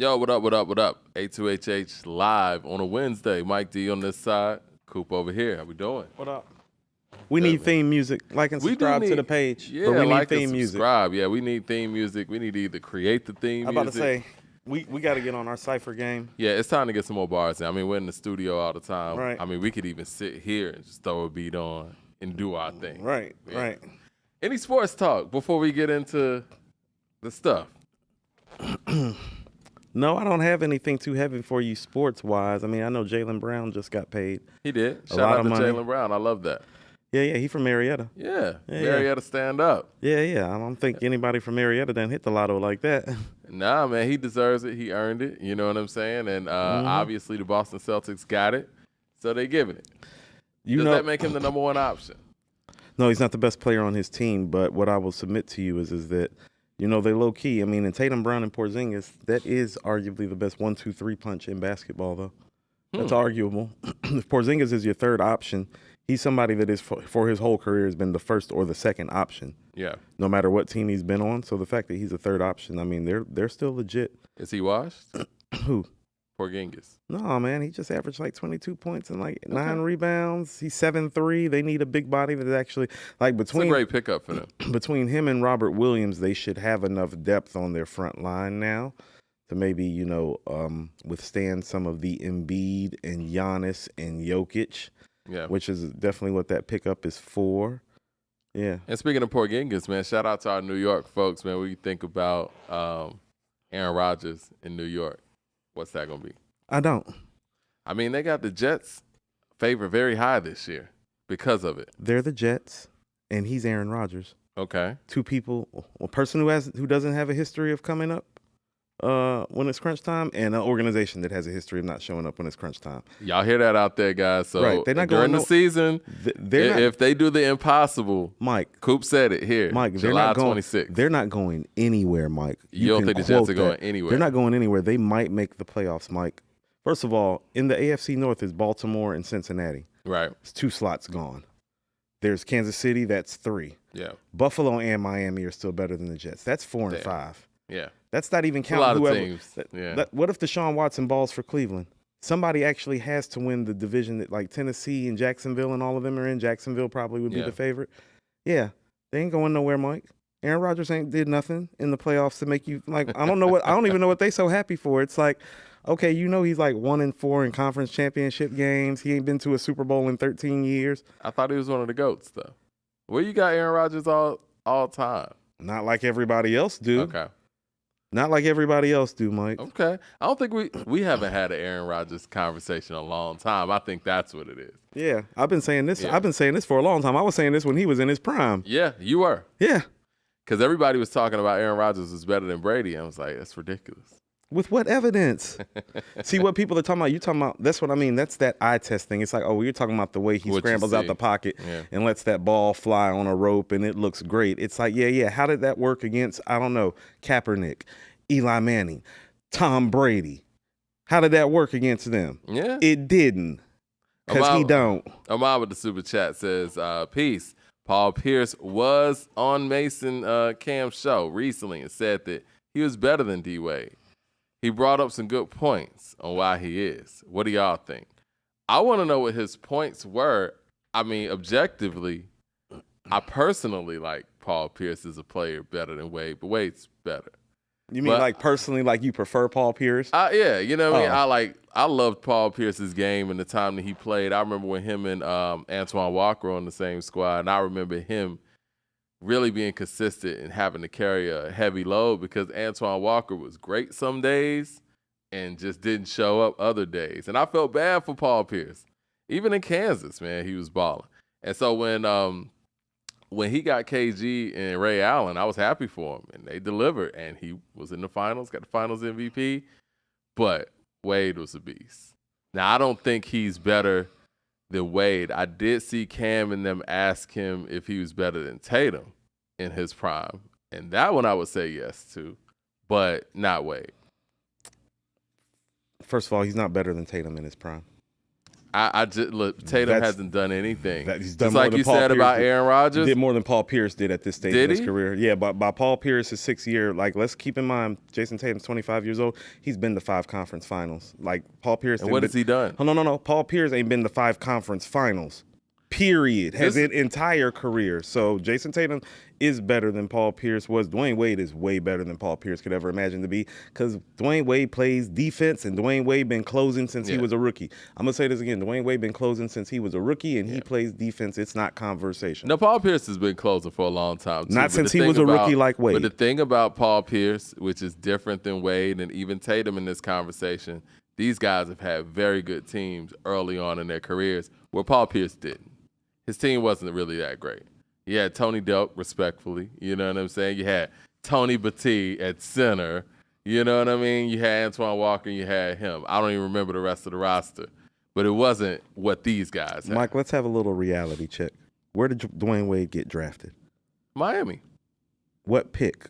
Yo, what up, what up, what up? A2HH live on a Wednesday. Mike D on this side. Coop over here. How we doing? What up? We need theme music. Like and subscribe to the page. Yeah, but we need like theme and music. subscribe. Yeah, we need theme music. We need to either create the theme I'm music. about to say, we got to get on our cypher game. Yeah, it's time to get some more bars in. I mean, we're in the studio all the time. Right. I mean, we could even sit here and just throw a beat on and do our thing. Right, Yeah. right. Any sports talk before we get into the stuff? No, I don't have anything too heavy for you sports-wise. I mean, I know Jaylen Brown just got paid. He did. A Shout lot out of to money. Jaylen Brown. I love that. Yeah, he from Marietta. Yeah. Yeah, Marietta stand up. Yeah. I don't think anybody from Marietta done hit the lotto like that. Nah, man, he deserves it. He earned it. You know what I'm saying? And obviously the Boston Celtics got it, so they giving it. Does that make him the number one option? No, he's not the best player on his team, but what I will submit to you is that, you know, they low key. I mean, in Tatum, Brown, and Porzingis, that is arguably the best 1-2-3 punch in basketball, though. That's arguable. If Porzingis is your third option, he's somebody that is for his whole career has been the first or the second option. Yeah. No matter what team he's been on. So the fact that he's a third option, I mean, they're still legit. Is he washed? Who? Porzingis. No, man, he just averaged like 22 points and like 9 rebounds. He's 7'3". They need a big body that actually between. It's a great pickup for them. Between him and Robert Williams, they should have enough depth on their front line now to maybe, you know, withstand some of the Embiid and Giannis and Jokic, which is definitely what that pickup is for. Yeah. And speaking of Porzingis, man, shout out to our New York folks, man. What do you think about Aaron Rodgers in New York? What's that going to be? I don't. I mean, they got the Jets favored very high this year because of it. They're the Jets, and he's Aaron Rodgers. Okay. Two people, a person who doesn't have a history of coming up when it's crunch time, and an organization that has a history of not showing up when it's crunch time. Y'all hear that out there, guys. So right. They're not during going the season, if they do the impossible, Mike. Coop said it here. Mike, July 26th. They're not going anywhere, Mike. You don't think the Jets are going anywhere? They're not going anywhere. They might make the playoffs, Mike. First of all, in the AFC North is Baltimore and Cincinnati. Right. It's 2 slots gone. There's Kansas City, that's 3. Yeah. Buffalo and Miami are still better than the Jets. That's 4 and 5. Yeah. That's not even counting a lot whoever. of teams. What if Deshaun Watson balls for Cleveland? Somebody actually has to win the division that like Tennessee and Jacksonville and all of them are in. Jacksonville probably would be the favorite. Yeah. They ain't going nowhere, Mike. Aaron Rodgers ain't did nothing in the playoffs to make you like I don't even know what they so happy for. It's like, okay, you know he's like 1-4 in conference championship games. He ain't been to a Super Bowl in 13 years. I thought he was one of the GOATs though. Where you got Aaron Rodgers all time? Not like everybody else do. Okay. Not like everybody else do, Mike. Okay. I don't think we haven't had an Aaron Rodgers conversation in a long time. I think that's what it is. Yeah. I've been saying this. Yeah. I've been saying this for a long time. I was saying this when he was in his prime. Yeah, you were. Yeah. Because everybody was talking about Aaron Rodgers was better than Brady. I was like, that's ridiculous. With what evidence? See what people are talking about. You talking about, that's what I mean. That's that eye test thing. It's like, oh, you're talking about the way he scrambles out the pocket and lets that ball fly on a rope and it looks great. It's like, yeah. How did that work against, I don't know, Kaepernick, Eli Manning, Tom Brady? How did that work against them? Yeah. It didn't. Because he don't. Ahmad with the super chat says, peace. Paul Pierce was on Mason Cam's show recently and said that he was better than D-Wade. He brought up some good points on why he is. What do y'all think? I want to know what his points were. I mean, objectively, I personally like Paul Pierce as a player better than Wade, but Wade's better. You mean like personally, like you prefer Paul Pierce? Yeah, you know what I mean? I loved Paul Pierce's game and the time that he played. I remember when him and Antoine Walker were on the same squad, and I remember him really being consistent and having to carry a heavy load because Antoine Walker was great some days and just didn't show up other days. And I felt bad for Paul Pierce. Even in Kansas, man, he was balling. And so when he got KG and Ray Allen, I was happy for him, and they delivered. And he was in the finals, got the finals MVP. But Wade was a beast. Now, I don't think he's better than Wade. I did see Cam and them ask him if he was better than Tatum in his prime. And that one I would say yes to, but not Wade. First of all, he's not better than Tatum in his prime. I just look. Tatum hasn't done anything. He's done just more like than you Paul said Pierce about did. Aaron Rodgers. Did more than Paul Pierce did at this stage Did of his he? career. Yeah, but by Paul Pierce's 6th year, like let's keep in mind, Jason Tatum's 25 years old. He's been to 5 conference finals. Like Paul Pierce. And what has he done? Oh, no. Paul Pierce ain't been to 5 conference finals. Period. His entire career. So Jason Tatum is better than Paul Pierce was. Dwayne Wade is way better than Paul Pierce could ever imagine to be, because Dwayne Wade plays defense, and Dwayne Wade been closing since he was a rookie. I'm going to say this again. Dwayne Wade been closing since he was a rookie, and he plays defense. It's not conversation. No, Paul Pierce has been closing for a long time, too. Not since he was a rookie like Wade. But the thing about Paul Pierce, which is different than Wade and even Tatum in this conversation, these guys have had very good teams early on in their careers where Paul Pierce didn't. His team wasn't really that great. You had Tony Delk, respectfully. You know what I'm saying? You had Tony Battie at center. You know what I mean? You had Antoine Walker, and you had him. I don't even remember the rest of the roster. But it wasn't what these guys had. Mike, let's have a little reality check. Where did Dwayne Wade get drafted? Miami. What pick?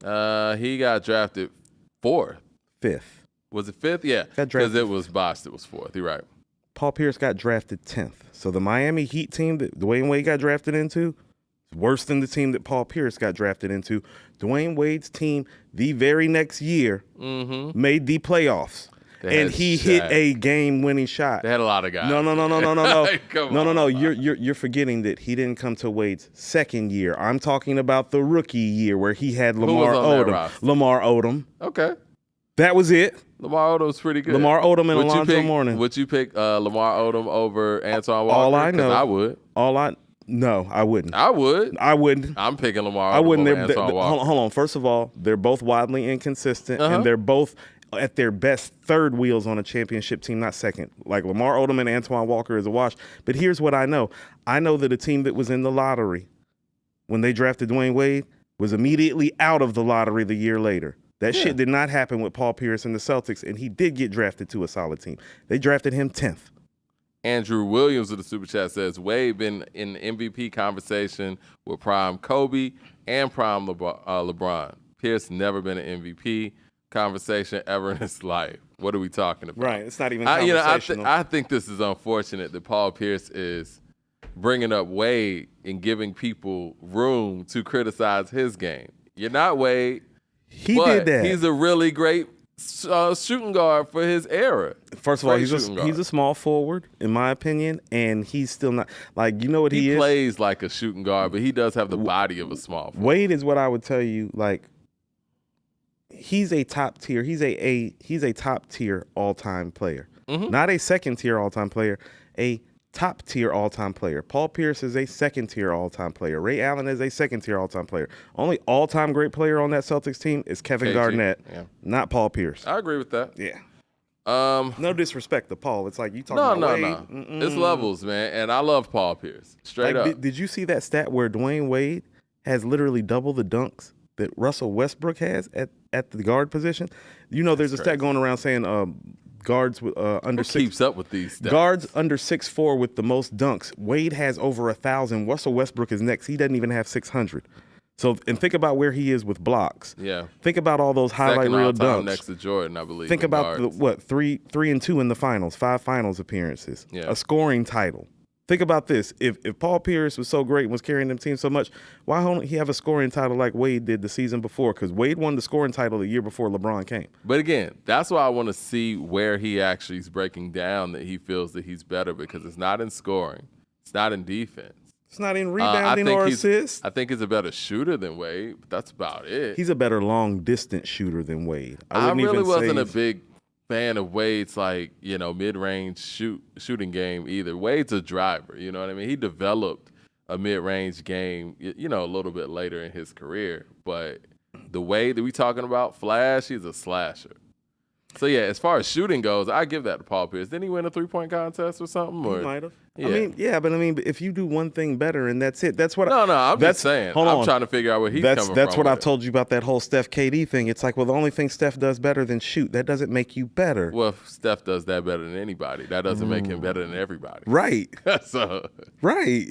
He got drafted 4th. 5th. Was it 5th? Yeah. Because it was botched. It was 4th. You're right. Paul Pierce got drafted 10th. So the Miami Heat team that Dwayne Wade got drafted into is worse than the team that Paul Pierce got drafted into. Dwayne Wade's team the very next year made the playoffs. And he hit a game-winning shot. They had a lot of guys. No. Come on. No. You're forgetting that he didn't come to Wade's 2nd year. I'm talking about the rookie year where he had Lamar Odom. Lamar Odom. Okay. That was it. Lamar Odom's pretty good. Lamar Odom and Alonzo Mourning. Would you pick Lamar Odom over Antoine Walker? All I know. I would. No, I wouldn't. I would. I wouldn't. I'm picking Lamar Odom over Antoine Walker. Hold on. First of all, they're both wildly inconsistent, and they're both at their best third wheels on a championship team, not second. Like Lamar Odom and Antoine Walker is a wash. But here's what I know. I know that a team that was in the lottery when they drafted Dwayne Wade was immediately out of the lottery the year later. That shit did not happen with Paul Pierce and the Celtics, and he did get drafted to a solid team. They drafted him 10th. Andrew Williams of the Super Chat says, Wade been in the MVP conversation with prime Kobe and prime LeBron. Pierce never been an MVP conversation ever in his life. What are we talking about? Right, it's not even conversational. I think this is unfortunate that Paul Pierce is bringing up Wade and giving people room to criticize his game. You're not Wade. He did that. He's a really great shooting guard for his era. First of all, he's a small forward, in my opinion, and he's still not like, you know what he is? He plays like a shooting guard, but he does have the body of a small forward. Wade is what I would tell you, like, he's a top tier. He's a top tier all-time player. Not a second tier all-time player, a top tier all-time player. Paul Pierce is a second tier all-time player. Ray Allen is a second tier all-time player. Only all-time great player on that Celtics team is Kevin Garnett, not Paul Pierce. I agree with that. Yeah. No disrespect to Paul. It's like you talking about Wade. No. It's levels, man. And I love Paul Pierce. Straight up. Did you see that stat where Dwayne Wade has literally double the dunks that Russell Westbrook has at the guard position? You know, there's a stat going around saying guards with under Who keeps up with these stats? Guards under 6'4" with the most dunks. Wade has over 1,000. Russell Westbrook is next. He doesn't even have 600. So, and think about where he is with blocks. Yeah. Think about all those highlight reel dunks. Next to Jordan, I believe. Think about the, 3-2 in the finals, 5 finals appearances, a scoring title. Think about this. If Paul Pierce was so great and was carrying them team so much, why don't he have a scoring title like Wade did the season before? Because Wade won the scoring title the year before LeBron came. But again, that's why I want to see where he actually is breaking down that he feels that he's better, because it's not in scoring. It's not in defense. It's not in rebounding or assists. I think he's a better shooter than Wade, but that's about it. He's a better long-distance shooter than Wade. I really wasn't a big fan of Wade's mid-range shooting game either. Wade's a driver, you know what I mean? He developed a mid-range game, a little bit later in his career. But the Wade that we talking about, flash, he's a slasher. So yeah, as far as shooting goes, I give that to Paul Pierce. Didn't he win a 3-point contest or something? He might have. Yeah. But if you do one thing better and that's it, that's what. No, I'm just saying. I'm trying to figure out where he's coming from. That's what I've told you about that whole Steph KD thing. It's like, well, the only thing Steph does better than shoot, that doesn't make you better. Well, if Steph does that better than anybody, that doesn't make him better than everybody. Right. So. Right.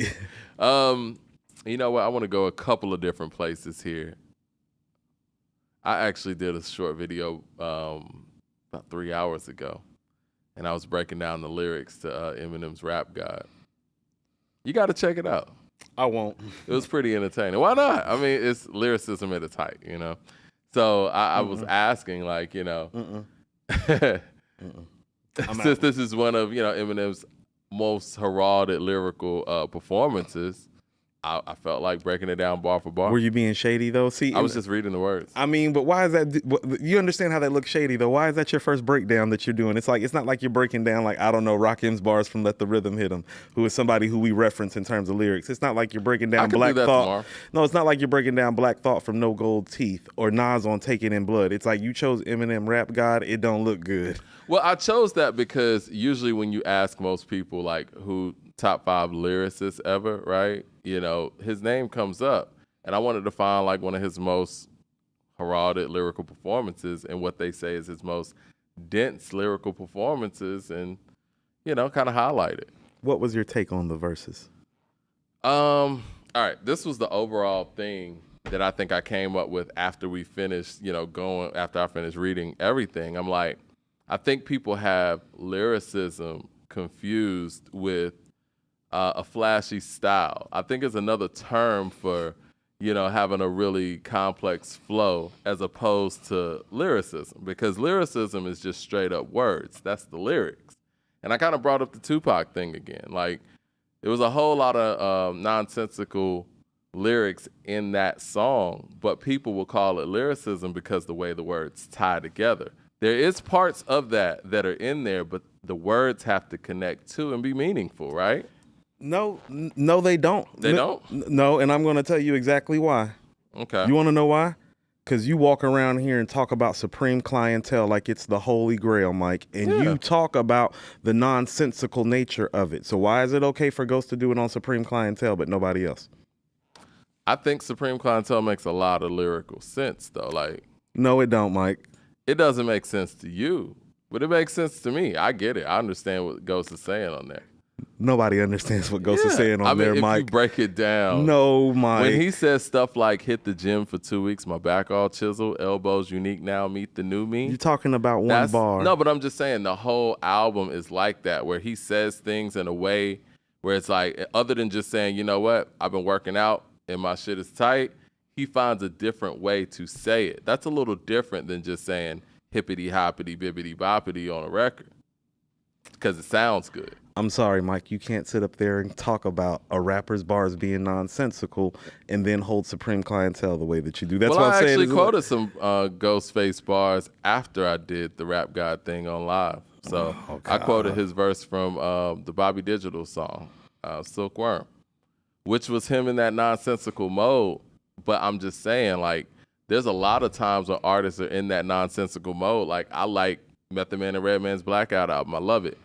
You know what? I want to go a couple of different places here. I actually did a short video about 3 hours ago, and I was breaking down the lyrics to Eminem's Rap God. You got to check it out. I won't. It was pretty entertaining. Why not? I mean, it's lyricism at its height, you know? So I was asking, like, you know, since this is one of, you know, Eminem's most heralded lyrical performances, I felt like breaking it down bar for bar. Were you being shady, though? See, I was just reading the words. I mean, but why is that? You understand how that looks shady, though? Why is that your first breakdown that you're doing? It's not like you're breaking down, like, I don't know, Rakim's bars from Let the Rhythm Hit 'Em, who is somebody who we reference in terms of lyrics. It's not like you're breaking down Black Thought. Tomorrow. No, it's not like you're breaking down Black Thought from No Gold Teeth or Nas on Taking in Blood. It's like you chose Eminem Rap God. It don't look good. Well, I chose that because usually when you ask most people, like, who top 5 lyricists ever, right? You know, his name comes up. And I wanted to find, like, one of his most heralded lyrical performances and what they say is his most dense lyrical performances and, you know, kind of highlight it. What was your take on the verses? All right. This was the overall thing that I think I came up with after we finished, you know, after I finished reading everything. I'm like, I think people have lyricism confused with a flashy style. I think it's another term for, you know, having a really complex flow as opposed to lyricism, because lyricism is just straight up words. That's the lyrics. And I kind of brought up the Tupac thing again. Like, there was a whole lot of nonsensical lyrics in that song, but people will call it lyricism because the way the words tie together. There is parts of that are in there, but the words have to connect too and be meaningful, right? No, they don't. They don't? No, and I'm going to tell you exactly why. Okay. You want to know why? Because you walk around here and talk about supreme clientele like it's the holy grail, Mike, and you talk about the nonsensical nature of it. So why is it okay for Ghost to do it on supreme clientele but nobody else? I think supreme clientele makes a lot of lyrical sense, though. Like, no, it don't, Mike. It doesn't make sense to you, but it makes sense to me. I get it. I understand what Ghost is saying on there. Nobody understands what Ghost is saying on there, Mike. If you break it down. No, Mike. When he says stuff like, hit the gym for 2 weeks, my back all chiseled, elbows unique now, meet the new me. You're talking about one bar. No, but I'm just saying the whole album is like that, where he says things in a way where it's like, other than just saying, you know what, I've been working out and my shit is tight, he finds a different way to say it. That's a little different than just saying hippity hoppity bibbity boppity on a record, because it sounds good. I'm sorry, Mike. You can't sit up there and talk about a rapper's bars being nonsensical and then hold supreme clientele the way that you do. That's what I'm saying. I actually quoted some Ghostface bars after I did the Rap God thing on live. So I quoted his verse from the Bobby Digital song, Silkworm, which was him in that nonsensical mode. But I'm just saying, like, there's a lot of times when artists are in that nonsensical mode. Like, I like Method Man and Redman's Blackout album. I love it.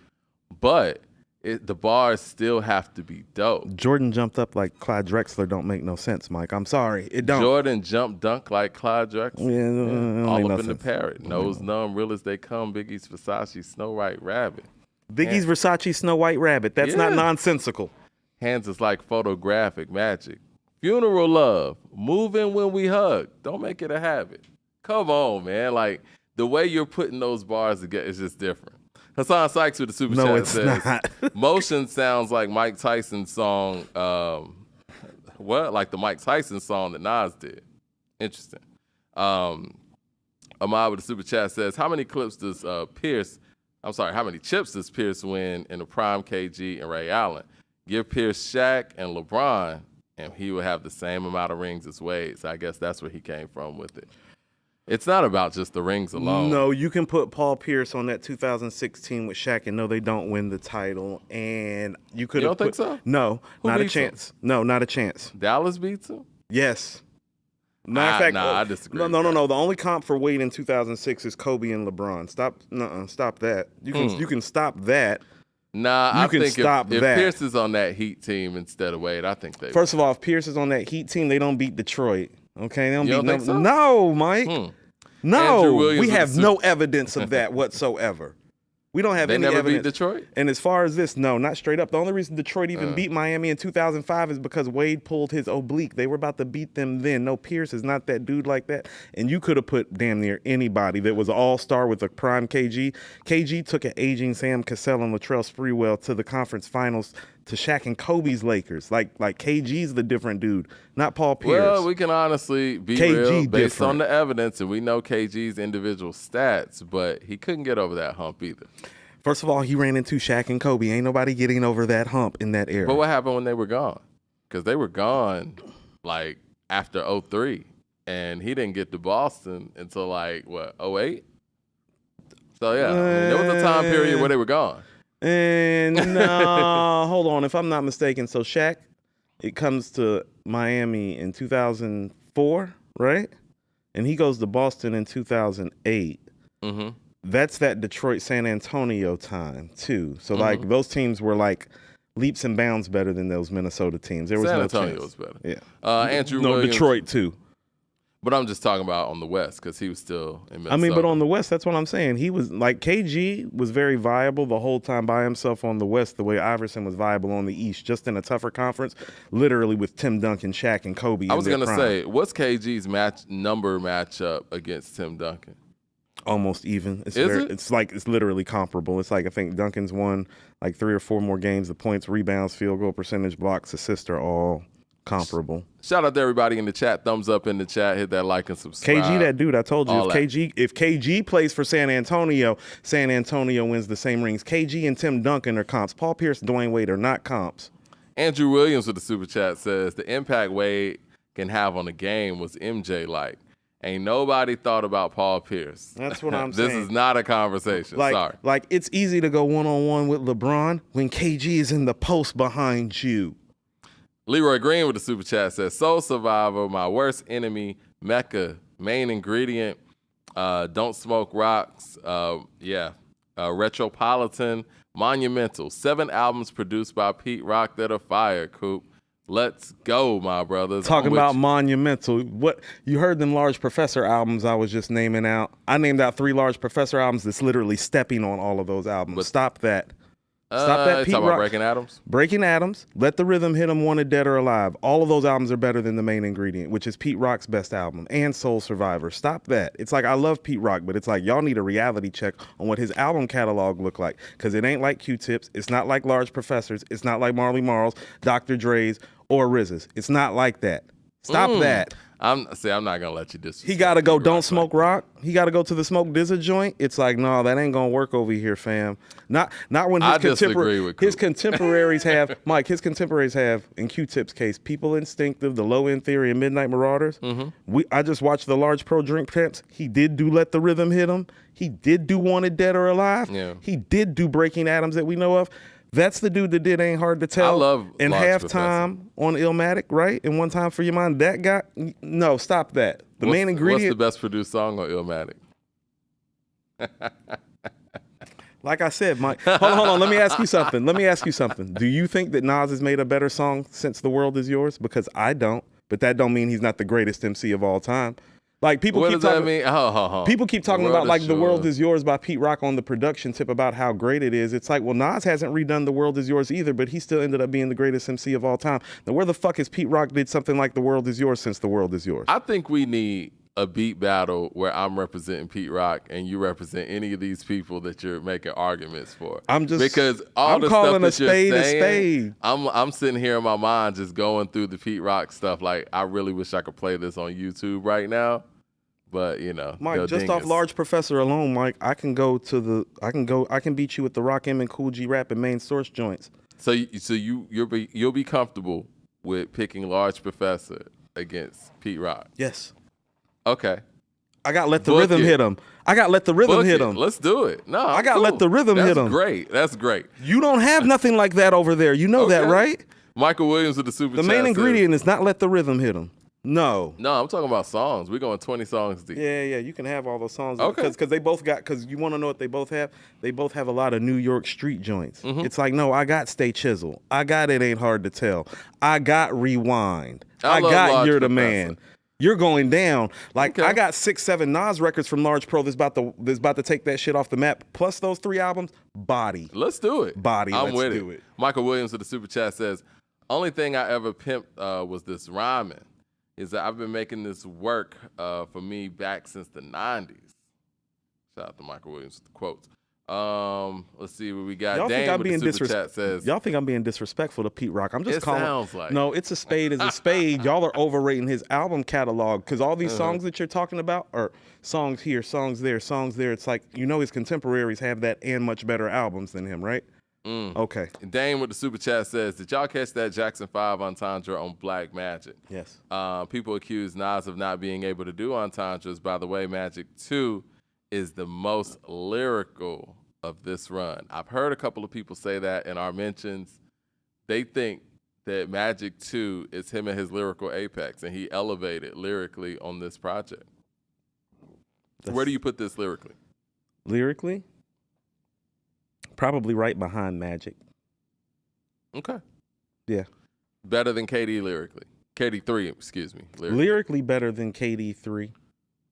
But the bars still have to be dope. Jordan jumped up like Clyde Drexler don't make no sense, Mike. I'm sorry. It don't. Jordan jumped dunk like Clyde Drexler. Yeah, all up in the parrot. Nose numb, real as they come. Biggie's Versace, Snow White Rabbit. Biggie's Versace, Snow White Rabbit. That's not nonsensical. Hands is like photographic magic. Funeral love. Moving when we hug. Don't make it a habit. Come on, man. Like, the way you're putting those bars together is just different. Hassan Sykes with the super chat says, not. Motion sounds like Mike Tyson's song, like the Mike Tyson song that Nas did. Interesting. Ahmad with the super chat says, how many chips does Pierce win in the prime KG and Ray Allen? Give Pierce Shaq and LeBron, and he would have the same amount of rings as Wade. So I guess that's where he came from with it. It's not about just the rings alone. No, you can put Paul Pierce on that 2016 with Shaq and no, they don't win the title. And you could have think so? No, not a chance. No, not a chance. Dallas beats him? Yes. Matter of fact, I disagree. No. The only comp for Wade in 2006 is Kobe and LeBron. Stop that. You can stop that. Nah, I think if Pierce is on that Heat team instead of Wade, I think they. First of all, if Pierce is on that Heat team, they don't beat Detroit. Okay, they don't beat think so? No, Mike. No, we have no evidence of that whatsoever. We don't have They any never evidence. beat Detroit? And as far as this, no, not straight up. The only reason Detroit even beat Miami in 2005 is because Wade pulled his oblique. They were about to beat them then. No, Pierce is not that dude like that. And you could have put damn near anybody that was an all-star with a prime KG. KG took an aging Sam Cassell and Latrell Sprewell to the conference finals to Shaq and Kobe's Lakers. Like KG's the different dude, not Paul Pierce. Well, we can honestly be KG real based different. on the evidence, and we know KG's individual stats, but he couldn't get over that hump either. First of all, he ran into Shaq and Kobe. Ain't nobody getting over that hump in that era. But what happened when they were gone? Because they were gone like after 03, and he didn't get to Boston until like, what, 08? So, yeah, I mean, there was a time period where they were gone. And no, hold on. If I'm not mistaken, so Shaq, it comes to Miami in 2004, right? And he goes to Boston in 2008. Mm-hmm. That's that Detroit San Antonio time too. So like those teams were like leaps and bounds better than those Minnesota teams. There was San no Antonio chance. was better. Yeah. Andrew No, Williams, Detroit too. But I'm just talking about on the West because he was still in Minnesota. I mean, but on the West, that's what I'm saying. He was like KG was very viable the whole time by himself on the West, the way Iverson was viable on the East, just in a tougher conference, literally with Tim Duncan, Shaq, and Kobe. I was going to say, what's KG's matchup against Tim Duncan? Almost even. Is it? It's like it's literally comparable. It's like I think Duncan's won like 3 or 4 more games. The points, rebounds, field goal percentage, blocks, assists are all comparable. Shout out to everybody in the chat. Thumbs up in the chat. Hit that like and subscribe. KG, that dude, I told you. All If KG plays for San Antonio wins the same rings. KG and Tim Duncan are comps. Paul Pierce, Dwayne Wade are not comps. Andrew Williams with the super chat says the impact Wade can have on the game was MJ like. Ain't nobody thought about Paul Pierce. That's what I'm saying. This is not a conversation. Sorry. Like it's easy to go one-on-one with LeBron when KG is in the post behind you. Leroy Green with the super chat says, Soul Survivor, my worst enemy, Mecca, main ingredient, Don't Smoke Rocks, Retropolitan, Monumental, 7 albums produced by Pete Rock that are fire, Coop. Let's go, my brothers. Talking about Monumental. What you heard them Large Professor albums I was just naming out. I named out 3 Large Professor albums that's literally stepping on all of those albums. But stop that. Stop that, Pete Rock. Rock. Breaking Atoms? Breaking Atoms, Let the Rhythm Hit 'Em, Wanted Dead or Alive. All of those albums are better than the main ingredient, which is Pete Rock's best album, and Soul Survivor. Stop that. It's like, I love Pete Rock, but it's like, y'all need a reality check on what his album catalog look like, because it ain't like Q-Tips. It's not like Large Professors. It's not like Marley Marl's, Dr. Dre's, or RZA's. It's not like that. Stop that. I'm not gonna let you disrespect. He gotta go Don't Smoke like Rock. He gotta go to the Smoke Dizza joint. It's like, no, that ain't gonna work over here, fam. Not when his contemporaries have Mike, his contemporaries have, in Q-Tip's case, People Instinctive, The Low End Theory, and Midnight Marauders. I just watched the Large Pro Drink Champs. He did do Let the Rhythm Hit 'Em. He did do Wanted Dead or Alive. Yeah. He did do Breaking Atoms that we know of. That's the dude that did Ain't Hard to Tell. I love and Large Halftime on Illmatic, right? And One Time for Your Mind. That guy, no, stop that. The main ingredient. What's the best produced song on Illmatic? Like I said, Mike. Hold on. Let me ask you something. Do you think that Nas has made a better song since The World Is Yours? Because I don't. But that don't mean he's not the greatest MC of all time. Like people What keep does that talking. mean? People keep talking The World about like Is The World Yours. Is Yours by Pete Rock on the production tip about how great it is. It's like, well, Nas hasn't redone The World Is Yours either, but he still ended up being the greatest MC of all time. Now, where the fuck is Pete Rock did something like The World Is Yours since The World Is Yours? I think we need a beat battle where I'm representing Pete Rock and you represent any of these people that you're making arguments for. Because all the calling stuff that you're saying, a spade. I'm sitting here in my mind just going through the Pete Rock stuff. Like, I really wish I could play this on YouTube right now. But Mike, just off Large Professor alone, Mike, I can beat you with the Rock M and Cool G Rap and Main Source joints. So you'll be comfortable with picking Large Professor against Pete Rock? Yes. Okay. I got Let the Rhythm Hit 'Em. I got Let the Rhythm Hit 'Em. Let's do it. No, I got Let the Rhythm Hit 'Em. That's great. You don't have nothing like that over there. You know that, right? Michael Williams with the super chat. The main ingredient is not Let the Rhythm Hit 'Em. No, I'm talking about songs. We're going 20 songs deep. Yeah, you can have all those songs. Okay. Because they both got, because you want to know what they both have? They both have a lot of New York street joints. It's like, no, I got Stay Chisel. I got It Ain't Hard to Tell. I got Rewind. I got You're the Man. You're going down. Like Okay. I got 6, 7 Nas records from Large Pro that's about to take that shit off the map. Plus those 3 albums, body. Let's do it. Body, I'm let's with do it. Michael Williams with the super chat says, only thing I ever pimped was this rhyming. Is that I've been making this work for me back since the 90s. Shout out to Michael Williams with the quotes. Let's see what we got. Y'all think Dane I'm with being the super chat says, Y'all think I'm being disrespectful to Pete Rock? I'm just calling. Sounds like no, it's a spade is a spade. Y'all are overrating his album catalog because all these songs that you're talking about are songs here, songs there, songs there. It's like his contemporaries have that and much better albums than him, right? Okay. Dane with the super chat says, did y'all catch that Jackson 5 entendre on Black Magic? Yes. People accuse Nas of not being able to do entendres. By the way, Magic 2 is the most lyrical of this run. I've heard a couple of people say that in our mentions. They think that Magic 2 is him at his lyrical apex, and he elevated lyrically on this project. Where do you put this lyrically? Lyrically? Probably right behind Magic. Okay. Yeah. Better than KD lyrically. KD 3, excuse me. Lyrically better than KD 3.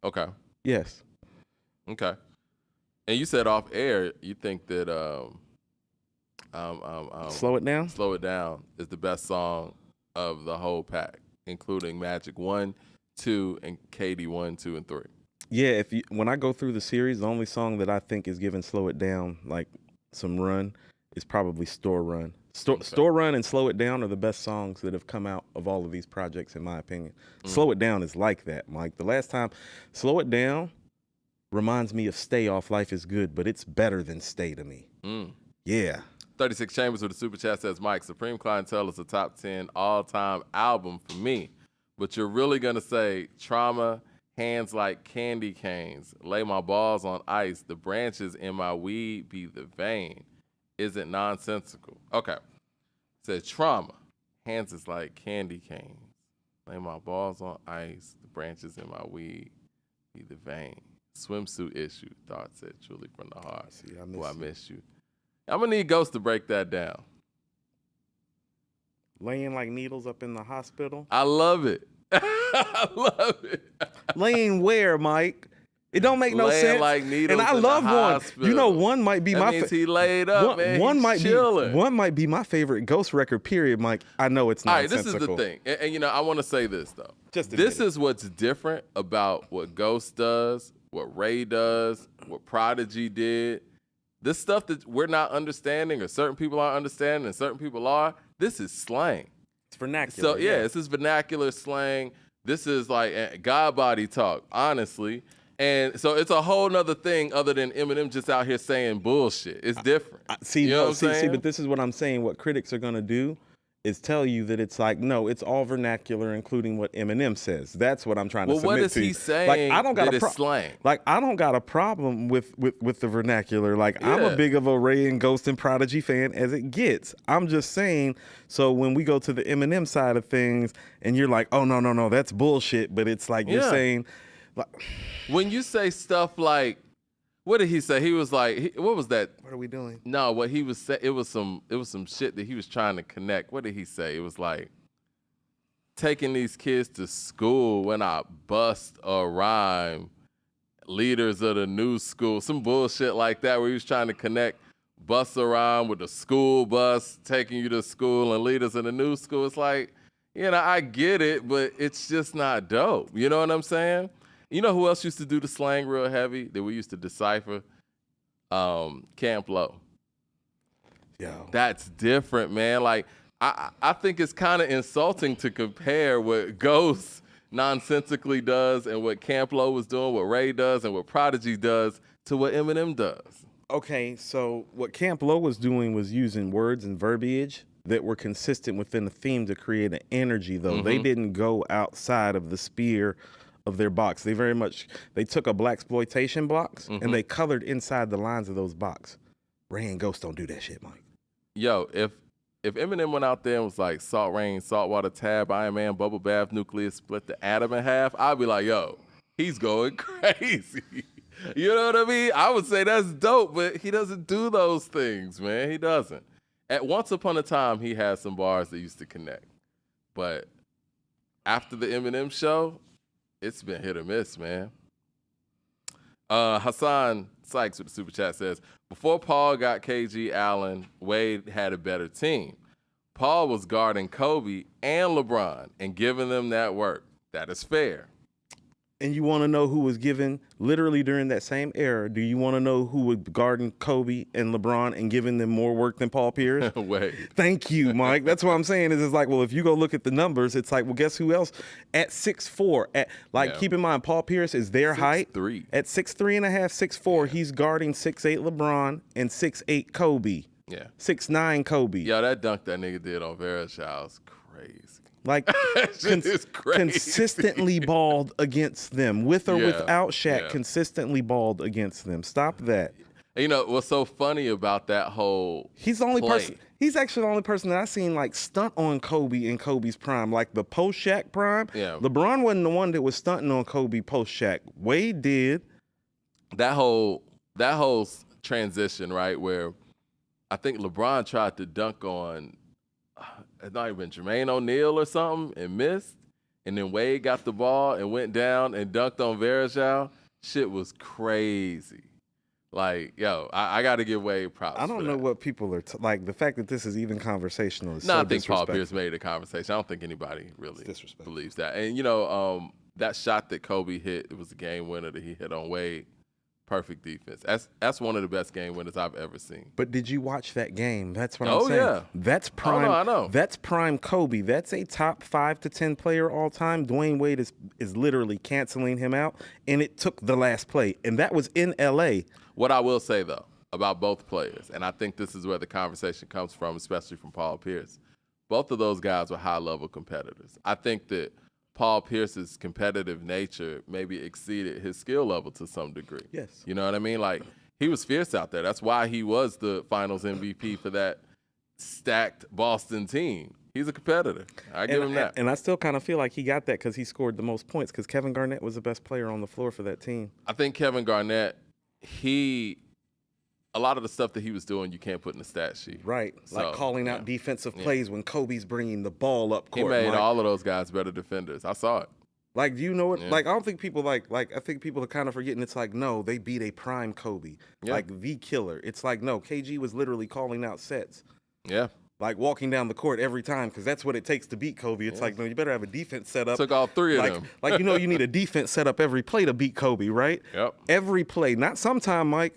Okay. Yes. Okay. And you said off air, you think that Slow It Down? Slow It Down is the best song of the whole pack, including Magic 1, 2, and KD 1, 2, and 3. Yeah, when I go through the series, the only song that I think is giving Slow It Down like some run is probably Store Run. Store Run and Slow It Down are the best songs that have come out of all of these projects, in my opinion. Slow It Down is like that, Mike. The last time, Slow It Down reminds me of Stay off Life is Good, but it's better than Stay to me. Yeah. 36 Chambers with a super chat says, Mike, Supreme Clientele is a top 10 all-time album for me, but you're really going to say Trauma, Hands Like Candy Canes, Lay My Balls on Ice, The Branches in My Weed Be the Vein, isn't nonsensical. Okay. Says Trauma, Hands is Like Candy Canes, Lay My Balls on Ice, The Branches in My Weed Be the Vein. Swimsuit Issue, Thoughts said truly from the heart. See, I miss you. I'm going to need Ghost to break that down. Laying like needles up in the hospital. I love it. I love it. Laying where, Mike? It don't make no sense. Like needles and I in love the one. hospital. One might be that means he laid up, man. One might chilling. be. One might be my favorite Ghost record. Period, Mike. I know it's not. All right, this is the thing, and I want to say this though. This is what's different about what Ghost does, what Ray does, what Prodigy did. This stuff that we're not understanding, or certain people aren't understanding, and certain people are. This is slang. It's vernacular. So yeah, this is vernacular slang. This is like God body talk, honestly. And so it's a whole nother thing other than Eminem just out here saying bullshit. It's different. See, but this is what I'm saying. What critics are going to do is tell you that it's like, no, it's all vernacular, including what Eminem says. That's what I'm trying to submit to. Well, what is he saying? Like, I don't got a slang. Like, I don't got a problem with the vernacular. Like, I'm a big of a Ray and Ghost and Prodigy fan as it gets. I'm just saying. So when we go to the Eminem side of things, and you're like, oh no, that's bullshit. But it's like you're saying, like, when you say stuff like, what did he say? He was like, what was that? What are we doing? No, what he was saying, it was some shit that he was trying to connect. What did he say? It was like, taking these kids to school when I bust a rhyme, leaders of the new school, some bullshit like that, where he was trying to connect bust a rhyme with the school bus taking you to school and leaders of the new school. It's like, I get it, but it's just not dope. You know what I'm saying? You know who else used to do the slang real heavy that we used to decipher? Camp Lo. Yo. That's different, man. Like, I think it's kind of insulting to compare what Ghost nonsensically does and what Camp Lo was doing, what Ray does, and what Prodigy does to what Eminem does. Okay, so what Camp Lo was doing was using words and verbiage that were consistent within the theme to create an energy, though. They didn't go outside of the sphere of their box. They took a blaxploitation box and they colored inside the lines of those box. Ray and Ghost don't do that shit, Mike. Yo, if Eminem went out there and was like Salt Rain, Saltwater Tab, Iron Man, Bubble Bath, Nucleus, split the atom in half, I'd be like, yo, he's going crazy. You know what I mean? I would say that's dope, but he doesn't do those things, man. He doesn't. At once upon a time, he had some bars that used to connect. But after the Eminem show, it's been hit or miss, man. Hassan Sykes with the super chat says, before Paul got KG Allen, Wade had a better team. Paul was guarding Kobe and LeBron and giving them that work. That is fair. And you want to know who was given, literally during that same era, do you want to know who was guarding Kobe and LeBron and giving them more work than Paul Pierce? Wait. Thank you, Mike. That's what I'm saying. Is it's like, well, if you go look at the numbers, it's like, well, guess who else? At 6'4", keep in mind, Paul Pierce is their height. 6'3". At 6'3 and a half, 6'4", he's guarding 6'8" LeBron and 6'8" Kobe. Yeah. 6'9" Kobe. Yeah, that dunk that nigga did on Versailles was crazy. Like, consistently balled against them, with or without Shaq, consistently balled against them. Stop that. You know, what's so funny about that whole He's the only play. person. He's actually the only person that I've seen, like, stunt on Kobe in Kobe's prime, like the post-Shaq prime. Yeah. LeBron wasn't the one that was stunting on Kobe post-Shaq. Wade did. That whole transition, right, where I think LeBron tried to dunk on, it might have been Jermaine O'Neal or something, and missed. And then Wade got the ball and went down and dunked on Versailles. Shit was crazy. Like, yo, I got to give Wade props. I don't know what people are like. The fact that this is even conversational is so I think Paul disrespectful. Pierce made a conversation. I don't think anybody really believes that. And, you know, that shot that Kobe hit, it was a game winner that he hit on Wade. Perfect defense. That's one of the best game winners I've ever seen. But did you watch that game? That's what I'm saying. Yeah. That's prime. I know. That's prime Kobe. That's a top 5 to 10 player all time. Dwayne Wade is literally canceling him out, and it took the last play, and that was in L.A. What I will say, though, about both players, and I think this is where the conversation comes from, especially from Paul Pierce, both of those guys were high-level competitors. I think that Paul Pierce's competitive nature maybe exceeded his skill level to some degree. Yes. You know what I mean? Like, he was fierce out there. That's why he was the finals MVP for that stacked Boston team. He's a competitor. I give him that. And I still kind of feel like he got that because he scored the most points, because Kevin Garnett was the best player on the floor for that team. I think Kevin Garnett, a lot of the stuff that he was doing, you can't put in the stat sheet. Right. So, like calling out defensive plays when Kobe's bringing the ball up court. He made all of those guys better defenders. I saw it. Like, do you know what? Yeah. Like, I don't think people I think people are kind of forgetting. It's like, no, they beat a prime Kobe, like the killer. It's like, no, KG was literally calling out sets. Yeah. Like walking down the court every time, because that's what it takes to beat Kobe. It's like, no, you better have a defense set up. Took all three of them. Like, you know, you need a defense set up every play to beat Kobe, right? Yep. Every play, not sometime, Mike.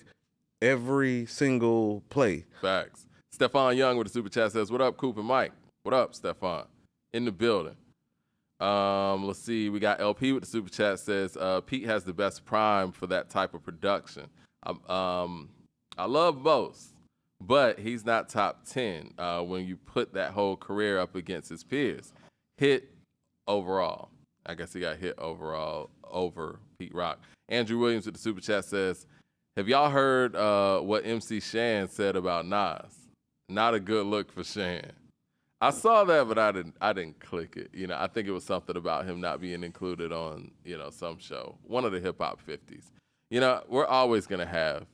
Every single play. Facts. Stephon Young with the super chat says, what up, Coop and Mike? What up, Stephon? In the building. Let's see. We got LP with the super chat says, Pete has the best prime for that type of production. I love both, but he's not top 10 when you put that whole career up against his peers. Hit overall. I guess he got hit overall over Pete Rock. Andrew Williams with the super chat says, have y'all heard what MC Shan said about Nas? Not a good look for Shan. I saw that, but I didn't click it. You know, I think it was something about him not being included on, you know, some show, one of the hip hop 50s. You know, we're always gonna have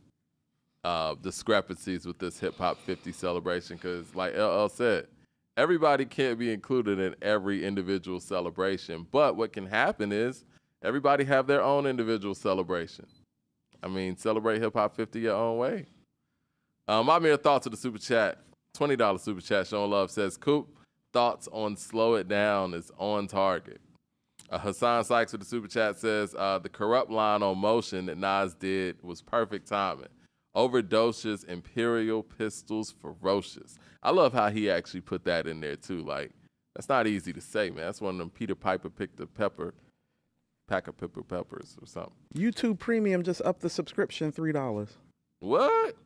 discrepancies with this hip hop 50 celebration because, like LL said, everybody can't be included in every individual celebration. But what can happen is everybody have their own individual celebration. I mean, celebrate hip hop 50 your own way. My mere thoughts of the super chat. $20 super chat. Showing love says, Coop, thoughts on Slow It Down is on target. Hassan Sykes with the super chat says, the corrupt line on Motion that Nas did was perfect timing. Overdoses, Imperial Pistols, Ferocious. I love how he actually put that in there too. Like, that's not easy to say, man. That's one of them Peter Piper picked a pack of pepper peppers or something. YouTube Premium just upped the subscription $3. What?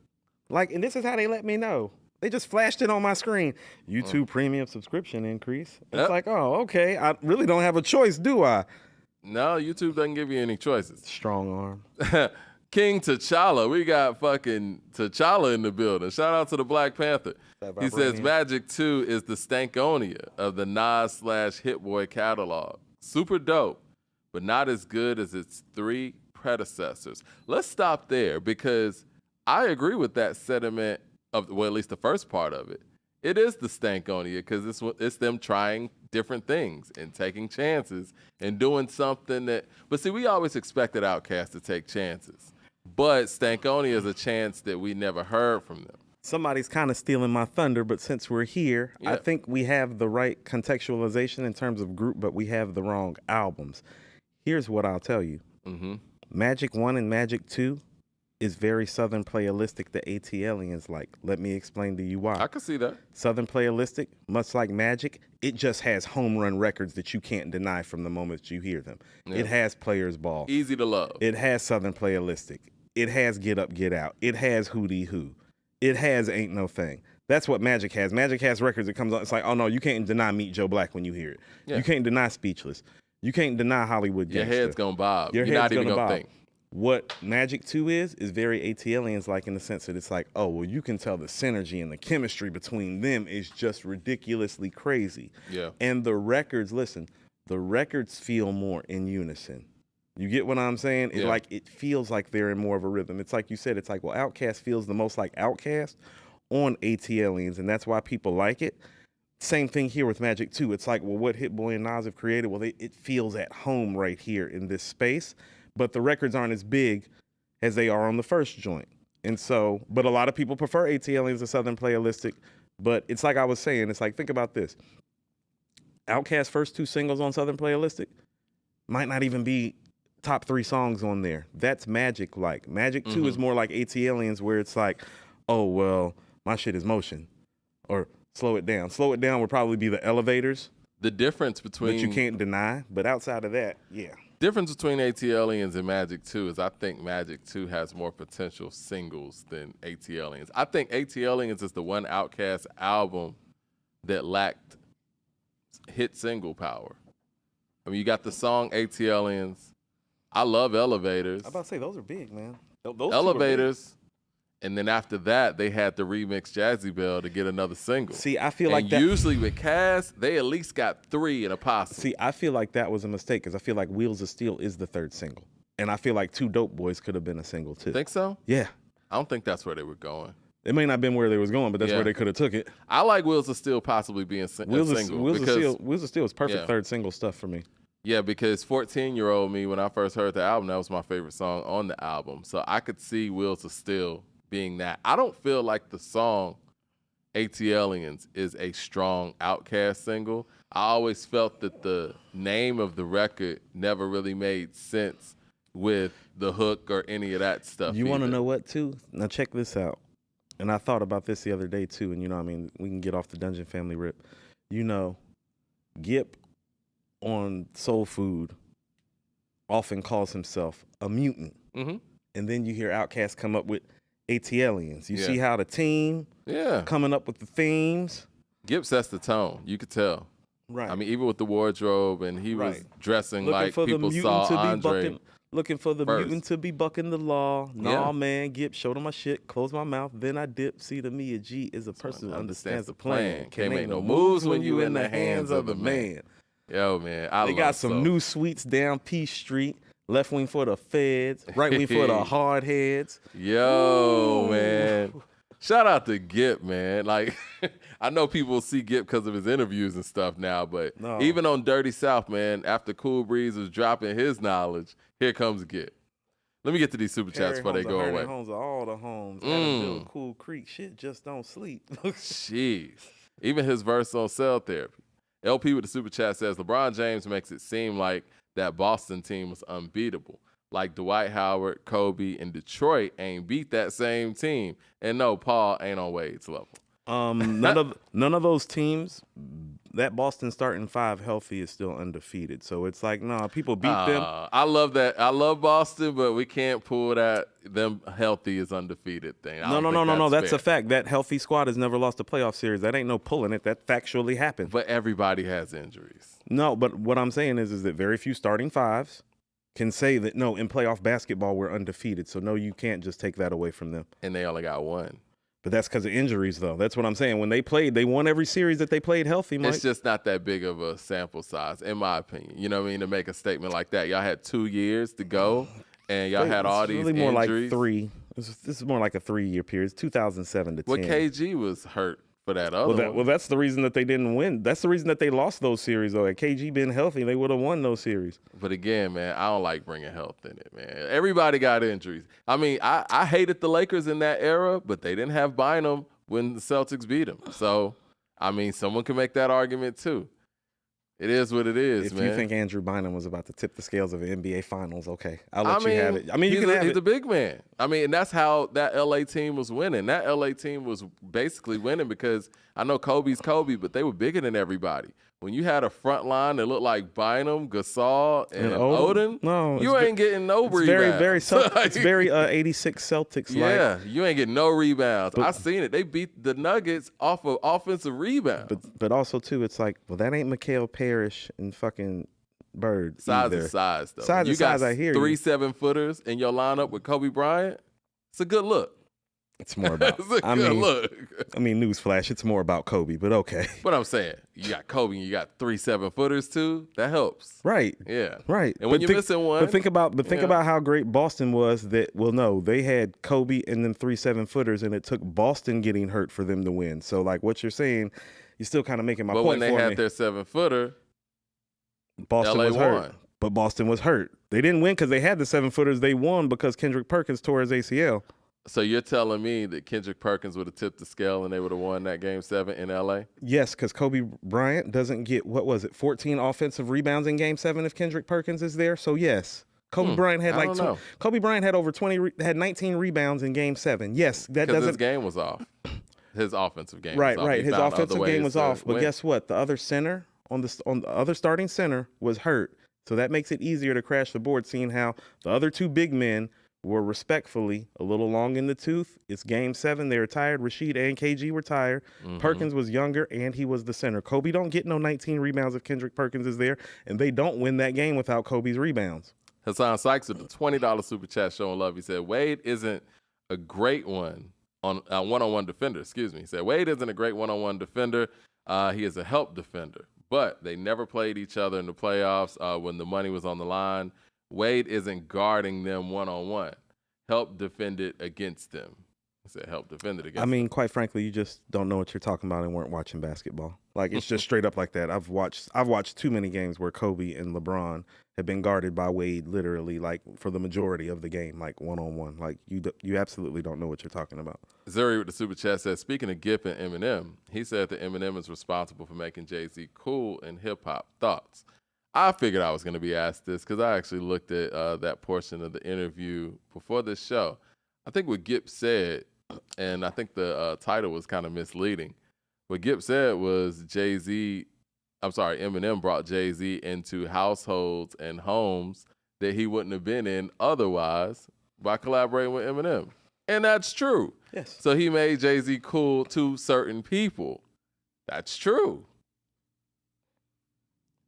Like, and this is how they let me know. They just flashed it on my screen. YouTube Premium subscription increase. It's like, oh, okay. I really don't have a choice, do I? No, YouTube doesn't give you any choices. Strong arm. King T'Challa. We got fucking T'Challa in the building. Shout out to the Black Panther. He says Magic 2 is the Stankonia of the Nas/Hit Boy catalog. Super dope, but not as good as its 3 predecessors. Let's stop there because I agree with that sentiment of, well, at least the first part of it. It is the Stankonia because it's them trying different things and taking chances and doing something that. But see, we always expected Outkast to take chances, but Stankonia is a chance that we never heard from them. Somebody's kind of stealing my thunder, but since we're here, I think we have the right contextualization in terms of group, but we have the wrong albums. Here's what I'll tell you. Magic 1 and Magic 2 is very Southern playalistic to ATLians like. Let me explain to you why. I can see that. Southern playalistic, much like Magic, it just has home run records that you can't deny from the moment you hear them. Yeah. It has Players Ball. Easy to love. It has Southern playalistic. It has Get Up, Get Out. It has Hootie Hoo. It has Ain't No Thing. That's what Magic has. Magic has records that comes on. It's like, oh no, you can't deny Meet Joe Black when you hear it. Yeah. You can't deny Speechless. You can't deny Hollywood Gangsta. Your head's gonna bob. You're not even gonna think. What Magic 2 is very ATLians like in the sense that it's like, oh, well, you can tell the synergy and the chemistry between them is just ridiculously crazy. Yeah. And the records, listen, the records feel more in unison. You get what I'm saying? It like it feels like they're in more of a rhythm. It's like you said, it's like, well, Outkast feels the most like Outkast on ATLians, and that's why people like it. Same thing here with Magic 2. It's like, well, what Hit Boy and Nas have created, well, it feels at home right here in this space, but the records aren't as big as they are on the first joint. And so, but a lot of people prefer ATLians to Southern playalistic, but it's like I was saying, it's like, think about this. Outkast's first 2 singles on Southern playalistic might not even be top 3 songs on there. That's Magic like. Magic 2 is more like ATLians where it's like, oh, well, my shit is motion. Or Slow It Down. Slow It Down would probably be the Elevators. The difference between... That you can't deny. But outside of that, yeah. Difference between ATLians and Magic 2 is I think Magic 2 has more potential singles than ATLians. I think ATLians is the one Outkast album that lacked hit single power. I mean, you got the song ATLians. I love Elevators. I'm about to say, those are big, man. Those Elevators. And then after that, they had to remix Jazzy Bell to get another single. See, I feel like that... usually with Cass, they at least got 3 in a posse. See, I feel like that was a mistake because I feel like Wheels of Steel is the 3rd single. And I feel like Two Dope Boys could have been a single too. Think so? Yeah. I don't think that's where they were going. It may not have been where they was going, but that's where they could have took it. I like Wheels of Steel possibly being a single. Wheels of Steel is perfect 3rd single stuff for me. Yeah, because 14-year-old me, when I first heard the album, that was my favorite song on the album. So I could see Wheels of Steel being that. I don't feel like the song ATLians is a strong Outkast single. I always felt that the name of the record never really made sense with the hook or any of that stuff. You want to know what, too? Now check this out. And I thought about this the other day, too. And, you know, I mean, we can get off the Dungeon Family rip. You know, Gip on Soul Food often calls himself a mutant. And then you hear Outkast come up with ATLians. You see how the team coming up with the themes. Gip sets the tone. You could tell. Right. I mean, even with the wardrobe, and he was dressing like people saw Andre. Looking for the mutant to be bucking the law. Nah, man, Gip, showed him my shit, close my mouth, then I dip. See, to me, a G is a person who understands the plan. Can't make no moves when you in the hands of the man. Yo, man, They got some new suites down P Street. Left wing for the feds, right wing for the hard heads. Yo, man. Shout out to Gip, man. Like, I know people see Gip because of his interviews and stuff now, but even on Dirty South, man, after Cool Breeze was dropping his knowledge, here comes Gip. Let me get to these super chats before they go away. Homes are all the homes. Adamville, Cool Creek, shit just don't sleep. Jeez. Even his verse on Cell Therapy. LP with the super chat says, LeBron James makes it seem like that Boston team was unbeatable. Like Dwight Howard, Kobe, and Detroit ain't beat that same team. And no, Paul ain't on Wade's level. None of those teams, that Boston starting 5 healthy is still undefeated. So it's like, nah, people beat them. I love that. I love Boston, but we can't pull that them healthy is undefeated thing. No. That's a fact. That healthy squad has never lost a playoff series. That ain't no pulling it. That factually happened. But everybody has injuries. No, but what I'm saying is that very few starting 5s can say that, no, in playoff basketball, we're undefeated. So, no, you can't just take that away from them. And they only got 1. But that's because of injuries, though. That's what I'm saying. When they played, they won every series that they played healthy, Mike. It's just not that big of a sample size, in my opinion. You know what I mean? To make a statement like that. Y'all had 2 years to go, and y'all had all these injuries. It's really more like 3. This is more like a 3-year period. It's 2007 to 10. KG was hurt for that other one. Well, that's the reason that they didn't win. That's the reason that they lost those series, though. Had KG been healthy, they would have won those series. But again, man, I don't like bringing health in it, man. Everybody got injuries. I mean, I hated the Lakers in that era, but they didn't have Bynum when the Celtics beat them. So, I mean, someone can make that argument too. It is what it is, man. If you think Andrew Bynum was about to tip the scales of the NBA Finals, okay, I'll let you have it. I mean, he's a big man. I mean, and that's how that LA team was winning. That LA team was basically winning because I know Kobe's Kobe, but they were bigger than everybody. When you had a front line that looked like Bynum, Gasol, and Odin, you ain't getting no rebounds. It's very 86 Celtics. Yeah, you ain't getting no rebounds. I seen it. They beat the Nuggets off of offensive rebounds. But also, too, it's like, well, that ain't Mikal Parrish and fucking Bird Size either. is size, though. Size you is got size, I hear 3 you. 7-footers in your lineup with Kobe Bryant. It's a good look. It's more about. It's a good look. Newsflash. It's more about Kobe, but okay. But I'm saying, you got Kobe and you got 3 7-footers too. That helps. Right. Yeah. Right. And when you're missing one, think about how great Boston was. They had Kobe and then 3 7-footers, and it took Boston getting hurt for them to win. So, like what you're saying, you're still kind of making my point. But when they had their 7-footer, Boston LA was won. hurt. But Boston was hurt. They didn't win because they had the 7-footers. They won because Kendrick Perkins tore his ACL. So you're telling me that Kendrick Perkins would have tipped the scale and they would have won that Game 7 in L.A.? Yes, because Kobe Bryant doesn't get, 14 offensive rebounds in Game 7 if Kendrick Perkins is there? So, yes. Kobe Bryant had Kobe Bryant had over 19 rebounds in Game 7. Yes, that doesn't. Because his game was off. His offensive game was off. Right. His offensive game was off. But guess what? The other center, on the other starting center, was hurt. So that makes it easier to crash the board, seeing how the other two big men were respectfully a little long in the tooth. It's Game 7. They were tired. Rashid and KG were tired. Mm-hmm. Perkins was younger, and he was the center. Kobe don't get no 19 rebounds if Kendrick Perkins is there, and they don't win that game without Kobe's rebounds. Hassan Sykes with the $20 super chat showing love. He said, Wade isn't a great one-on-one defender. Excuse me. He said, Wade isn't a great one-on-one defender. He is a help defender. But they never played each other in the playoffs when the money was on the line. Wade isn't guarding them one-on-one. Help defend it against them. I said help defend it against them. Quite frankly, you just don't know what you're talking about and weren't watching basketball. Like, it's just straight up like that. I've watched too many games where Kobe and LeBron have been guarded by Wade literally, like, for the majority of the game, like, one-on-one. Like, you absolutely don't know what you're talking about. Zuri with the super chat says, speaking of Gipp and Eminem, he said that Eminem is responsible for making Jay-Z cool in hip-hop. Thoughts? I figured I was going to be asked this because I actually looked at that portion of the interview before this show. I think what Gipp said, and I think the title was kind of misleading. What Gipp said was Eminem brought Jay-Z into households and homes that he wouldn't have been in otherwise by collaborating with Eminem. And that's true. Yes. So he made Jay-Z cool to certain people. That's true.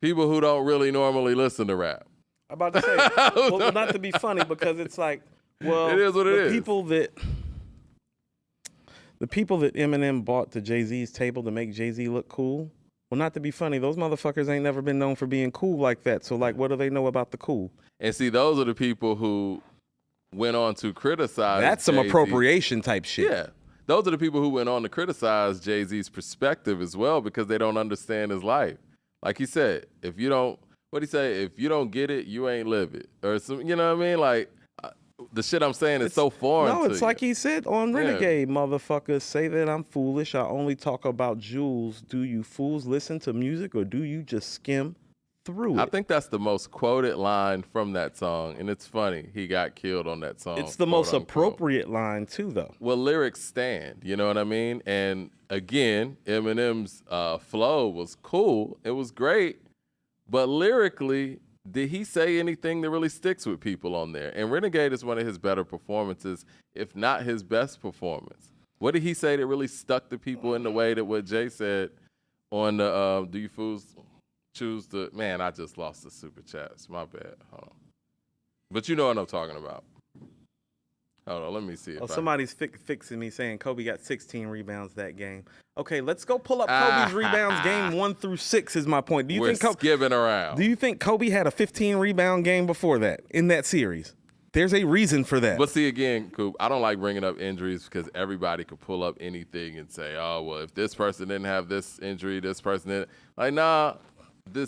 People who don't really normally listen to rap. I'm about to say, well, not to be funny, because it's like, well, it is what it is. The people that Eminem bought to Jay-Z's table to make Jay-Z look cool, well, not to be funny, those motherfuckers ain't never been known for being cool like that. So, like, what do they know about the cool? And see, those are the people who went on to criticize That's some Jay-Z. Appropriation type shit. Yeah. Those are the people who went on to criticize Jay-Z's perspective as well because they don't understand his life. Like he said, if you don't get it, you ain't live it. Or some, you know what I mean? Like, the shit I'm saying is so foreign to you. No, it's like he said on Renegade, motherfuckers say that I'm foolish. I only talk about jewels. Do you fools listen to music or do you just skim through it? I think that's the most quoted line from that song, and it's funny. He got killed on that song. It's the most appropriate line, too, though. Well, lyrics stand, you know what I mean? And again, Eminem's flow was cool. It was great. But lyrically, did he say anything that really sticks with people on there? And Renegade is one of his better performances, if not his best performance. What did he say that really stuck to people in the way that what Jay said on the Do You Fools Choose to... Man, I just lost the super chats. My bad. Hold on. But you know what I'm talking about. Hold on, let me see. Somebody's fixing me saying Kobe got 16 rebounds that game. Okay, let's go pull up Kobe's rebounds game 1 through 6 is my point. We're skipping around. Do you think Kobe had a 15 rebound game before that in that series? There's a reason for that. But see, again, Coop, I don't like bringing up injuries because everybody could pull up anything and say, oh, well, if this person didn't have this injury, this person didn't. Like, nah,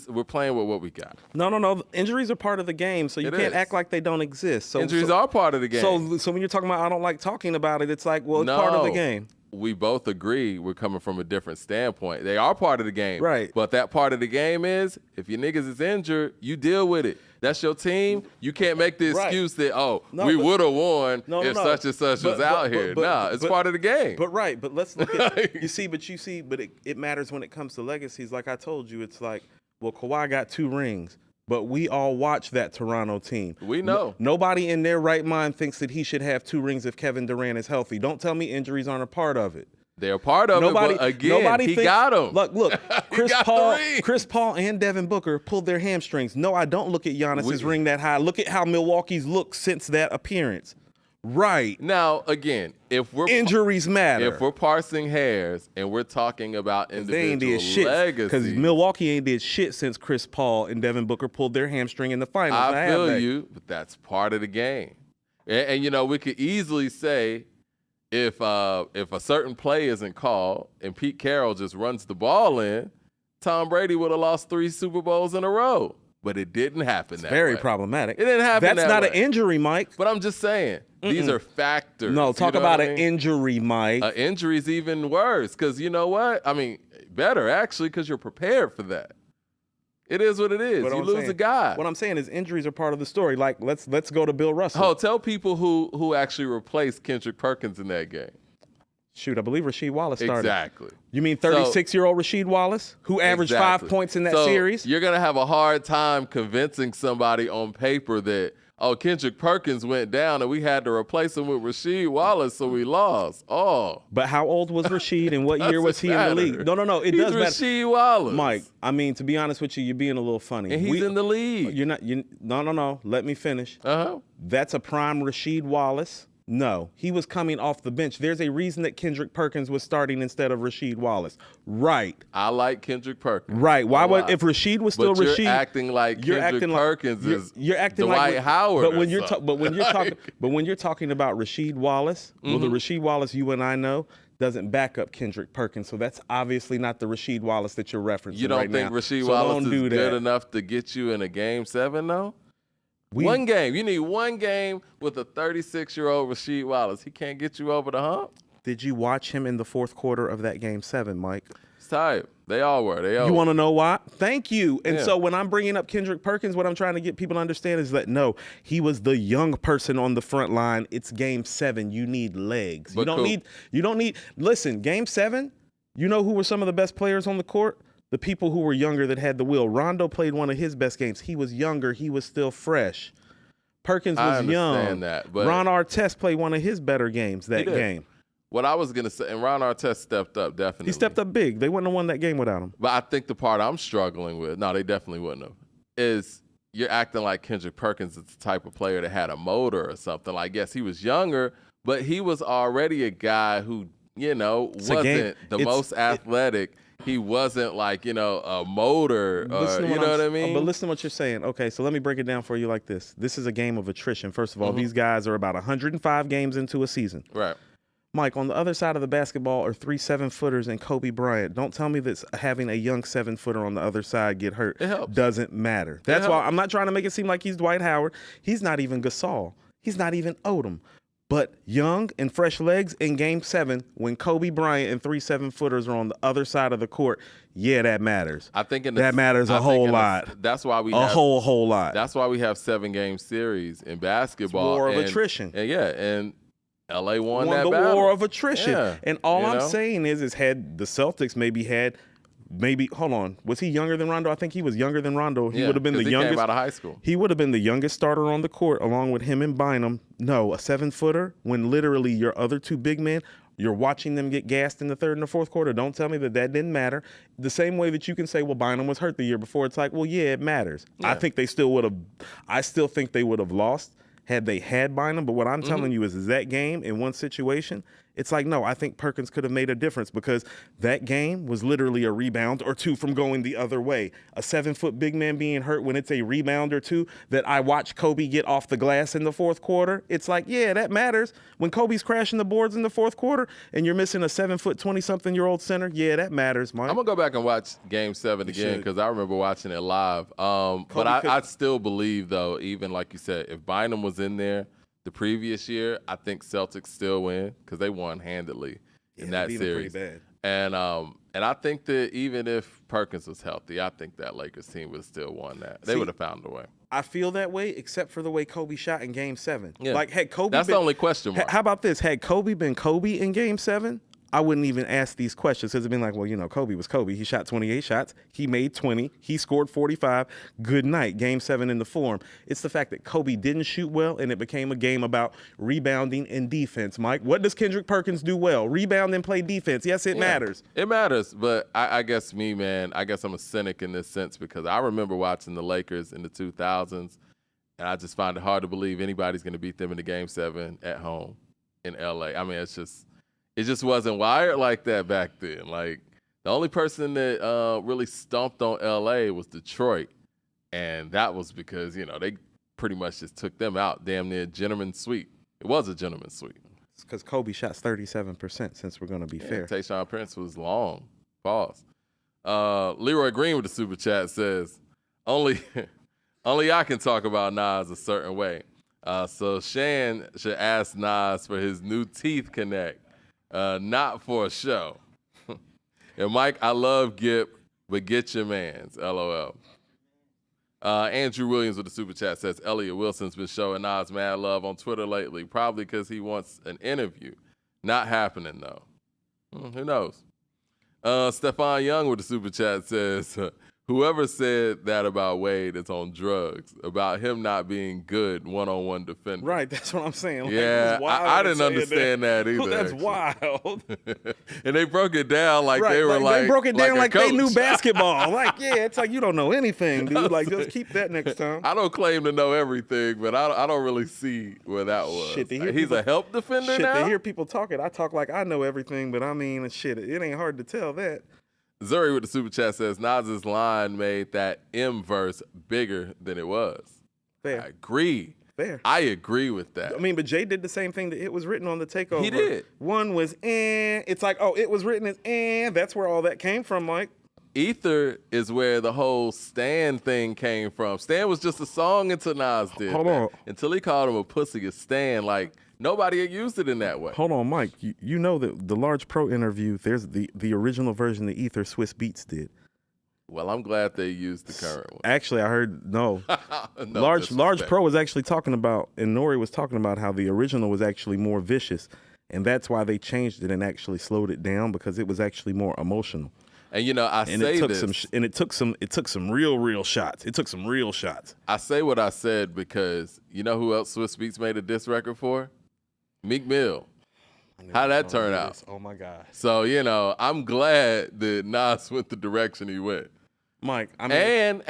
we're playing with what we got. No. Injuries are part of the game, so you can't act like they don't exist. So injuries are part of the game. So when you're talking about I don't like talking about it, it's like, well, it's part of the game. We both agree we're coming from a different standpoint. They are part of the game. Right. But that part of the game is if your niggas is injured, you deal with it. That's your team. You can't make the excuse that, we would have won if such and such was out here. It's part of the game. But let's look at but it matters when it comes to legacies. Like I told you, it's like, well, Kawhi got 2 rings. But we all watch that Toronto team. We know. Nobody in their right mind thinks that he should have 2 rings if Kevin Durant is healthy. Don't tell me injuries aren't a part of it. They're a part of it, but again, he got them. Look, Chris Paul and Devin Booker pulled their hamstrings. No, I don't look at Giannis's ring that high. Look at how Milwaukee's looked since that appearance. Right. Now, again, if we're injuries matter. If we're parsing hairs and we're talking about individual legacies. Because Milwaukee ain't did shit since Chris Paul and Devin Booker pulled their hamstring in the finals. I feel you, but that's part of the game. And you know, we could easily say if a certain play isn't called and Pete Carroll just runs the ball in, Tom Brady would have lost 3 Super Bowls in a row. But it didn't happen that way. Very problematic. It didn't happen that way. That's not an injury, Mike. But I'm just saying, these are factors. No, talk about an injury, Mike. An injury is even worse because you know what? I mean, better actually because you're prepared for that. It is what it is. You lose a guy. What I'm saying is injuries are part of the story. Like, let's go to Bill Russell. Oh, tell people who actually replaced Kendrick Perkins in that game. Shoot, I believe Rasheed Wallace started. Exactly. You mean 36-year-old Rasheed Wallace, who averaged 5 points in that series? You're going to have a hard time convincing somebody on paper that, Kendrick Perkins went down and we had to replace him with Rasheed Wallace, so we lost. Oh. But how old was Rasheed and what year was he in the league? No. It He's does matter. Rasheed Wallace. Mike, I mean, to be honest with you, you're being a little funny. And he's in the league. You're not. No. Let me finish. That's a prime Rasheed Wallace. No, he was coming off the bench. There's a reason that Kendrick Perkins was starting instead of Rasheed Wallace. Right. I like Kendrick Perkins. Right. Why would if Rasheed was still Rasheed? You're acting like Kendrick Perkins is Dwight Howard. But when you're talking about Rasheed Wallace, well, the Rasheed Wallace you and I know doesn't back up Kendrick Perkins, so that's obviously not the Rasheed Wallace that you're referencing. You don't think Rasheed Wallace is good enough to get you in a Game 7, though? One game. You need one game with a 36-year-old Rasheed Wallace. He can't get you over the hump. Did you watch him in the 4th quarter of that Game 7, Mike? It's tight. They all were. You want to know why? Thank you. And so when I'm bringing up Kendrick Perkins, what I'm trying to get people to understand is that, no, he was the young person on the front line. It's Game 7. You need legs. You don't need. Listen, Game 7, you know who were some of the best players on the court? The people who were younger that had the will. Rondo played one of his best games. He was younger. He was still fresh. Perkins was young. That, but Ron Artest played one of his better games that game. What I was going to say, and Ron Artest stepped up, definitely. He stepped up big. They wouldn't have won that game without him. But I think the part I'm struggling with, no, they definitely wouldn't have, is you're acting like Kendrick Perkins is the type of player that had a motor or something. Like, yes, he was younger, but he was already a guy who, wasn't the most athletic. He wasn't like, a motor, you know what I mean? But listen to what you're saying. Okay, so let me break it down for you like this. This is a game of attrition. First of all, these guys are about 105 games into a season. Right. Mike, on the other side of the basketball are 3 7-footers and Kobe Bryant. Don't tell me that having a young 7-footer on the other side get hurt doesn't matter. That's why I'm not trying to make it seem like he's Dwight Howard. He's not even Gasol. He's not even Odom. But young and fresh legs in Game 7, when Kobe Bryant and 3 7-footers are on the other side of the court, that matters. I think that matters a whole lot. That's why we have a whole lot. That's why we have 7-game series in basketball. It's war of attrition. And LA won that the battle. War of attrition. Yeah, and all I'm saying is had the Celtics hold on. Was he younger than Rondo? I think he was younger than Rondo. He would have been the youngest. Came out of high school. He would have been the youngest starter on the court, along with him and Bynum. No, a 7-footer when literally your other 2 big men, you're watching them get gassed in the 3rd and the 4th quarter. Don't tell me that didn't matter. The same way that you can say, well, Bynum was hurt the year before. It's like, well, yeah, it matters. Yeah. I still think they would have lost had they had Bynum. But what I'm telling you is that game in one situation, It's like, no, I think Perkins could have made a difference because that game was literally a rebound or two from going the other way. A 7-foot big man being hurt when it's a rebound or two that I watched Kobe get off the glass in the fourth quarter. It's like, yeah, that matters. When Kobe's crashing the boards in the fourth quarter and you're missing a 7-foot, 20-something-year-old center, yeah, that matters, Mike. I'm going to go back and watch Game 7 again because I remember watching it live. But I still believe, though, even like you said, if Bynum was in there the previous year, I think Celtics still win because they won handedly in that series. Pretty bad. And I think that even if Perkins was healthy, I think that Lakers team would have still won that. They would have found a way. I feel that way, except for the way Kobe shot in Game 7. Yeah. Like, had Kobe That's the only question mark. How about this? Had Kobe been Kobe in Game 7, I wouldn't even ask these questions because it'd been like, well, you know, Kobe was Kobe. He shot 28 shots. He made 20. He scored 45. Good night. Game 7 in the Forum. It's the fact that Kobe didn't shoot well, and it became a game about rebounding and defense. Mike, what does Kendrick Perkins do well? Rebound and play defense. Yes, it matters. It matters, but I guess me, man, I guess I'm a cynic in this sense because I remember watching the Lakers in the 2000s, and I just find it hard to believe anybody's going to beat them in the Game 7 at home in L.A. I mean, it just wasn't wired like that back then. Like, the only person that really stomped on L.A. was Detroit, and that was because, you know, they pretty much just took them out, damn near gentleman's sweep. It was a gentleman's sweep. It's because Kobe shot 37%, since we're going to be fair. Tayshaun Prince was long. Pause. Leroy Green with the super chat says, only I can talk about Nas a certain way. So Shan should ask Nas for his new teeth connect. Not for a show. And Mike, I love Gip, but get your mans. LOL. Andrew Williams with the super chat says Elliot Wilson's been showing Nas mad love on Twitter lately, probably because he wants an interview. Not happening though. Who knows? Stefan Young with the super chat says whoever said that about Wade is on drugs, about him not being good one-on-one defender. Right, that's what I'm saying. Like, yeah, I didn't understand that either. That's wild. And they broke it down like they were like they broke it down like they knew coach. basketball. Like, yeah, it's like you don't know anything, dude. Like, just keep that next time. I don't claim to know everything, but I don't really see where that was. Shit, He's a help defender now? To hear people talking, I talk like I know everything, but I mean, shit, it ain't hard to tell that. Zuri with the super chat says Nas's line made that M verse bigger than it was. Fair. I agree. Fair. I agree with that. I mean, but Jay did the same thing that it was written on the takeover. He did. One was it's like, oh, it was written as that's where all that came from, Mike. Ether is where the whole Stan thing came from. Stan was just a song until Nas did. Hold on. Until he called him a pussy, a Stan. Like, nobody had used it in that way. Hold on, Mike. You know that the Large Pro interview, there's the original version that Ether Swiss Beats did. Well, I'm glad they used the current one. Actually, I heard, no. No Large Pro was actually talking about, and Nori was talking about how the original was actually more vicious. And that's why they changed it and actually slowed it down, because it was actually more emotional. And you know, it took some real shots. It took some real shots. I say what I said because you know who else Swiss Beats made a diss record for? Meek Mill. How'd that turn out? Oh my God. So, you know, I'm glad that Nas went the direction he went. Mike, I mean,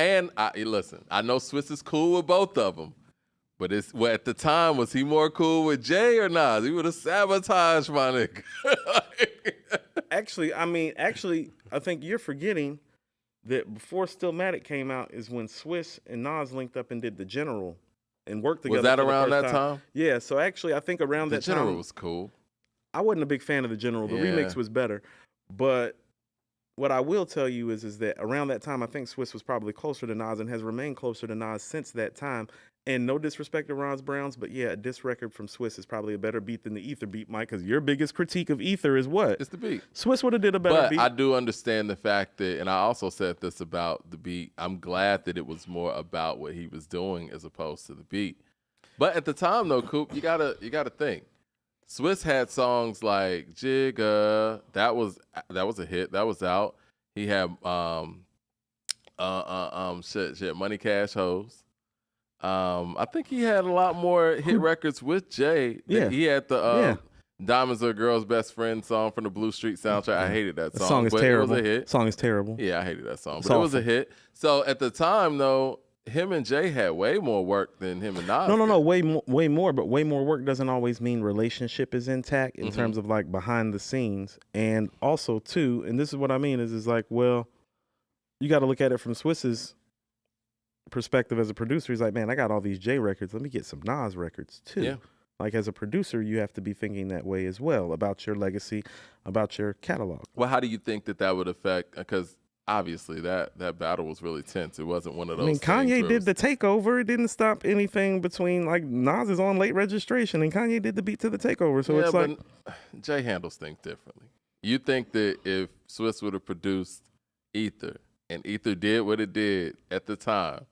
listen, I know Swiss is cool with both of them, but at the time, was he more cool with Jay or Nas? He would have sabotaged my nigga. Actually, I think you're forgetting that before Stillmatic came out is when Swiss and Nas linked up and did The General and worked together. Was that around that time? Yeah, so actually I think around that time. The General was cool. I wasn't a big fan of The General. The remix was better. But what I will tell you is that around that time, I think Swiss was probably closer to Nas and has remained closer to Nas since that time. And no disrespect to Ron's Browns, but yeah, a diss record from Swiss is probably a better beat than the Ether beat, Mike, because your biggest critique of Ether is what? It's the beat. Swiss would have did a better beat. But I do understand the fact that, and I also said this about the beat, I'm glad that it was more about what he was doing as opposed to the beat. But at the time, though, Coop, you gotta think. Swiss had songs like Jigga, that was a hit, that was out. He had Money Cash Hoes. I think he had a lot more hit records with Jay. Yeah. He had the Diamonds Are a Girl's Best Friend song from the Blue Street soundtrack. I hated that song. The song is but terrible. It was a hit. Song is terrible. Yeah, I hated that song, It's but awful. It was a hit. So at the time, though, him and Jay had way more work than him and Nas. No, way more. But way more work doesn't always mean relationship is intact in terms of like behind the scenes. And also too, and this is what I mean is like, well, you got to look at it from Swiss's perspective as a producer. He's like, man, I got all these Jay records. Let me get some Nas records too. Yeah. Like as a producer, you have to be thinking that way as well about your legacy, about your catalog. Well, how do you think that would affect? Because obviously that battle was really tense. It wasn't one of those. I mean, Kanye did the takeover. It didn't stop anything between like Nas is on late registration and Kanye did the beat to the takeover. So it's like Jay handles things differently. You think that if Swiss would have produced Ether and Ether did what it did at the time,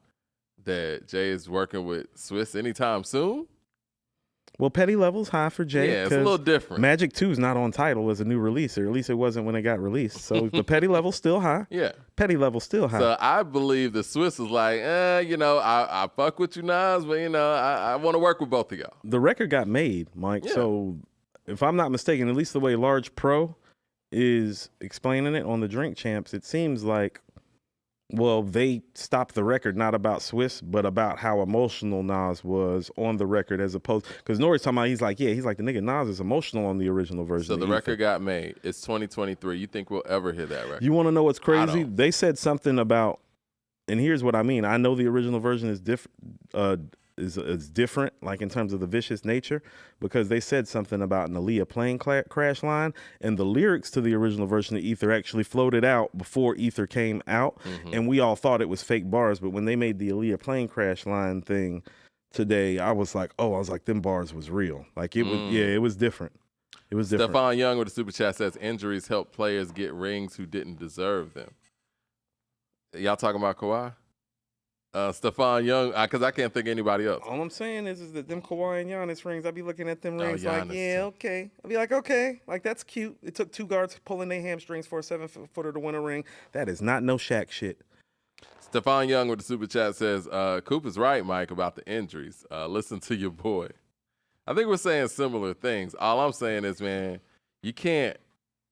that Jay is working with Swiss anytime soon? Well, petty level's high for Jay. Yeah, it's a little different. Magic 2 is not on Tidal as a new release, or at least it wasn't when it got released. So the petty level's still high. Yeah. Petty level's still high. So I believe the Swiss is like, I fuck with you, Nas, but, I want to work with both of y'all. The record got made, Mike. Yeah. So if I'm not mistaken, at least the way Large Pro is explaining it on the Drink Champs, it seems like, well, they stopped the record not about Swiss, but about how emotional Nas was on the record as opposed, because Nori's talking about, he's like the nigga Nas is emotional on the original version. So the record got made. It's 2023. You think we'll ever hear that record? You want to know what's crazy? They said something about, and here's what I mean. I know the original version is different. Is different, like in terms of the vicious nature, because they said something about an Aaliyah plane crash line, and the lyrics to the original version of Ether actually floated out before Ether came out, and we all thought it was fake bars. But when they made the Aaliyah plane crash line thing today, I was like, them bars was real. Like it was, it was different. It was different. Stephon Young with the super chat says injuries help players get rings who didn't deserve them. Y'all talking about Kawhi? Stephon Young, because I can't think of anybody else. All I'm saying is that them Kawhi and Giannis rings, I'd be looking at them rings like, yeah, okay. I'd be like, okay, like that's cute. It took two guards pulling their hamstrings for a 7-footer to win a ring. That is not no Shaq shit. Stephon Young with the super chat says, Coop is right, Mike, about the injuries. Listen to your boy. I think we're saying similar things. All I'm saying is, man, you can't,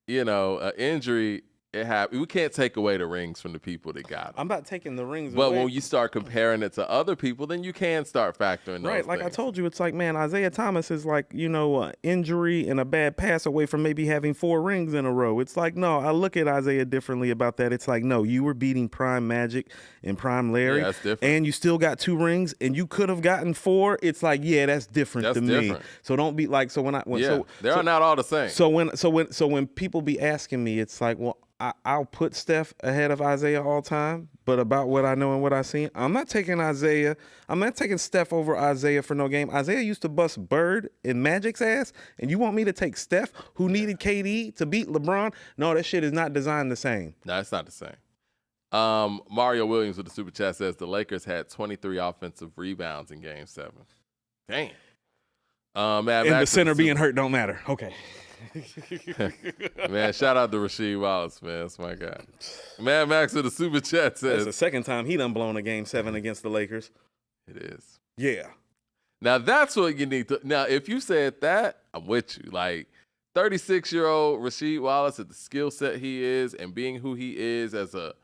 an injury. We can't take away the rings from the people that got them. I'm not taking the rings away. But when you start comparing it to other people, then you can start factoring those right, like things. I told you, it's like, man, Isaiah Thomas is like, injury and a bad pass away from maybe having 4 rings in a row. It's like, no, I look at Isaiah differently about that. It's like, no, you were beating Prime Magic and Prime Larry, that's different. And you still got 2 rings, and you could have gotten 4. It's like, yeah, that's different to me. So don't be like, they're not all the same. So when people be asking me, it's like, well, I'll put Steph ahead of Isaiah all time, but about what I know and what I've seen, I'm not taking Steph over Isaiah for no game. Isaiah used to bust Bird and Magic's ass, and you want me to take Steph, who needed KD to beat LeBron? No, that shit is not designed the same. No, it's not the same. Mario Williams with the super chat says the Lakers had 23 offensive rebounds in Game 7. Damn. And the center being hurt don't matter. Okay. Man, shout out to Rasheed Wallace, man. That's my guy. Mad Max with the super chat says that's the second time he done blown a Game 7 against the Lakers. It is. Yeah. Now that's what you need to. Now, if you said that, I'm with you. Like 36-year-old Rasheed Wallace at the skill set he is and being who he is as a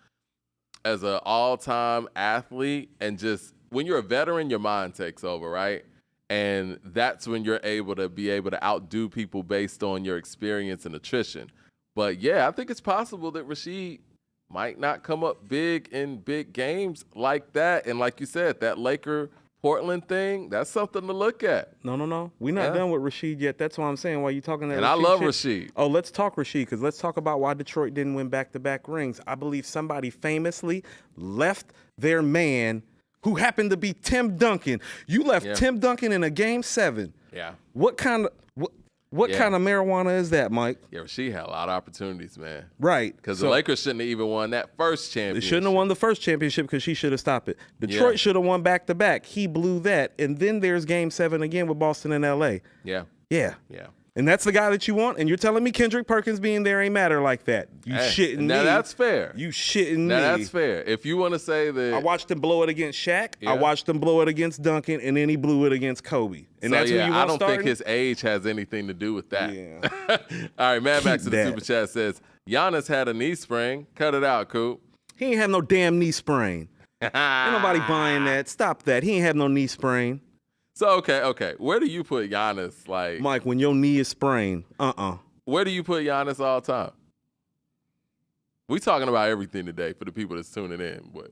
all-time athlete, and just when you're a veteran, your mind takes over, right? And that's when you're able to outdo people based on your experience and attrition. But yeah, I think it's possible that Rasheed might not come up big in big games like that. And like you said, that Laker-Portland thing, that's something to look at. No. We're not done with Rasheed yet. That's what I'm saying. While you're talking that and Rasheed I love shit. Rasheed. Oh, let's talk Rasheed, because let's talk about why Detroit didn't win back-to-back rings. I believe somebody famously left their man who happened to be Tim Duncan. You left Tim Duncan in a Game 7. Yeah. What kind of marijuana is that, Mike? Yeah, she had a lot of opportunities, man. Right. Because the Lakers shouldn't have even won that first championship. They shouldn't have won the first championship because she should have stopped it. Detroit should have won back-to-back. He blew that. And then there's Game 7 again with Boston and L.A. Yeah. Yeah. And that's the guy that you want? And you're telling me Kendrick Perkins being there ain't matter like that? Shitting me. Now that's fair. You shitting me. Now that's fair. If you want to say that. I watched him blow it against Shaq. Yeah. I watched him blow it against Duncan. And then he blew it against Kobe. And that's who you want I don't think his age has anything to do with that. Yeah. All right, Mad Max to the super chat says, Giannis had a knee sprain. Cut it out, Coop. He ain't have no damn knee sprain. Ain't nobody buying that. Stop that. He ain't have no knee sprain. So, okay. Where do you put Giannis? Like, Mike, when your knee is sprained, where do you put Giannis all time? We talking about everything today for the people that's tuning in, but,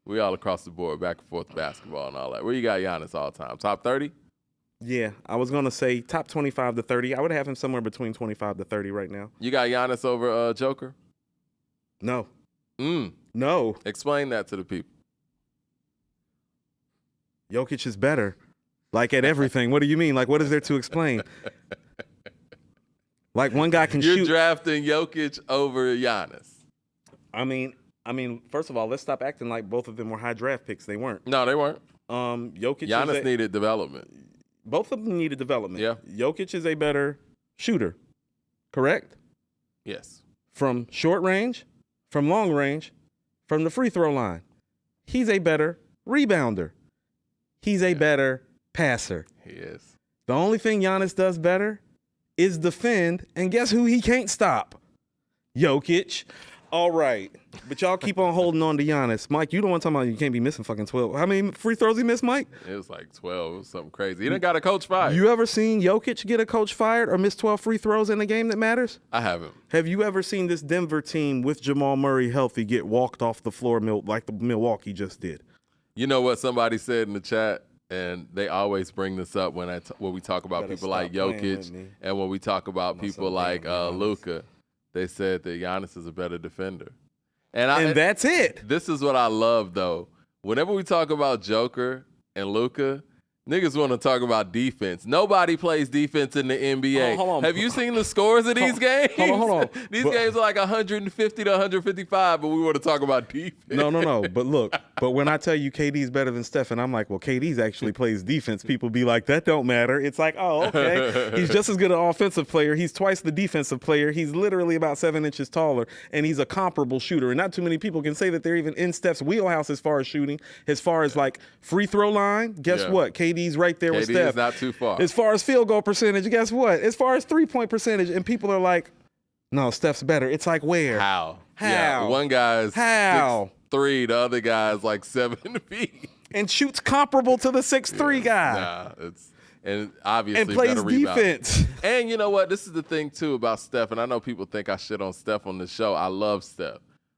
we all across the board, back and forth basketball and all that. Where you got Giannis all time? Top 30? Yeah, I was going to say top 25 to 30. I would have him somewhere between 25 to 30 right now. You got Giannis over Joker? No. No. Explain that to the people. Jokic is better. Like at everything. What do you mean? Like, what is there to explain? Like one guy can shoot. You're drafting Jokic over Giannis. I mean, first of all, let's stop acting like both of them were high draft picks. They weren't. No, they weren't. Giannis needed development. Both of them needed development. Yeah. Jokic is a better shooter. Correct? Yes. From short range, from long range, from the free throw line. He's a better rebounder. He's a better passer. He is. The only thing Giannis does better is defend, and guess who he can't stop? Jokic. All right. But y'all keep on holding on to Giannis. Mike, you don't want to talk about you can't be missing fucking 12. How many free throws he missed, Mike? It was like 12. It was something crazy. He done got a coach fired. You ever seen Jokic get a coach fired or miss 12 free throws in a game that matters? I haven't. Have you ever seen this Denver team with Jamal Murray healthy get walked off the floor like the Milwaukee just did? You know what somebody said in the chat? And they always bring this up when we talk about people like Jokic and when we talk about people like Luka. They said that Giannis is a better defender. And that's it. This is what I love, though. Whenever we talk about Joker and Luka, niggas want to talk about defense. Nobody plays defense in the NBA. Hold on. Have you seen the scores of these games? Hold on. These games are like 150 to 155, but we want to talk about defense. No. But look, when I tell you KD's better than Steph, and I'm like, well, KD's actually plays defense, people be like, that don't matter. It's like, oh, okay. He's just as good an offensive player. He's twice the defensive player. He's literally about 7 inches taller, and he's a comparable shooter. And not too many people can say that they're even in Steph's wheelhouse as far as shooting. As far as like free throw line, guess what? KD's right there with Steph. KD is not too far. As far as field goal percentage, guess what? As far as 3-point percentage, and people are like, no, Steph's better. It's like where? How? Yeah, one guy's 6'3", the other guy's like 7 feet. And shoots comparable to the 6'3" Nah, guy. and obviously and plays defense. And you know what? This is the thing too about Steph, and I know people think I shit on Steph on the show. I love Steph.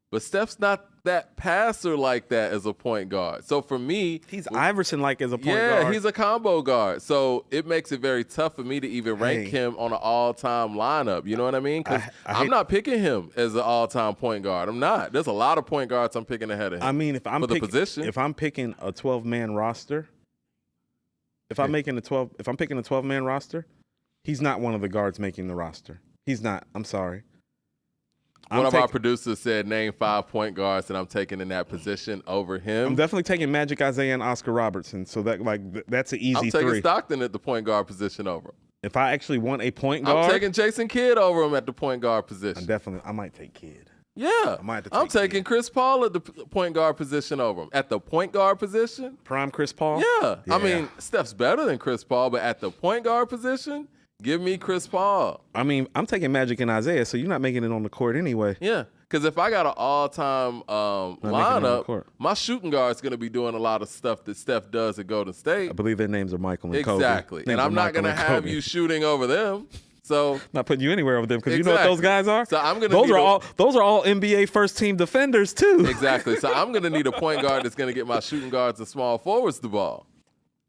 But Steph's not that passer like that as a point guard. So for me, he's Iverson-like as a point guard. Yeah, he's a combo guard. So it makes it very tough for me to even rank him on an all-time lineup. You know what I mean? Because I'm not picking him as an all-time point guard. I'm not. There's a lot of point guards I'm picking ahead of him. I mean, if I'm the position, if I'm picking a 12-man roster, if I'm picking a 12-man roster, he's not one of the guards making the roster. He's not. I'm sorry. One of our producers said name 5 point guards that I'm taking in that position over him. I'm definitely taking Magic, Isaiah, and Oscar Robertson. So that's an easy 3. I'm taking Stockton at the point guard position over him. If I actually want a point guard, I'm taking Jason Kidd over him at the point guard position. I might take Kidd. Yeah, I'm taking Chris Paul at the point guard position over him. At the point guard position, prime Chris Paul. Yeah, I mean Steph's better than Chris Paul, but at the point guard position, give me Chris Paul. I mean, I'm taking Magic and Isaiah, so you're not making it on the court anyway. Yeah, because if I got an all-time lineup, my shooting guard's going to be doing a lot of stuff that Steph does at Golden State. I believe their names are Michael and Kobe. Exactly, and I'm not going to have you shooting over them. So not putting you anywhere with them because you know what those guys are. So I'm gonna those are all NBA first team defenders too. Exactly. So I'm gonna need a point guard that's gonna get my shooting guards and small forwards the ball.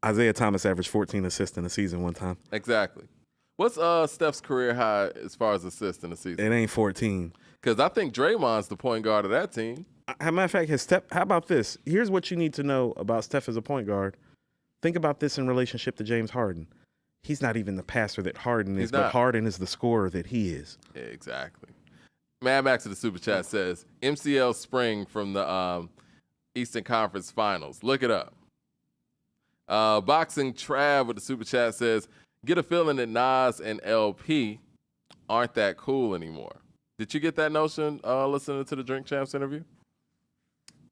Isaiah Thomas averaged 14 assists in a season one time. Exactly. What's Steph's career high as far as assists in a season? It ain't 14. Because I think Draymond's the point guard of that team. As a matter of fact, how about this? Here's what you need to know about Steph as a point guard. Think about this in relationship to James Harden. He's not even the passer that Harden is, but Harden is the scorer that he is. Yeah, exactly. Mad Max of the Super Chat says, MCL Spring from the Eastern Conference Finals. Look it up. Boxing Trav with the Super Chat says, get a feeling that Nas and LP aren't that cool anymore. Did you get that notion listening to the Drink Champs interview?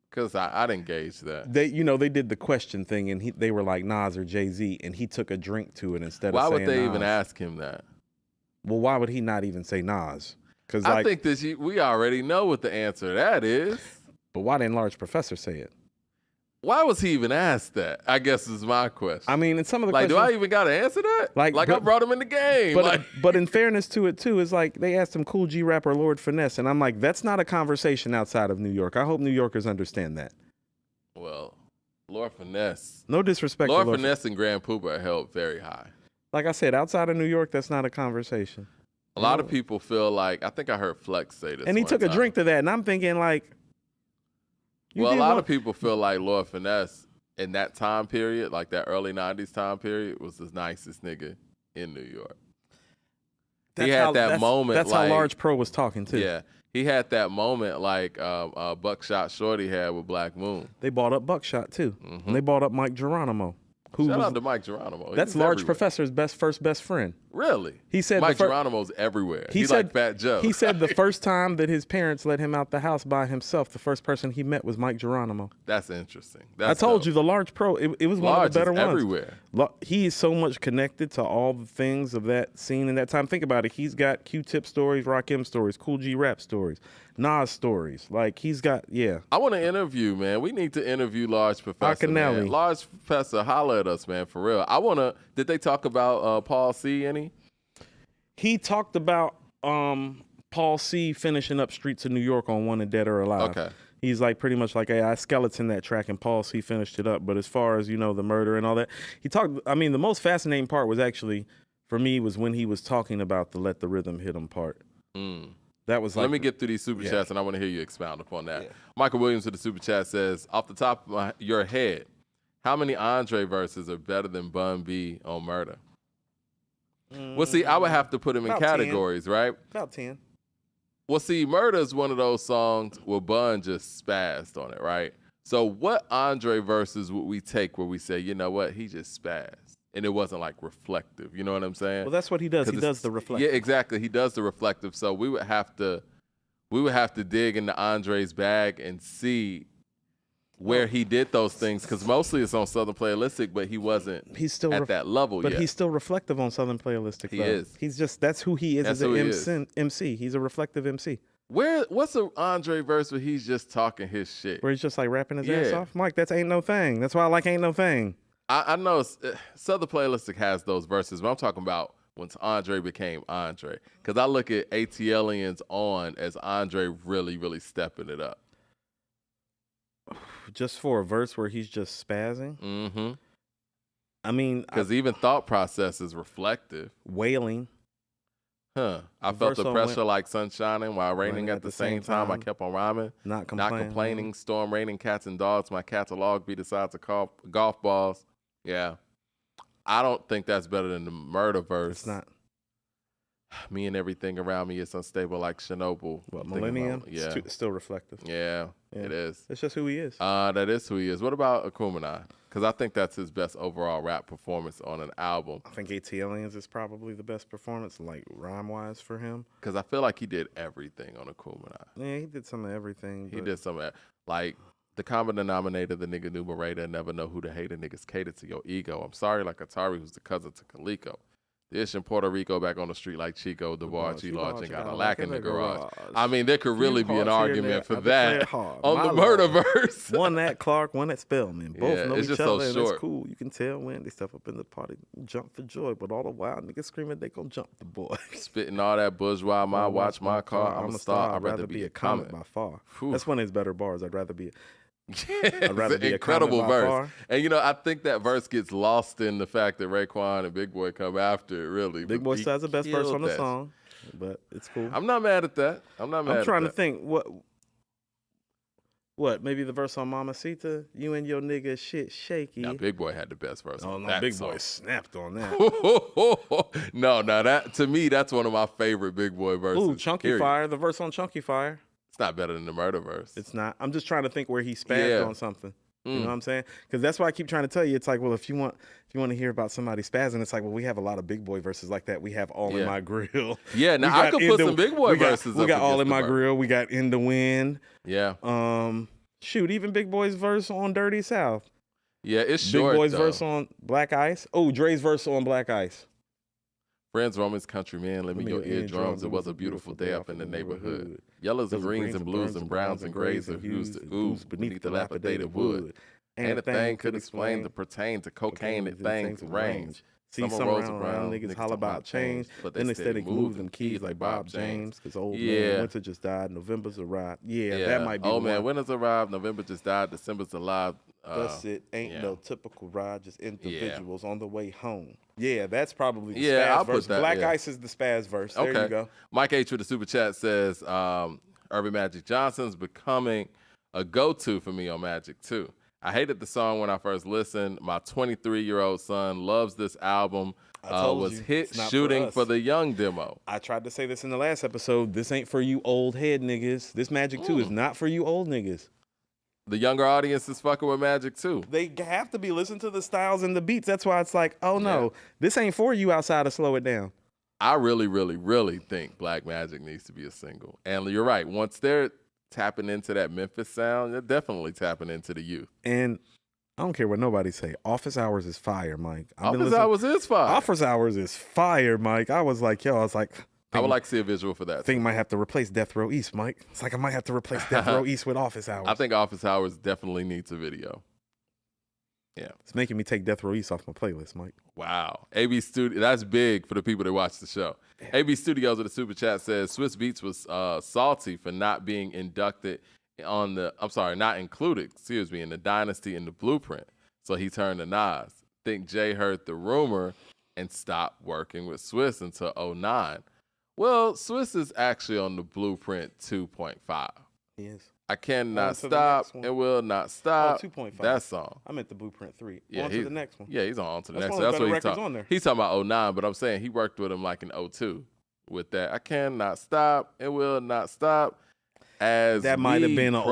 Because I didn't gauge that. They did the question thing, and they were like Nas or Jay-Z, and he took a drink to it instead of saying Nas. Why would they even ask him that? Well, why would he not even say Nas? I think we already know what the answer to that is. But why didn't Large Professor say it? Why was he even asked that? I guess is my question. I mean, in some of the like, questions, do I even got to answer that? Like I brought him in the game. But in fairness to it, too, it's like they asked him Cool G Rap or Lord Finesse. And I'm like, that's not a conversation outside of New York. I hope New Yorkers understand that. Well, Lord Finesse. No disrespect Lord to Lord Finesse and Grand Pooper are held very high. Like I said, outside of New York, that's not a conversation. A lot of people feel like, I think I heard Flex say this. And he took a drink to that. And I'm thinking like. Well, a lot of people feel like Lord Finesse in that time period, like that early 90s time period, was the nicest nigga in New York. He had that moment. That's how Large Pro was talking, too. Yeah. He had that moment like Buckshot Shorty had with Black Moon. They bought up Buckshot, too. And they bought up Mike Geronimo. Shout out to Mike Geronimo. That's Large Professor's best friend. Really? He said Mike Geronimo's everywhere. He said, like Fat Joe. He said the first time that his parents let him out the house by himself, the first person he met was Mike Geronimo. That's interesting. I told you, the Large Pro, it was one of the better ones. Everywhere. He is so much connected to all the things of that scene in that time. Think about it. He's got Q-Tip stories, Rakim stories, Cool G Rap stories, Nas stories. Like, he's got, I want to interview, man. We need to interview Large Professor, man. Large Professor, holler at us, man, for real. Did they talk about Paul C any? He talked about Paul C finishing up Streets of New York on Wanted Dead or Alive. Okay. He's like pretty much like, hey, I skeleton that track and Paul C finished it up. But as far as, the murder and all that, he talked, I mean, the most fascinating part was actually, for me, was when he was talking about the Let the Rhythm Hit Him part. That was like. Let me get through these super chats and I want to hear you expound upon that. Yeah. Michael Williams with the super chat says, off the top of your head, how many Andre verses are better than Bun B on Murder? Well, see, I would have to put them in categories, 10. right? About 10. Well, see, Murder is one of those songs where Bun just spazzed on it, right? So what Andre verses would we take where we say, you know what, he just spazzed? And it wasn't like reflective, you know what I'm saying? Well, that's what he does. He does the reflective. Yeah, exactly. He does the reflective. So we would have to dig into Andre's bag and see where he did those things, because mostly it's on Southern Playalistic, but he wasn't at that level yet. But he's still reflective on Southern Playalistic. He is. He's just, that's who he is as an MC. He's a reflective MC. What's an Andre verse where he's just talking his shit? Where he's just like rapping his ass off? Mike, that's Ain't No Thing. That's why I like Ain't No Thing. I know Southern Playalistic has those verses, but I'm talking about once Andre became Andre. Because I look at ATLians on as Andre really, really stepping it up. Just for a verse where he's just spazzing? Mm-hmm. I mean... Because even Thought Process is reflective. Wailing. I felt the pressure like sun shining while raining at the same time. I kept on rhyming. Not complaining. Storm raining cats and dogs. My catalog be the size of golf balls. Yeah. I don't think that's better than the Murder verse. It's not. Me and everything around me is unstable like Chernobyl. What, Millennium? Yeah. It's still reflective. Yeah, it is. It's just who he is. That is who he is. What about Akumenai? Because I think that's his best overall rap performance on an album. I think ATLians is probably the best performance, like rhyme-wise for him. Because I feel like he did everything on Akumenai. Yeah, he did some of everything. He did some of like the common denominator, the nigga numerator, never know who to hate, a niggas cater to your ego. I'm sorry like Atari, who's the cousin to Kaliko. The ish in Puerto Rico back on the street like Chico, DeVar, G-Large, and got a lack in the garage. I mean, there could really be an argument for that on the Murder verse. One at Clark, one at Spellman. Both know each other, and short. It's cool. You can tell when they step up in the party, jump for joy, but all the while, niggas screaming they gon' jump the boy. Spitting all that bourgeois, my watch, my car, I'm a star, I'd rather be a comet by far. Whew. That's one of his better bars. I'd rather be I'd rather be incredible verse. And I think that verse gets lost in the fact that Raekwon and Big Boy come after it, really. Big Boy says the best verse on the song, but it's cool. I'm not mad at that. I'm trying to think what maybe the verse on Mamacita, you and your nigga shit shaky. Now Big Boy had the best verse on that song. Big Boy snapped on that. No, that to me that's one of my favorite Big Boy verses. Ooh, Chunky Fire, the verse on Chunky Fire. It's not better than the Murder verse. It's not. I'm just trying to think where he spazzed on something. You know what I'm saying? Because that's why I keep trying to tell you. It's like, well, if you want to hear about somebody spazzing, it's like, well, we have a lot of Big Boy verses like that. We have All in My Grill. Yeah, now I could put some Big Boy verses. We got All in My Grill. We got In the Wind. Yeah. Shoot, even Big Boy's verse on Dirty South. Yeah, it's short. Big Boy's verse on Black Ice. Oh, Dre's verse on Black Ice. Friends, Romans, countrymen, lend me your eardrums. It was a beautiful day up in the neighborhood. Yellows and greens and blues and browns and grays and hues to ooze beneath the dilapidated wood. Ain't a thing could explain to pertain to cocaine and things range. See some around niggas holler about change, but they steady move them keys like Bob James. Cause old man winter just died, November's arrived. Yeah, that might be. Old man winter's arrived, November just died, December's alive. Thus it ain't no typical ride, just individuals on the way home. Yeah, that's probably the spaz verse. Put that, Black Ice is the spaz verse. There you go. Mike H with the super chat says, Urban Magic Johnson's becoming a go-to for me on Magic too. I hated the song when I first listened. My 23-year-old son loves this album. Was hit shooting for the young demo. I tried to say this in the last episode. This ain't for you old head niggas. This Magic 2 is not for you old niggas. The younger audience is fucking with Magic too. They have to be listening to the styles and the beats. That's why it's like, oh no, this ain't for you outside of Slow It Down. I really, really, really think Black Magic needs to be a single. And you're right. Once they're tapping into that Memphis sound, they're definitely tapping into the youth. And I don't care what nobody say. Office Hours is fire, Mike. Office Hours is fire. Office Hours is fire, Mike. I was like, I would like to see a visual for that. I think might have to replace Death Row East, Mike. It's like I might have to replace Death Row East with Office Hours. I think Office Hours definitely needs a video. Yeah. It's making me take Death Row East off my playlist, Mike. Wow. AB Studio, that's big for the people that watch the show. Yeah. AB Studios with a super chat says Swiss Beats was salty for not being inducted not included, in the Dynasty and the Blueprint. So he turned to Nas. Think Jay heard the rumor and stopped working with Swiss until 2009. Well, Swiss is actually on the Blueprint 2.5. He is. I cannot stop and will not stop. 2.5. That song. I meant the Blueprint 3. Yeah, on to the next one. Yeah, he's on to the next one. That's what he's talking. He's talking about 2009, but I'm saying he worked with him like in 2002 with that. I cannot stop and will not stop. That might have been an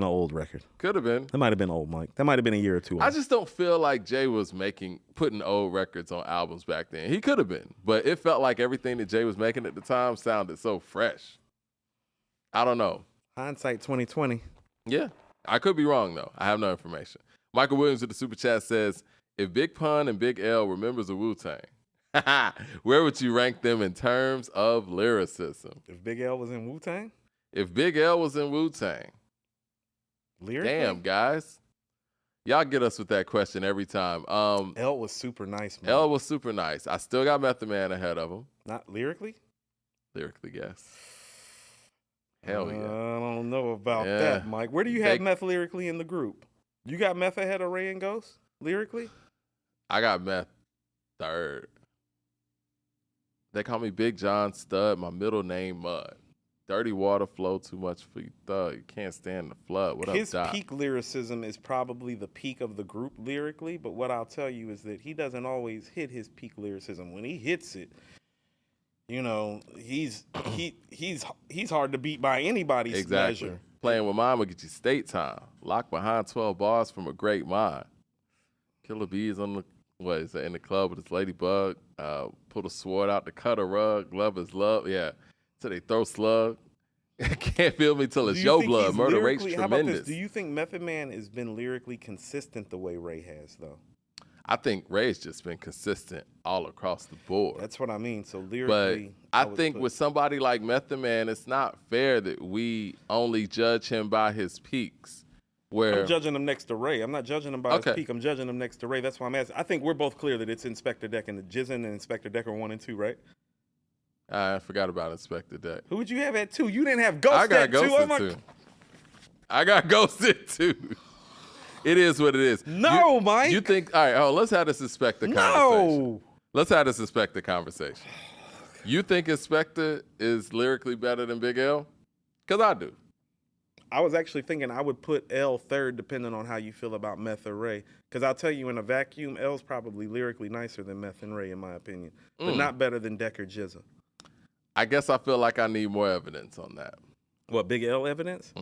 old record. Could have been. That might have been old, Mike. That might have been a year or two old. I just don't feel like Jay was putting old records on albums back then. He could have been, but it felt like everything that Jay was making at the time sounded so fresh. I don't know. Hindsight 2020. Yeah, I could be wrong though. I have no information. Michael Williams with the super chat says, if Big Pun and Big L were members of Wu-Tang, where would you rank them in terms of lyricism? If Big L was in Wu-Tang? If Big L was in Wu-Tang. Lyrically? Damn, guys. Y'all get us with that question every time. L was super nice, man. L was super nice. I still got Method Man ahead of him. Not lyrically? Lyrically, yes. Hell yeah. I don't know about that, Mike. Where do you have Meth lyrically in the group? You got Meth ahead of Ray and Ghost lyrically? I got Meth third. They call me Big John Stud. My middle name Mud. Dirty water flow too much for you, thug. You can't stand the flood. What His up, Doc? Peak lyricism is probably the peak of the group lyrically, but what I'll tell you is that he doesn't always hit his peak lyricism. When he hits it, you know, he's hard to beat by anybody's measure. Playing with mine will get you state time. Locked behind 12 bars from a great mind. Killer Bees on the in the club with his ladybug. Pull a sword out to cut a rug. Love is love. Yeah. So they throw slug. Can't feel me till it's your blood. Murder rate's tremendous. Do you think Method Man has been lyrically consistent the way Ray has, though? I think Ray's just been consistent all across the board. That's what I mean. So lyrically, but I think with somebody like Method Man, it's not fair that we only judge him by his peaks. Where I'm judging him next to Ray. I'm not judging him by his peak. I'm judging him next to Ray. That's why I'm asking. I think we're both clear that it's Inspector Deck and the Jizzin and Inspector Deck are 1 and 2, right? I forgot about Inspector Deck. Who would you have at 2? You didn't have Ghost at 2. I got Ghost at 2. I got Ghost at 2. It is what it is. No, Mike. You think, all right, let's have this Inspector conversation. No. Let's have this Inspector conversation. You think Inspector is lyrically better than Big L? Because I do. I was actually thinking I would put L third depending on how you feel about Meth or Ray. Because I'll tell you, in a vacuum, L's probably lyrically nicer than Meth and Ray, in my opinion. But not better than Deck or Jizza. I guess I feel like I need more evidence on that. What, Big L evidence?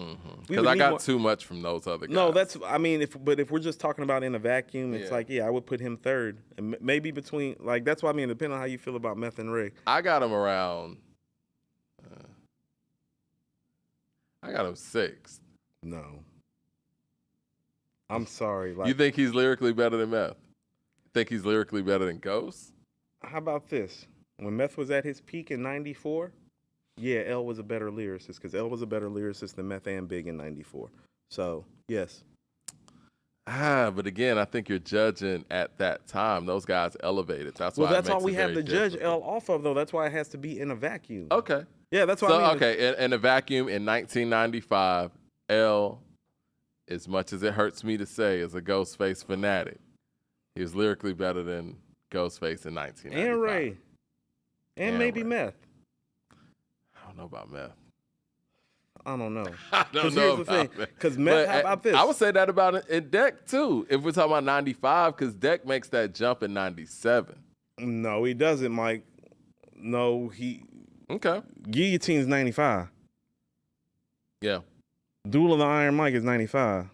Because I got too much from those other guys. No, if we're just talking about in a vacuum, it's like, I would put him third. And maybe between, that's what I mean, depending on how you feel about Meth and Ray. I got him around, I got him 6th. No. I'm sorry. You think he's lyrically better than Meth? Think he's lyrically better than Ghost? How about this? When Meth was at his peak in 94, L was a better lyricist because L was a better lyricist than Meth and Big in 94. So, yes. But again, I think you're judging at that time. Those guys elevated. That's Well, why that's it makes all we it have to very judge difficult. L off of, though. That's why it has to be in a vacuum. Okay. Yeah, that's why So, I mean. okay, in a vacuum in 1995, L, as much as it hurts me to say, is a Ghostface fanatic. He was lyrically better than Ghostface in 1995. And Ray. And maybe Ray. Meth. I don't know about Meth. I don't know. I don't know here's the thing. about Meth. Because Meth, how about this? I would say that about in Deck, too, if we're talking about 95, because Deck makes that jump in 97. No, he doesn't, Mike. No, he... Okay. Guillotine's 95. Yeah. Duel of the Iron Mike is 95.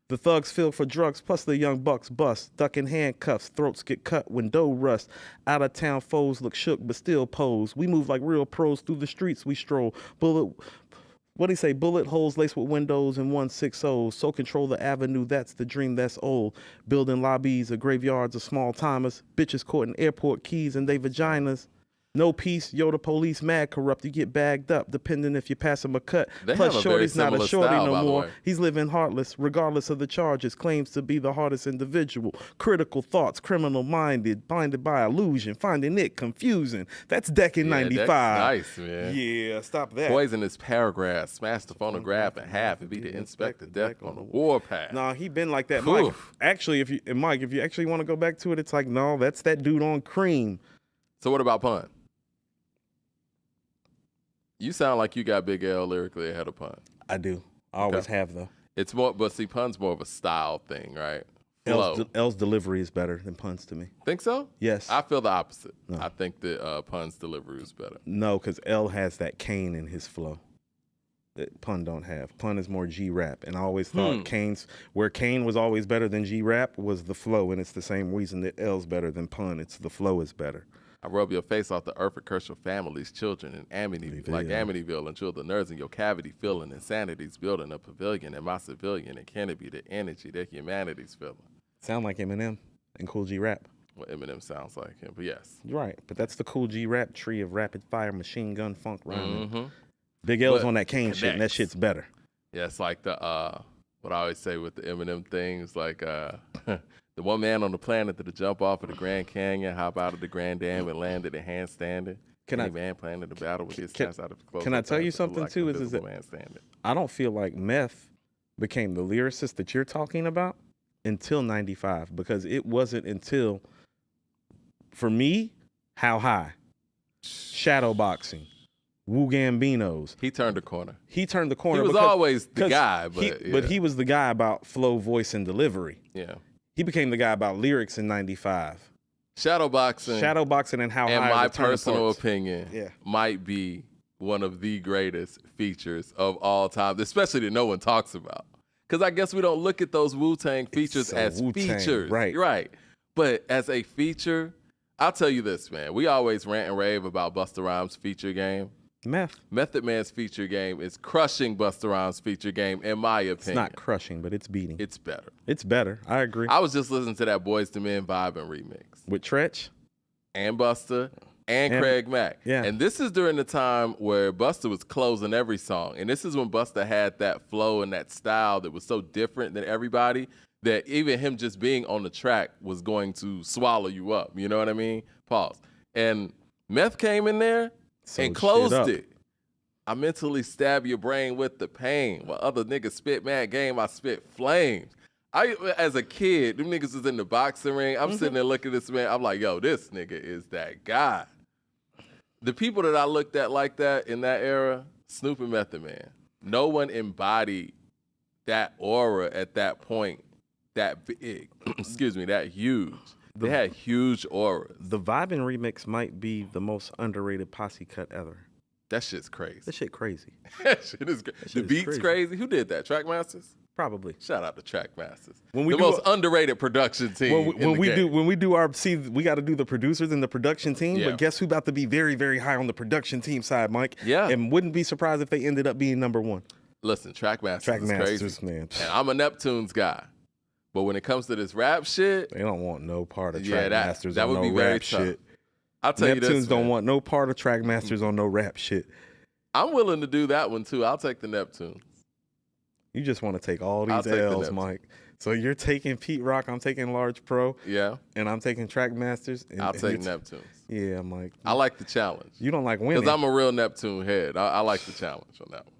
The thugs feel for drugs, plus the young bucks bust. Ducking handcuffs, throats get cut when dough rust. Out of town foes look shook, but still pose. We move like real pros through the streets we stroll. What'd he say? Bullet holes laced with windows and 160s. So control the avenue, that's the dream that's old. Building lobbies of graveyards of small timers. Bitches caught in airport keys and they vaginas. No peace, yo, the police mad corrupt. You get bagged up, depending if you pass him a cut. They Plus, have a very Shorty's not a similar shorty style, by no the more. way. He's living heartless, regardless of the charges. Claims to be the hardest individual. Critical thoughts, criminal-minded, blinded by illusion. Finding it confusing. That's Deck in 95. Nice, man. Yeah, stop that. Poisonous paragraph, smash the phonograph in half and be the inspector deck on the warpath. Nah, he been like that, Mike. Actually, if you actually want to go back to it, it's like, no, that's that dude on Cream. So what about Pun? You sound like you got Big L lyrically ahead of Pun. I do. I always have, though. It's more, but see, Pun's more of a style thing, right? Flow. L's delivery is better than Pun's to me. Think so? Yes. I feel the opposite. No. I think that Pun's delivery is better. No, because L has that Kane in his flow that Pun don't have. Pun is more G-rap, and I always thought where Kane was always better than G-rap was the flow, and it's the same reason that L's better than Pun. It's the flow is better. I rub your face off the earth and curse your family's children in Amityville, like Amityville, and chill the nerves in your cavity, feeling insanity's building a pavilion in my civilian, and can it be the energy that humanity's feeling? Sound like Eminem and Cool G Rap. Well, Eminem sounds like him, but yes. Right, but that's the Cool G Rap tree of rapid fire, machine gun, funk rhyming. Big L's on that Kane shit, and that shit's better. Yeah, it's like the, what I always say with the Eminem things, like, the one man on the planet that'll jump off of the Grand Canyon, hop out of the Grand Dam, and land at a handstanding. Any man planning the battle with his chest out of the clothes. Can I tell you something, like too? Is that I don't feel like Meth became the lyricist that you're talking about until 95, because it wasn't until, for me, How High, Shadowboxing, Wu Gambinos. He turned the corner. He turned the corner. He was always the guy, but he was the guy about flow, voice, and delivery. Yeah. He became the guy about lyrics in 95. Shadowboxing and How High. In my personal opinion, might be one of the greatest features of all time, especially that no one talks about. Because I guess we don't look at those Wu-Tang features as Wu-Tang, features. Right. But as a feature, I'll tell you this, man. We always rant and rave about Busta Rhymes' feature game. Method Man's feature game is crushing Busta Rhymes' feature game, in my opinion. It's not crushing, but it's beating. It's better. It's better. I agree. I was just listening to that Boyz II Men Vibin' remix. With Tretch? And Busta and Craig Mack. Yeah. And this is during the time where Busta was closing every song. And this is when Busta had that flow and that style that was so different than everybody that even him just being on the track was going to swallow you up. You know what I mean? Pause. And Meth came in there and closed it. I mentally stab your brain with the pain. While other niggas spit mad game, I spit flames. As a kid, them niggas was in the boxing ring. I'm sitting there looking at this man. I'm like, yo, this nigga is that guy. The people that I looked at like that in that era, Snoop and Method Man, no one embodied that aura at that point, that big, that huge. They had huge auras. The Vibin' remix might be the most underrated posse cut ever. That shit's crazy. That shit crazy. That shit is crazy. The beat's crazy. Who did that? Trackmasters? Probably. Shout out to Trackmasters. The most underrated production team. When we do our we got to do the producers and the production team. But guess who about to be very, very high on the production team side, Mike? Yeah. And wouldn't be surprised if they ended up being number one. Listen, Trackmasters is crazy, man. And I'm a Neptunes guy. But when it comes to this rap shit, they don't want no part of Trackmasters that would be very tough. Shit. I'll tell you this, Neptunes don't want no part of Trackmasters on no rap shit. I'm willing to do that one too. I'll take the Neptunes. You just want to take all I'll these take the L's, Neptune. Mike. So you're taking Pete Rock, I'm taking Large Pro, Yeah, and I'm taking Track Masters. I'll take Neptunes. Yeah, Mike. I like the challenge. You don't like winning. Because I'm a real Neptune head. I like the challenge on that one.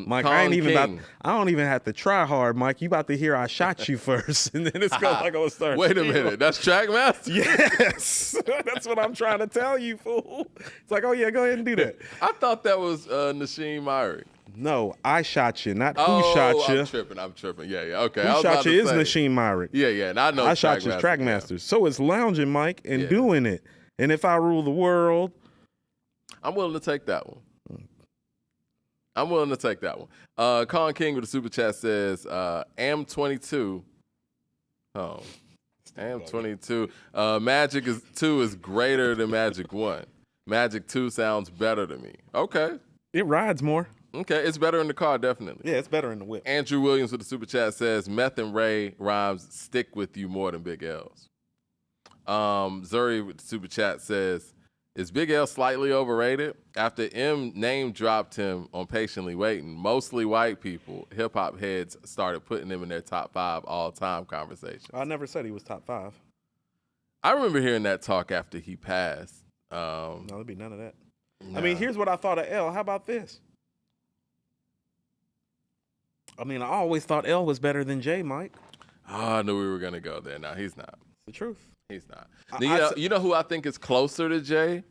Mike, Kong I ain't even King. I don't even have to try hard, Mike. You about to hear I shot you first, and then it's gonna start. Wait a minute, that's Trackmaster? Yes, that's what I'm trying to tell you, fool. It's like, oh yeah, go ahead and do that. I thought that was Nasheem Myrie. No, I shot you, not who shot you. I'm tripping. Yeah, okay. Who shot you is Nasheem Myrie. Yeah, and I know I shot you, Track Masters. So it's lounging, Mike, and doing it. And if I rule the world, I'm willing to take that one. Con King with the super chat says, AM22. Oh, AM22. Magic 2 is greater than Magic 1. Magic 2 sounds better to me. Okay. it rides more. Okay, it's better in the car, definitely. Yeah, it's better in the whip. Andrew Williams with the super chat says, Meth and Ray rhymes stick with you more than Big L's. Zuri with the super chat says, is Big L slightly overrated? After M name dropped him on Patiently Waiting, mostly white people, hip-hop heads started putting him in their top 5 all-time conversations. I never said he was top 5. I remember hearing that talk after he passed. No, there'd be none of that. Nah. I mean, here's what I thought of L. How about this? I mean, I always thought L was better than J, Mike. Oh, I knew we were going to go there. No, he's not. It's the truth. He's not. You know who I think is closer to J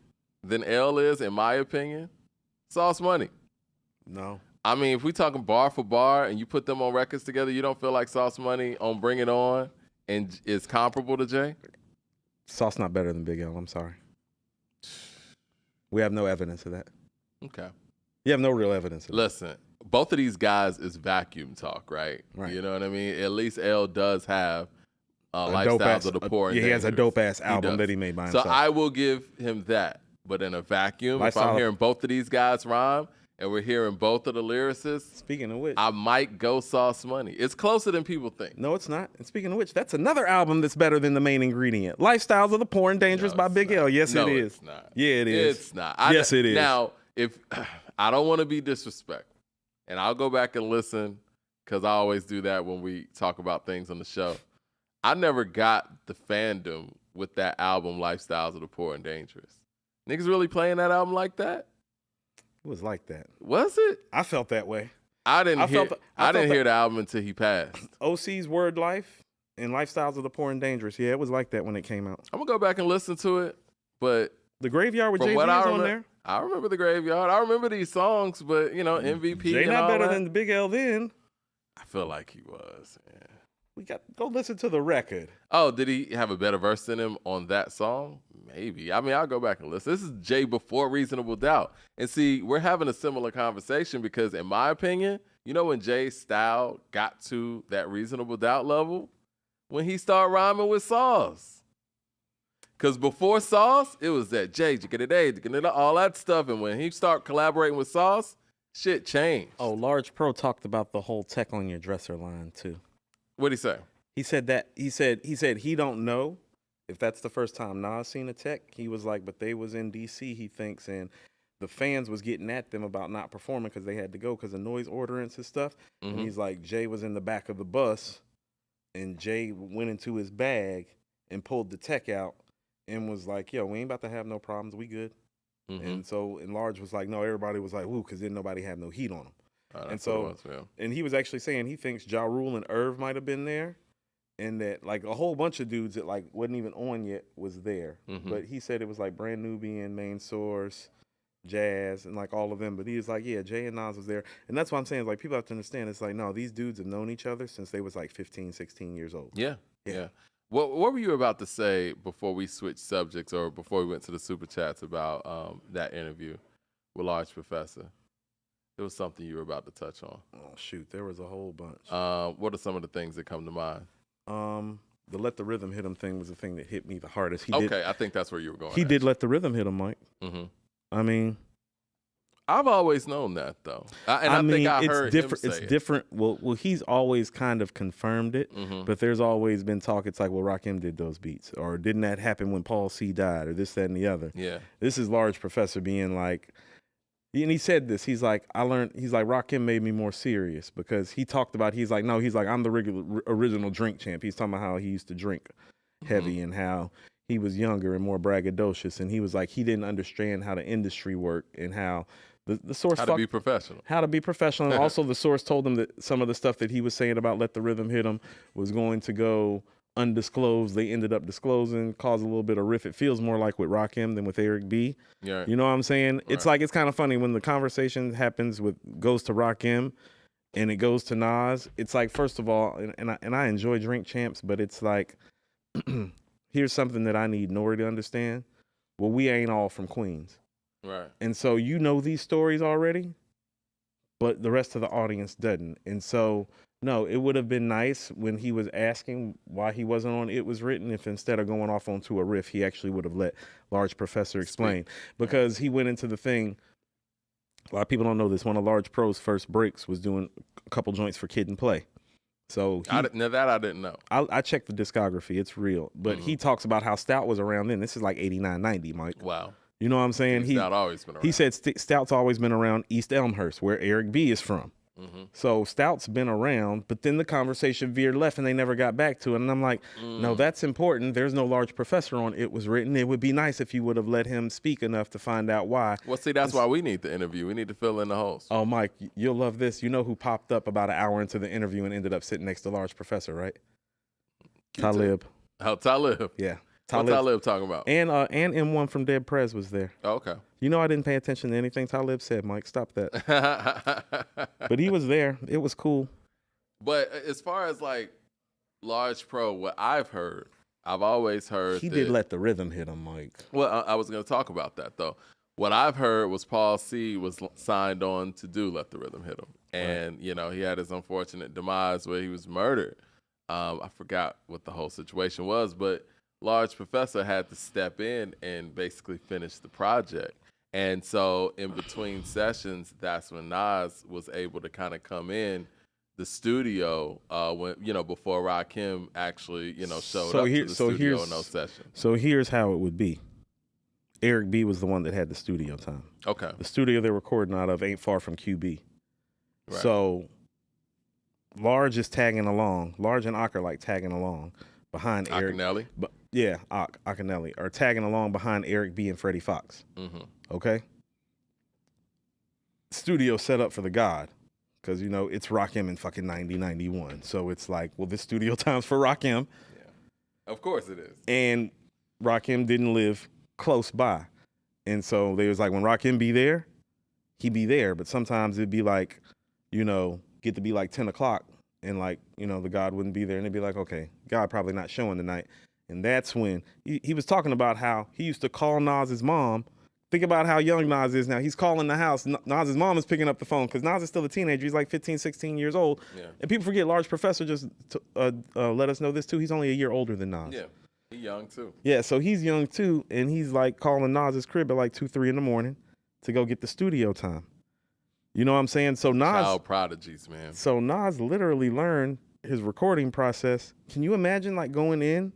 than L is, in my opinion? Sauce Money. No. I mean, if we talking bar for bar and you put them on records together, you don't feel like Sauce Money on Bring It On and is comparable to J? Sauce not better than Big L. I'm sorry. We have no evidence of that. Okay. You have no real evidence of that. Listen, both of these guys is vacuum talk, right? Right. You know what I mean? At least L does have Lifestyles of the Poor and Yeah, he has a Dangerous. dope-ass album that he made by himself. So I will give him that. But in a vacuum, if I'm hearing both of these guys rhyme and we're hearing both of the lyricists, speaking of which, I might go Sauce Money. It's closer than people think. No, it's not. And speaking of which, that's another album that's better than the main ingredient. Lifestyles of the Poor and Dangerous by Big L. Yes, it is. It's not. Yeah, it is. It's not. Yes, it is. Now, if I don't want to be disrespectful, and I'll go back and listen because I always do that when we talk about things on the show. I never got the fandom with that album, Lifestyles of the Poor and Dangerous. Niggas really playing that album like that? It was like that. Was it? I felt that way. I didn't hear the album until he passed. OC's Word Life and Lifestyles of the Poor and Dangerous. Yeah, it was like that when it came out. I'm going to go back and listen to it, but The Graveyard with Jay-Z is on there. I remember The Graveyard. I remember these songs, but, you know, MVP Jay and not all better that. than the Big L then. I feel like he was, yeah. We got go listen to the record. Oh, did he have a better verse than him on that song? Maybe. I mean, I'll go back and listen. This is Jay before Reasonable Doubt. And see, we're having a similar conversation because in my opinion, you know when Jay's style got to that Reasonable Doubt level? When he started rhyming with Sauce. Because before Sauce, it was that Jay, all that stuff. And when he started collaborating with Sauce, shit changed. Oh, Large Pro talked about the whole tech on your dresser line too. What'd he say? He said that he said he don't know if that's the first time Nas seen a tech. He was like, but they was in DC, he thinks, and the fans was getting at them about not performing because they had to go because of noise ordinance and stuff. Mm-hmm. And he's like, Jay was in the back of the bus, and Jay went into his bag and pulled the tech out and was like, yo, we ain't about to have no problems. We good. Mm-hmm. And Large was like, no, everybody was like, woo, because then nobody had no heat on him. And so, and he was actually saying he thinks Ja Rule and Irv might have been there, and that like a whole bunch of dudes that like wasn't even on yet was there. Mm-hmm. But he said it was like Brand Nubian, Main Source, Jazz, and like all of them. But he was like, yeah, Jay and Nas was there. And that's what I'm saying. Is like people have to understand. It's like, no, these dudes have known each other since they was like 15, 16 years old. Yeah. What were you about to say before we switched subjects or before we went to the super chats about that interview with Large Professor? There was something you were about to touch on. Oh, shoot. There was a whole bunch. What are some of the things that come to mind? The Let the Rhythm Hit Him thing was the thing that hit me the hardest. I think that's where you were going. He did Let the Rhythm Hit Him, Mike. Mm-hmm. I mean, I've always known that, though. I think I heard different. him say it's different. Well, he's always kind of confirmed it, but there's always been talk. It's like, well, Rakim did those beats, or didn't that happen when Paul C died, or this, that, and the other. Yeah. This is Large Professor being like, And he said this. He's like, Rakim made me more serious because he talked about, I'm the original drink champ. He's talking about how he used to drink heavy and how he was younger and more braggadocious. And he was like, he didn't understand how the industry worked and how the source how to be professional. How to be professional. And also the source told him that some of the stuff that he was saying about Let the Rhythm Hit Him was going to go undisclosed. They ended up disclosing, caused a little bit of riff. It feels more like with Rakim than with Eric B. Yeah. You know what I'm saying? Right. It's like, it's kind of funny when the conversation goes to Rakim and it goes to Nas. It's like, first of all, and I enjoy Drink Champs, but it's like, here's something that I need Nori to understand. Well, we ain't all from Queens. Right. And so you know these stories already, but the rest of the audience doesn't. And so, no, it would have been nice when he was asking why he wasn't on It Was Written, if instead of going off onto a riff, he actually would have let Large Professor explain. Because he went into the thing, a lot of people don't know this, one of Large Pro's first breaks was doing a couple joints for Kid and Play. So I didn't know. I checked the discography, it's real. But he talks about how Stout was around then. This is like 89, 90, Mike. Wow. You know what I'm saying? Stout always been around. He said Stout's always been around East Elmhurst, where Eric B is from. So Stout's been around, but then the conversation veered left and they never got back to it. And I'm like, no, that's important. There's no Large Professor on It Was Written. It would be nice if you would have let him speak enough to find out why. Well, see, that's why we need the interview. We need to fill in the holes. Oh, Mike, you'll love this. You know who popped up about an hour into the interview and ended up sitting next to Large Professor, right? Talib. Oh, Talib. Yeah. What Talib talking about? And M1 from Dead Prez was there. Oh, okay. You know I didn't pay attention to anything Talib said, Mike. Stop that. But he was there. It was cool. But as far as like Large Pro, what I've always heard he did Let the Rhythm Hit Him, Mike. Well, I was going to talk about that though. What I've heard was Paul C was signed on to do Let the Rhythm Hit Him, and you know he had his unfortunate demise where he was murdered. I forgot what the whole situation was, but Large Professor had to step in and basically finish the project. And so in between sessions, that's when Nas was able to kind of come in the studio when, you know, before Rakim actually, you know, showed up to the studio in those sessions. So here's how it would be. Eric B was the one that had the studio time. Okay. The studio they're recording out of ain't far from QB. Right. So Large is tagging along. Large and Ak are like tagging along behind Eric. Akinelli? Yeah, Akinelli are tagging along behind Eric B and Freddie Fox. Okay? Studio set up for the God. Because, you know, it's Rakim in fucking 90, 91. So it's like, well, this studio time's for Rakim. Yeah. Of course it is. And Rakim didn't live close by. And so they was like, when Rakim be there, he be there. But sometimes it'd be like, you know, get to be like 10 o'clock and like, you know, the God wouldn't be there. And it'd be like, okay, God probably not showing tonight. And that's when he was talking about how he used to call Nas's mom. Think about how young Nas is now. He's calling the house. Nas's mom is picking up the phone because Nas is still a teenager. He's like 15, 16 years old. Yeah. And people forget Large Professor just let us know this too. He's only a year older than Nas. Yeah, he's young too. Yeah, so he's young too. And he's like calling Nas's crib at like 2, 3 in the morning to go get the studio time. You know what I'm saying? So Nas. Child prodigies, man. So Nas literally learned his recording process. Can you imagine like going in?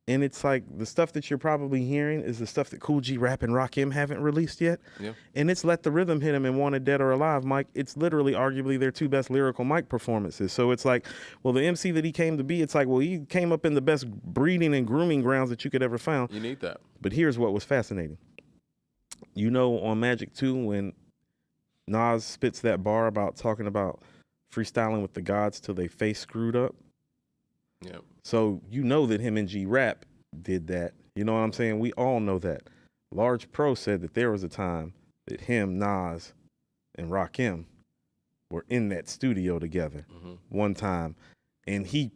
And it's like the stuff that you're probably hearing is the stuff that Kool G Rap and Rakim haven't released yet. Yeah. And it's Let the Rhythm Hit Him and Wanted Dead or Alive, Mike. It's literally arguably their 2 best lyrical mic performances. So it's like, well, the MC that he came to be, it's like, well, he came up in the best breeding and grooming grounds that you could ever find. You need that. But here's what was fascinating. You know, on Magic 2, when Nas spits that bar about talking about freestyling with the gods till they face screwed up. Yeah. So you know that him and G-Rap did that. You know what I'm saying? We all know that. Large Pro said that there was a time that him, Nas, and Rakim were in that studio together one time. And he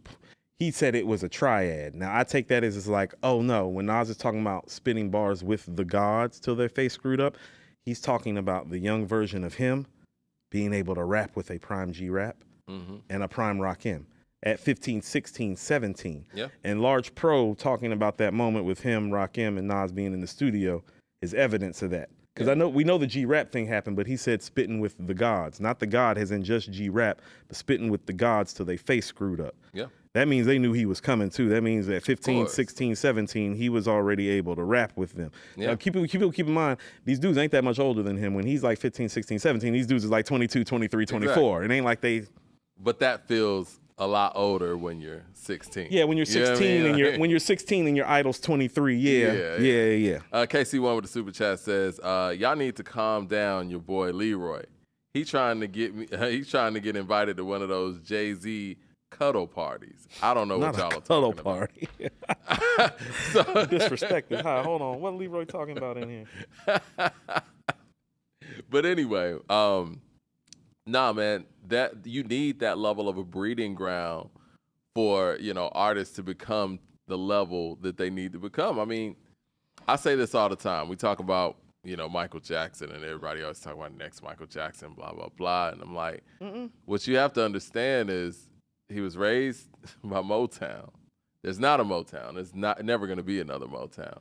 said it was a triad. Now, I take that as like, oh, no. When Nas is talking about spitting bars with the gods till their face screwed up, he's talking about the young version of him being able to rap with a prime G-Rap and a prime Rakim. At 15, 16, 17. Yeah. And Large Pro talking about that moment with him, Rakim, and Nas being in the studio is evidence of that. Because we know the G-Rap thing happened, but he said spitting with the gods. Not the god as in just G-Rap, but spitting with the gods till they face screwed up. Yeah. That means they knew he was coming too. That means at 15, 16, 17, he was already able to rap with them. Yeah. Now, keep in mind, these dudes ain't that much older than him. When he's like 15, 16, 17, these dudes is like 22, 23, 24. Exactly. It ain't like they... But that feels a lot older when you're 16. Yeah, when you're 16 and when you're 16 and your idol's 23. Yeah. KC1 with the super chat says, y'all need to calm down your boy Leroy. He's trying to get invited to one of those Jay-Z cuddle parties. I don't know what y'all are talking about. Party. So, disrespect is high. Hold on. What Leroy talking about in here? But anyway, nah, man, that you need that level of a breeding ground for, artists to become the level that they need to become. I mean, I say this all the time. We talk about, Michael Jackson, and everybody always talk about next Michael Jackson, blah, blah, blah. And I'm like, what you have to understand is he was raised by Motown. There's not a Motown. There's never going to be another Motown.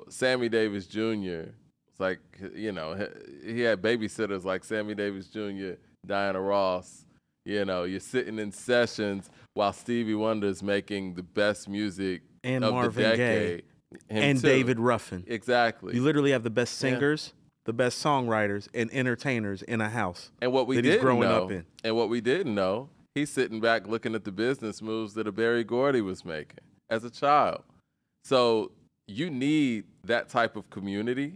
Sammy Davis Jr., it's like, he had babysitters like Sammy Davis Jr., Diana Ross. You're sitting in sessions while Stevie Wonder's making the best music and of Marvin the decade. Gaye. And too. David Ruffin. Exactly. You literally have the best singers, the best songwriters, and entertainers in a house. And what we didn't know, he's sitting back looking at the business moves that a Berry Gordy was making as a child. So you need that type of community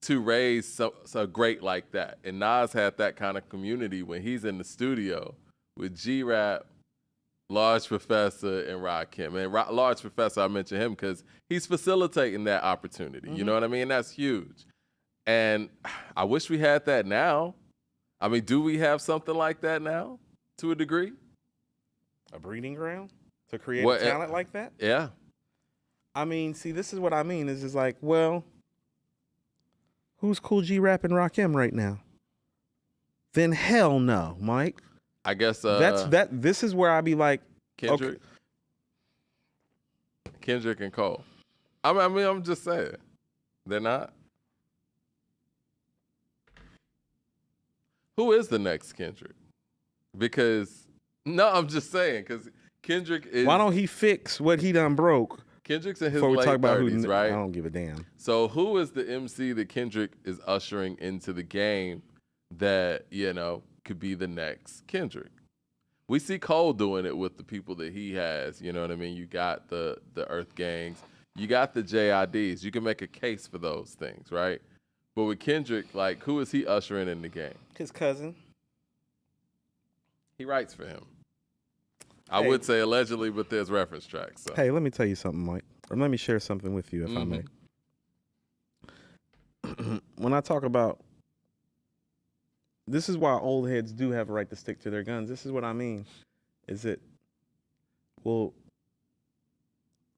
to raise so great like that. And Nas had that kind of community when he's in the studio with G-Rap, Large Professor, and Rakim. And Large Professor, I mention him because he's facilitating that opportunity. You know what I mean? That's huge. And I wish we had that now. I mean, do we have something like that now to a degree? A breeding ground to create a talent like that? Yeah. I mean, see, this is what I mean. Is like, well, who's Cool G rapping Rakim right now? Then hell no, Mike. I guess this is where I be like Kendrick. Okay. Kendrick and Cole. I mean, I'm just saying. They're not. Who is the next Kendrick? Because I'm just saying, because Kendrick is. Why don't he fix what he done broke? Kendrick's in his late 30s, right? I don't give a damn. So who is the MC that Kendrick is ushering into the game that, could be the next Kendrick? We see Cole doing it with the people that he has, you know what I mean? You got the Earth Gangs, you got the JIDs. You can make a case for those things, right? But with Kendrick, like, who is he ushering in the game? His cousin. He writes for him. I would say allegedly, but there's reference tracks. So. Hey, let me tell you something, Mike. Or let me share something with you, if I may. When I talk about, this is why old heads do have a right to stick to their guns. This is what I mean. Is it, well,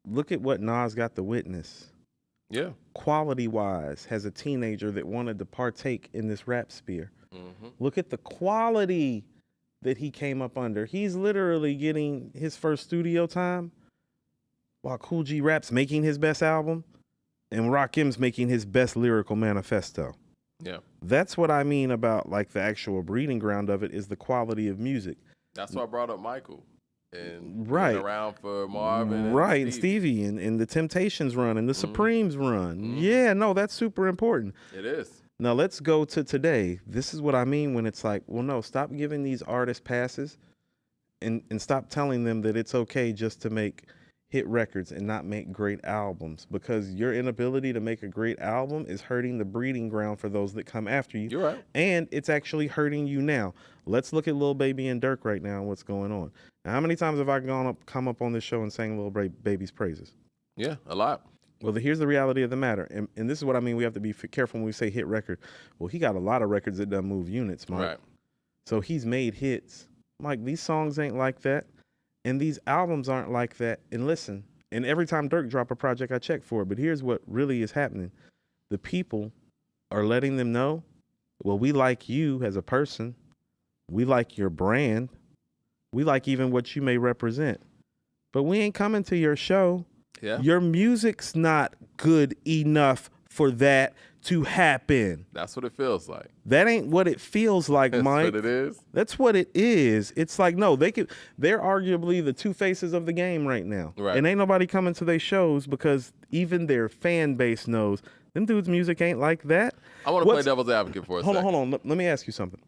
look at what Nas got to witness. Yeah. Quality-wise, has a teenager that wanted to partake in this rap sphere. Look at the quality that he came up under. He's literally getting his first studio time while Cool G Rap's making his best album and Rakim's making his best lyrical manifesto. Yeah. That's what I mean about like the actual breeding ground of it is the quality of music. That's why I brought up Michael. And right. around for Marvin and Stevie and the Temptations run and the Supremes run. Yeah, no, that's super important. It is. Now let's go to today. This is what I mean when it's like, well, no, stop giving these artists passes and stop telling them that it's okay just to make hit records and not make great albums, because your inability to make a great album is hurting the breeding ground for those that come after you. You're right. And it's actually hurting you now. Let's look at Lil Baby and Durk right now and what's going on. Now, how many times have I come up on this show and sang Lil Baby's praises? Yeah, a lot. Well, here's the reality of the matter. And this is what I mean. We have to be careful when we say hit record. Well, he got a lot of records that done move units, Mike. Right. So he's made hits. Mike, these songs ain't like that. And these albums aren't like that. And listen, and every time Durk drop a project, I check for it. But here's what really is happening. The people are letting them know, well, we like you as a person. We like your brand. We like even what you may represent. But we ain't coming to your show. Yeah. Your music's not good enough for that to happen. That's what it feels like. That ain't what it feels like, Mike. That's what it is? That's what it is. It's like, no, they're arguably the two faces of the game right now. Right. And ain't nobody coming to their shows because even their fan base knows them dudes' music ain't like that. I want to play devil's advocate for a second. Hold on. Let me ask you something.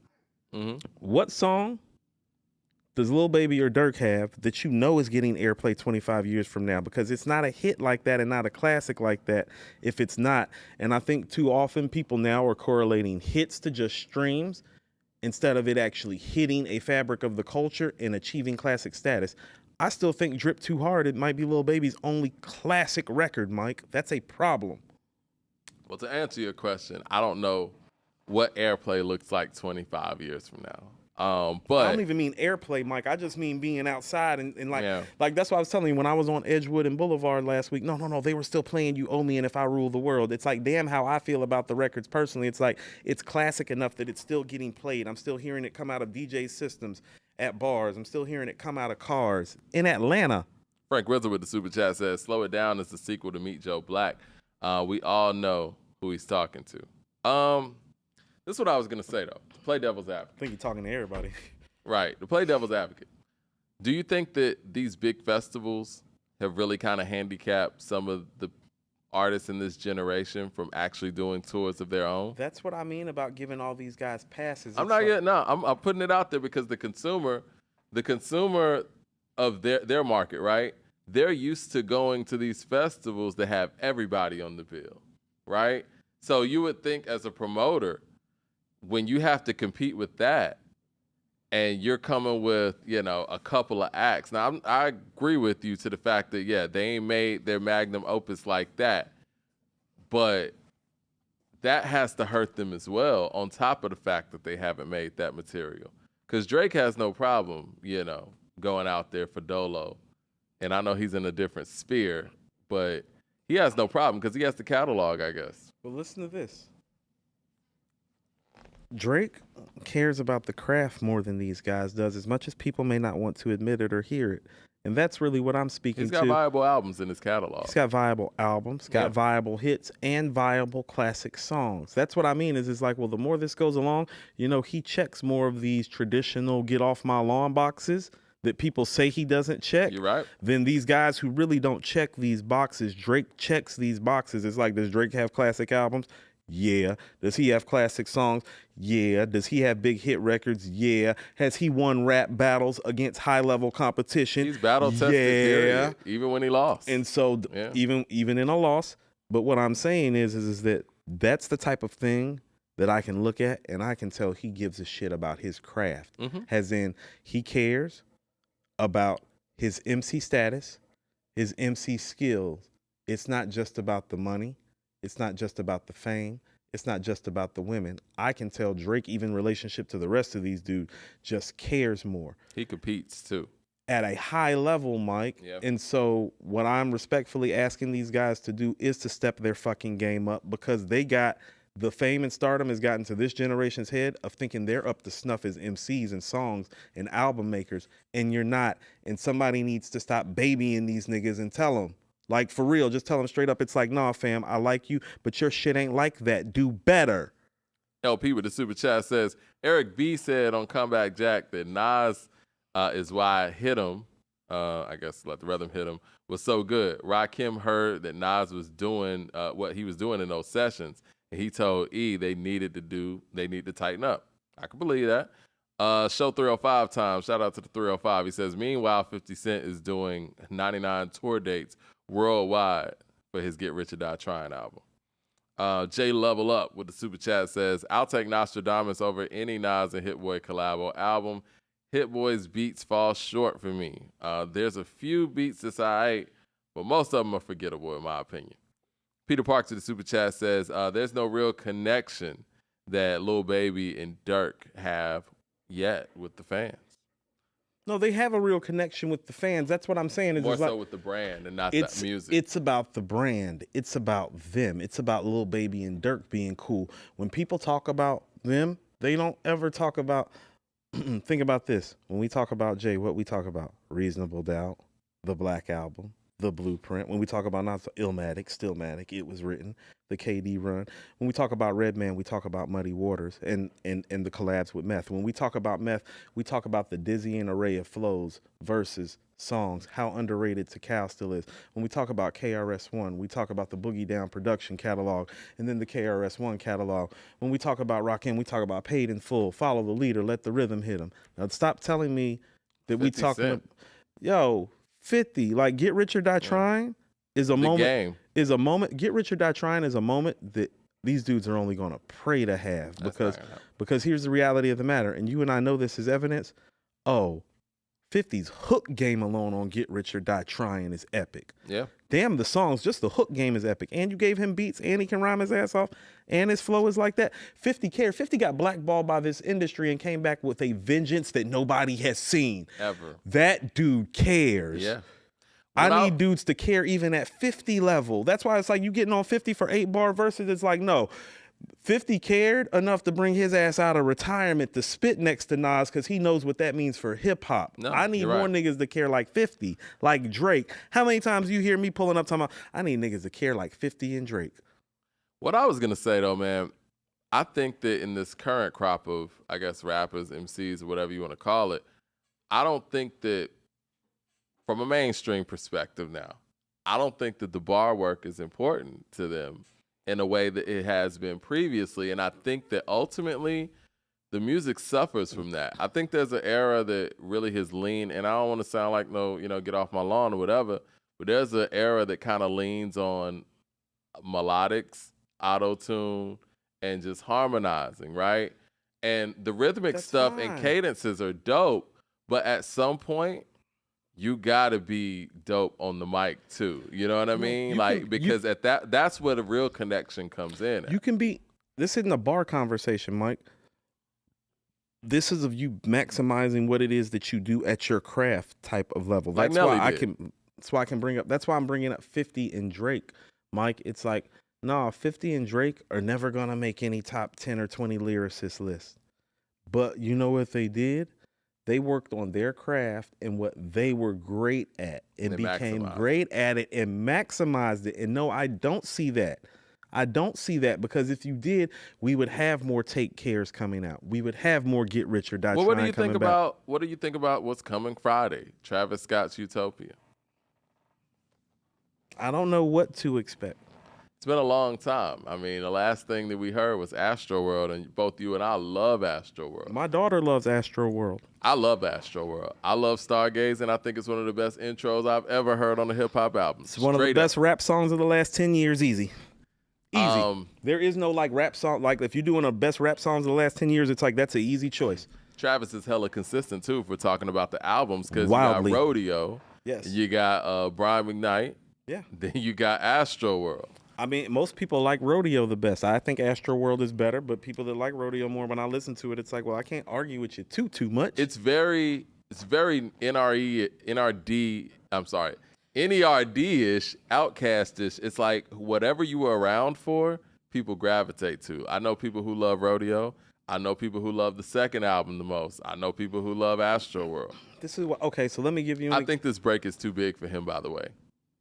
Mm-hmm. What song does Lil Baby or Durk have that you know is getting airplay 25 years from now? Because it's not a hit like that and not a classic like that if it's not. And I think too often people now are correlating hits to just streams instead of it actually hitting a fabric of the culture and achieving classic status. I still think Drip Too Hard, it might be Lil Baby's only classic record, Mike. That's a problem. Well, to answer your question, I don't know what airplay looks like 25 years from now. But I don't even mean airplay, Mike. I just mean being outside and like that's what I was telling you when I was on Edgewood and Boulevard last week. No, they were still playing You Owe Me and If I Rule the World. It's like, damn how I feel about the records personally. It's like, it's classic enough that it's still getting played. I'm still hearing it come out of DJ systems at bars. I'm still hearing it come out of cars in Atlanta. Frank Rizzo with the super chat says, "Slow It Down" is the sequel to Meet Joe Black. We all know who he's talking to. This is what I was going to say, though, to play devil's advocate. I think you're talking to everybody. Right, to play devil's advocate. Do you think that these big festivals have really kind of handicapped some of the artists in this generation from actually doing tours of their own? That's what I mean about giving all these guys passes. I'm putting it out there because the consumer of their market, right? They're used to going to these festivals that have everybody on the bill, right? So you would think as a promoter, when you have to compete with that and you're coming with, a couple of acts. Now, I agree with you to the fact that, they ain't made their magnum opus like that. But that has to hurt them as well, on top of the fact that they haven't made that material. Because Drake has no problem, going out there for Dolo. And I know he's in a different sphere, but he has no problem because he has the catalog, I guess. Well, listen to this. Drake cares about the craft more than these guys does, as much as people may not want to admit it or hear it. And that's really what I'm speaking to. He's got viable albums in his catalog. He's got viable albums, got viable hits, and viable classic songs. That's what I mean is like, well, the more this goes along, he checks more of these traditional get off my lawn boxes that people say he doesn't check. You're right. Then these guys who really don't check these boxes, Drake checks these boxes. It's like, does Drake have classic albums? Yeah. Does he have classic songs? Yeah. Does he have big hit records? Yeah. Has he won rap battles against high-level competition? He's battle-tested, period, even when he lost. And so even in a loss, but what I'm saying is that that's the type of thing that I can look at and I can tell he gives a shit about his craft. Mm-hmm. As in, he cares about his MC status, his MC skills. It's not just about the money. It's not just about the fame. It's not just about the women. I can tell Drake, even in relationship to the rest of these dudes, just cares more. He competes too. At a high level, Mike. Yep. And so what I'm respectfully asking these guys to do is to step their fucking game up, because they got the fame and stardom has gotten to this generation's head of thinking they're up to snuff as MCs and songs and album makers, and you're not. And somebody needs to stop babying these niggas and tell them, like, for real, just tell them straight up. It's like, nah, fam, I like you, but your shit ain't like that. Do better. LP with the super chat says, Eric B said on Comeback Jack that Nas is why I hit him. I guess let the rhythm hit him was so good. Rakim heard that Nas was doing what he was doing in those sessions, and he told E they need to tighten up. I can believe that. Show 305 time. Shout out to the 305. He says, meanwhile, 50 Cent is doing 99 tour dates worldwide for his Get Rich or Die Trying album. J Level Up with the super chat says, I'll take Nostradamus over any Nas and Hit Boy collabo album. Hit Boy's beats fall short for me. There's a few beats that's all right, but most of them are forgettable in my opinion. Peter Parks to the super chat says, there's no real connection that Lil Baby and Durk have yet with the fans. No, they have a real connection with the fans. That's what I'm saying. More so with the brand and not the music. It's about the brand. It's about them. It's about Lil Baby and Durk being cool. When people talk about them, they don't ever talk about, think about this. When we talk about Jay, what we talk about? Reasonable Doubt, the Black Album, The Blueprint. When we talk about not Illmatic, Stillmatic, it was written. The KD Run. When we talk about Redman, we talk about Muddy Waters and the collabs with Meth. When we talk about Meth, we talk about the dizzying array of flows, verses, songs, how underrated Cal still is. When we talk about KRS-One, we talk about the Boogie Down production catalog and then the KRS-One catalog. When we talk about Rakim, we talk about Paid in Full, Follow the Leader, Let the Rhythm Hit 'Em. Now stop telling me that we talking, yo, 50, like Get Rich or Die Trying is a moment. Is a moment. Get Rich or Die Trying is a moment that these dudes are only going to pray to have, because here's the reality of the matter, and you and I know this is evidence. 50's hook game alone on Get Rich or Die Trying is epic. Yeah. Damn, the songs, just the hook game is epic. And you gave him beats, and he can rhyme his ass off, and his flow is like that. 50 cared. 50 got blackballed by this industry and came back with a vengeance that nobody has seen. Ever. That dude cares. Yeah. I need dudes to care even at 50 level. That's why it's like you getting on 50 for 8-bar verses. It's like, no. 50 cared enough to bring his ass out of retirement to spit next to Nas because he knows what that means for hip hop. No, I need more niggas to care like 50, like Drake. How many times you hear me pulling up talking about, I need niggas to care like 50 and Drake? What I was going to say, though, man, I think that in this current crop of, I guess, rappers, MCs, or whatever you want to call it, I don't think that, from a mainstream perspective now, I don't think that the bar work is important to them in a way that it has been previously. And I think that ultimately the music suffers from that. I think there's an era that really has leaned, and I don't want to sound like get off my lawn or whatever, but there's an era that kind of leans on melodics, auto-tune, and just harmonizing, right? And the rhythmic stuff and cadences are dope, but at some point, you gotta be dope on the mic too. You know what I mean? Because that's where the real connection comes in. You can be. This isn't a bar conversation, Mike. This is of you maximizing what it is that you do at your craft type of level. That's why I can. That's why I can bring up. That's why I'm bringing up 50 and Drake, Mike. It's like, nah, 50 and Drake are never gonna make any top 10 or 20 lyricist list. But you know what they did? They worked on their craft and what they were great at and became great at it and maximized it. And no, I don't see that. I don't see that, because if you did, we would have more Take Cares coming out. We would have more Get Rich or Die Trying coming back. What do you think about what's coming Friday? Travis Scott's Utopia. I don't know what to expect. It's been a long time. I mean, the last thing that we heard was Astroworld, and both you and I love Astroworld. My daughter loves Astroworld. I love Astroworld. I love Stargazing. I think it's one of the best intros I've ever heard on a hip-hop album. It's one of the best rap songs of the last 10 years, easy. Easy. There is no like rap song, like if you're doing a best rap songs of the last 10 years, it's like that's an easy choice. Travis is hella consistent, too, if we're talking about the albums, because you got Rodeo. Yes. You got Brian McKnight. Yeah. Then you got Astroworld. I mean, most people like Rodeo the best. I think Astroworld is better, but people that like Rodeo more, when I listen to it, it's like, well, I can't argue with you too much. It's very NERD-ish, Outkast-ish. It's like whatever you were around for, people gravitate to. I know people who love Rodeo. I know people who love the second album the most. I know people who love Astroworld. This is what, okay, so let me give you I think this break is too big for him, by the way.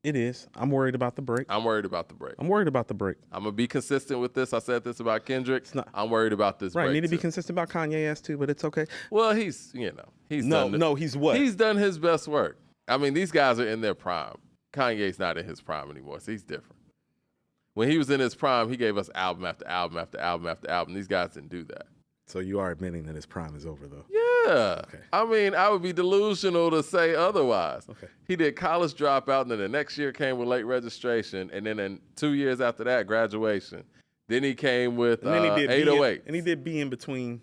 It is. I'm worried about the break. I'm worried about the break. I'm worried about the break. I'm going to be consistent with this. I said this about Kendrick. I'm worried about this break. Right, need to be consistent about Kanye ass too, but it's okay. Well, he's what? He's done his best work. I mean, these guys are in their prime. Kanye's not in his prime anymore, so he's different. When he was in his prime, he gave us album after album after album after album. These guys didn't do that. So you are admitting that his prime is over, though? Yeah. Okay. I mean, I would be delusional to say otherwise. Okay. He did College Dropout, and then the next year came with Late Registration, and then in 2 years after that, Graduation. Then he came with 808. And he did Be In Between.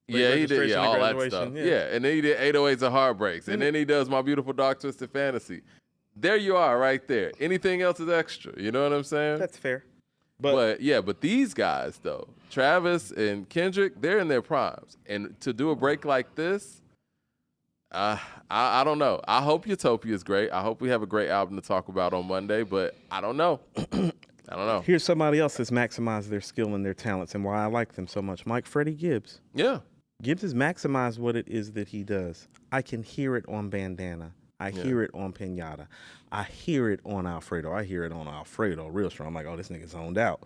Yeah, he did. Yeah, all that stuff. Yeah, and then he did 808s and Heartbreaks, and then he does My Beautiful Dark Twisted Fantasy. There you are, right there. Anything else is extra. You know what I'm saying? That's fair. But these guys though, Travis and Kendrick, they're in their primes, and to do a break like this, I don't know. I hope Utopia is great. I hope we have a great album to talk about on Monday, but I don't know. I don't know. Here's somebody else that's maximized their skill and their talents and why I like them so much. Freddie Gibbs. Yeah. Gibbs has maximized what it is that he does. I can hear it on Bandana. I hear it on Pinata. I hear it on Alfredo. I hear it on Alfredo real strong. I'm like, oh, this nigga zoned out.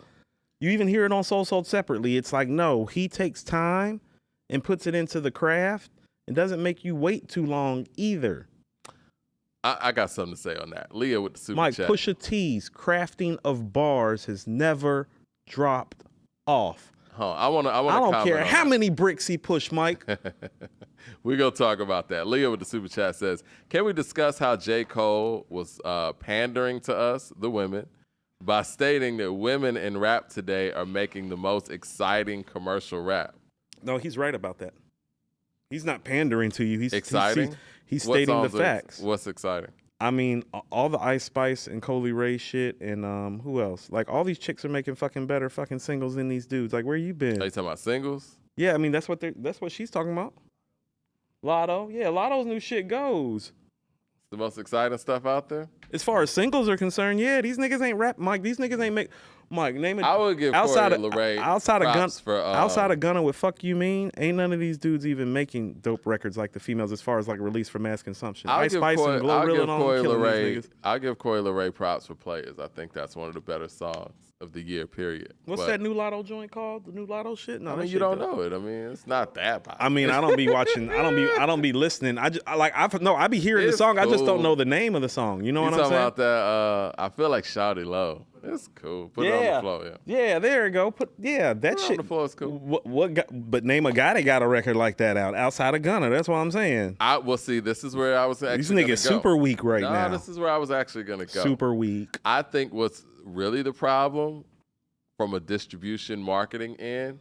You even hear it on Soul Sold separately. It's like, no, he takes time and puts it into the craft and doesn't make you wait too long either. I got something to say on that. Leah with the super Mike, chat. Pusha T's crafting of bars has never dropped off. I don't care how many bricks he pushed, Mike. We're going to talk about that. Leah with the super chat says, can we discuss how J. Cole was pandering to us, the women, by stating that women in rap today are making the most exciting commercial rap? No, he's right about that. He's not pandering to you. He's exciting. He's stating the facts. What's exciting? I mean, all the Ice Spice and Coley Ray shit, and who else? Like, all these chicks are making fucking better fucking singles than these dudes. Like, where you been? Are you talking about singles? Yeah, I mean, that's what she's talking about. Lotto, yeah, Lotto's new shit goes. The most exciting stuff out there? As far as singles are concerned, yeah, these niggas ain't rap. Mike, these niggas ain't make. Mike, name it. I would give outside Corey LeRae outside of Gunna with "Fuck You Mean," ain't none of these dudes even making dope records like the females as far as like release for mass consumption. Ice Spice and Glorilla and all them killing these niggas. I'll give Corey LeRae props for Players. I think that's one of the better songs of the year, period. What's that new Lotto joint called? The new Lotto shit? No, I mean, you don't know it. I mean, it's not that bad. I mean, I don't be watching. I don't be listening. I be hearing the song. Cool. I just don't know the name of the song. You know what I'm saying? You talking about that? I feel like Shawty Low. It's cool. Put it on the floor, yeah. There you go. That shit on the floor is cool. But name a guy that got a record like that out outside of Gunna. That's what I'm saying. Well, see, this is where I was actually. These niggas super weak right now. This is where I was actually gonna go. Super weak. I think what's really the problem from a distribution marketing end,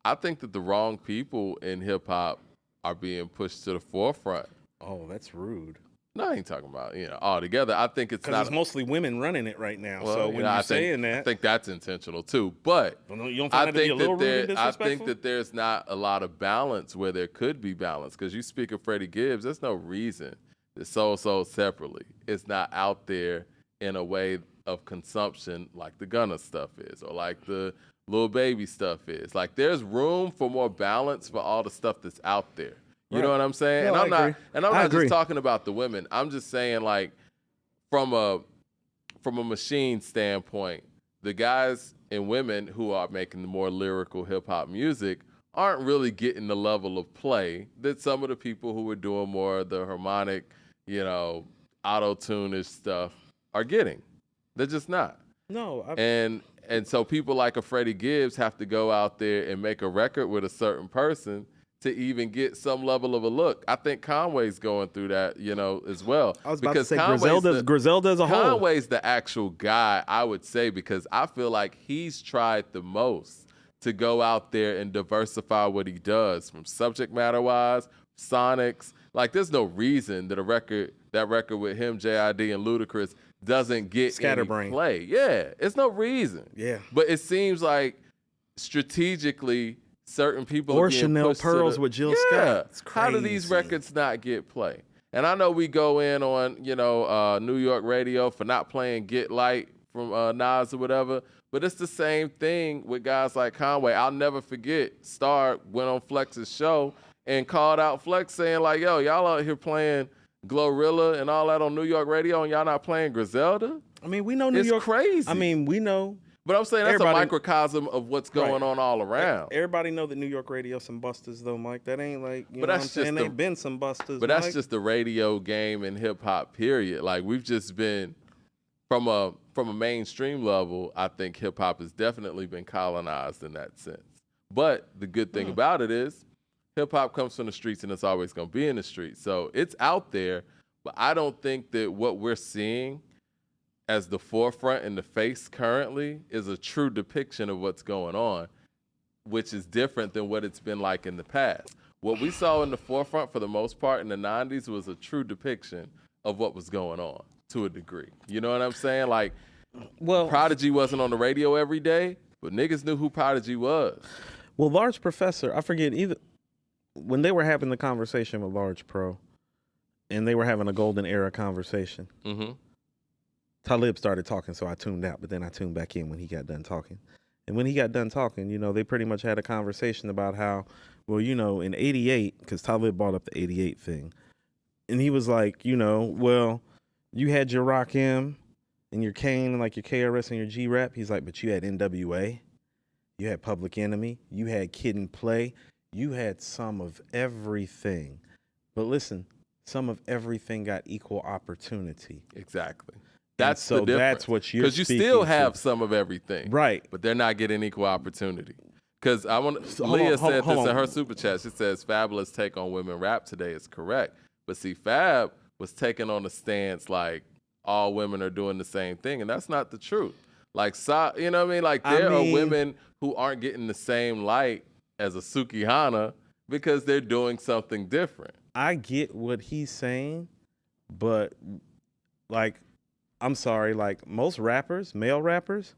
I think that the wrong people in hip hop are being pushed to the forefront. Oh, that's rude. No, I ain't talking about, altogether. I think it's not. Because it's mostly women running it right now. Well, so when you're saying that. I think that's intentional too. But you don't find that to be a little rude and disrespectful? I think that there's not a lot of balance where there could be balance. Because you speak of Freddie Gibbs, there's no reason that Soul separately is not out there in a way of consumption like the Gunna stuff is, or like the Lil Baby stuff is. Like, there's room for more balance for all the stuff that's out there. You know what I'm saying? No, I'm not just talking about the women. I'm just saying, like, from a machine standpoint, the guys and women who are making the more lyrical hip hop music aren't really getting the level of play that some of the people who are doing more of the harmonic, auto-tune-ish stuff are getting. They're just not. No. And so people like a Freddie Gibbs have to go out there and make a record with a certain person to even get some level of a look. I think Conway's going through that, as well. I was about to say Griselda as a whole. Conway's the actual guy, I would say, because I feel like he's tried the most to go out there and diversify what he does from subject matter-wise, sonics. Like, there's no reason that that record with him, JID, and Ludacris doesn't get any play. Yeah, it's no reason. Yeah. But it seems like strategically certain people or are being Chanel pushed Pearls to with Jill Scott. It's crazy. How do these records not get play? And I know we go in on, New York radio for not playing Get Light from Nas or whatever, but it's the same thing with guys like Conway. I'll never forget, Star went on Flex's show and called out Flex saying like, yo, y'all out here playing Glorilla and all that on New York radio and y'all not playing Griselda? I mean, we know New York. It's crazy. I mean, we know. But I'm saying that's a microcosm of what's going on all around. Everybody know that New York radio some busters though, Mike. That ain't like, you know what I'm saying? They've been some busters, But Mike. that's just the radio game in hip hop, period. Like, we've just been from a mainstream level, I think hip hop has definitely been colonized in that sense. But the good thing about it is hip hop comes from the streets and it's always going to be in the streets. So it's out there, but I don't think that what we're seeing as the forefront and the face currently is a true depiction of what's going on, which is different than what it's been like in the past. What we saw in the forefront for the most part in the 90s was a true depiction of what was going on to a degree. You know what I'm saying? Like, Prodigy wasn't on the radio every day, but niggas knew who Prodigy was. Well, Large Professor, I forget either when they were having the conversation with Large Pro and they were having a golden era conversation. Mm-hmm. Talib started talking, so I tuned out, but then I tuned back in when he got done talking. And when he got done talking, they pretty much had a conversation about how, well, in 88, because Talib brought up the 88 thing, And he was like, you know, well, you had your Rock M and your Kane and like your KRS and your G-Rap. He's like, but you had NWA, you had Public Enemy, you had Kid and Play, you had some of everything. But listen, some of everything got equal opportunity. Exactly. That's so the difference. That's what you're because you still have some of everything, right? But they're not getting equal opportunity. Because Leah said this in her super chat. She says Fabulous take on women rap today is correct, but see, Fab was taking on a stance like all women are doing the same thing, and that's not the truth. Like, you know what I mean? Like, there are women who aren't getting the same light as a Sukihana because they're doing something different. I get what he's saying, but like, I'm sorry, like most rappers, male rappers,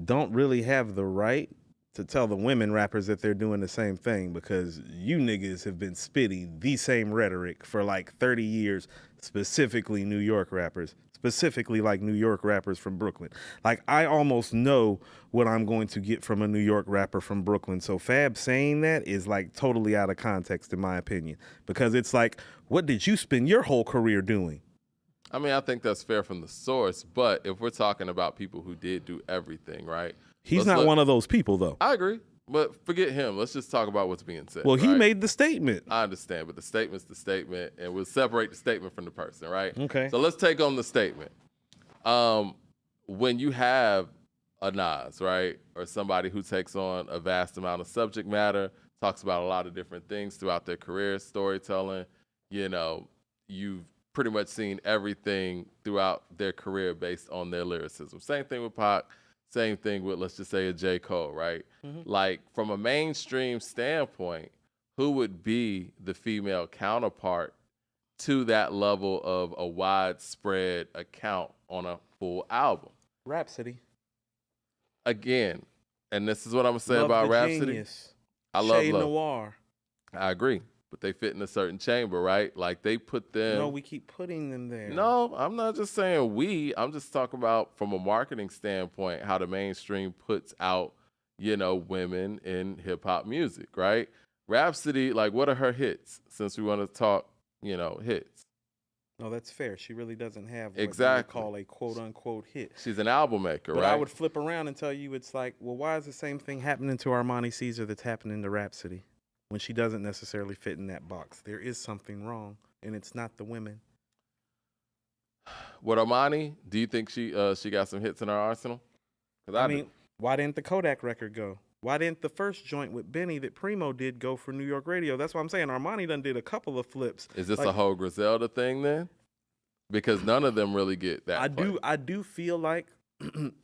don't really have the right to tell the women rappers that they're doing the same thing, because you niggas have been spitting the same rhetoric for like 30 years, specifically New York rappers, specifically like New York rappers from Brooklyn. Like, I almost know what I'm going to get from a New York rapper from Brooklyn. So Fab saying that is like totally out of context, in my opinion, because it's like, what did you spend your whole career doing? I mean, I think that's fair from the source, but if we're talking about people who did do everything, right? He's not one of those people, though. I agree, but forget him. Let's just talk about what's being said. Well, he made the statement. I understand, but the statement's the statement, and we'll separate the statement from the person, right? Okay. So let's take on the statement. When you have a Nas, right, or somebody who takes on a vast amount of subject matter, talks about a lot of different things throughout their career, storytelling, you know, you've pretty much seen everything throughout their career based on their lyricism. Same thing with Pac. Same thing with, let's just say, a J. Cole, right? Mm-hmm. Like, from a mainstream standpoint, who would be the female counterpart to that level of a widespread account on a full album? Rhapsody. Again, and this is what I'm going to say about Rhapsody. Genius. I love Shay Love. Noir. I agree. But they fit in a certain chamber, right? Like, they put them... No, we keep putting them there. No, I'm not just saying we. I'm just talking about, from a marketing standpoint, how the mainstream puts out, you know, women in hip-hop music, right? Rhapsody, like, what are her hits, since we want to talk, you know, hits? No, that's fair. She really doesn't have what exactly. you would call a quote-unquote hit. She's an album maker, but right? I would flip around and tell you, it's like, well, why is the same thing happening to Armani Caesar that's happening to Rhapsody when she doesn't necessarily fit in that box? There is something wrong, and it's not the women. With Armani, do you think she got some hits in her arsenal? I mean, why didn't the Kodak record go? Why didn't the first joint with Benny that Primo did go for New York radio? That's what I'm saying. Armani done did a couple of flips. Is this a whole Griselda thing then? Because none of them really get that. I do feel like,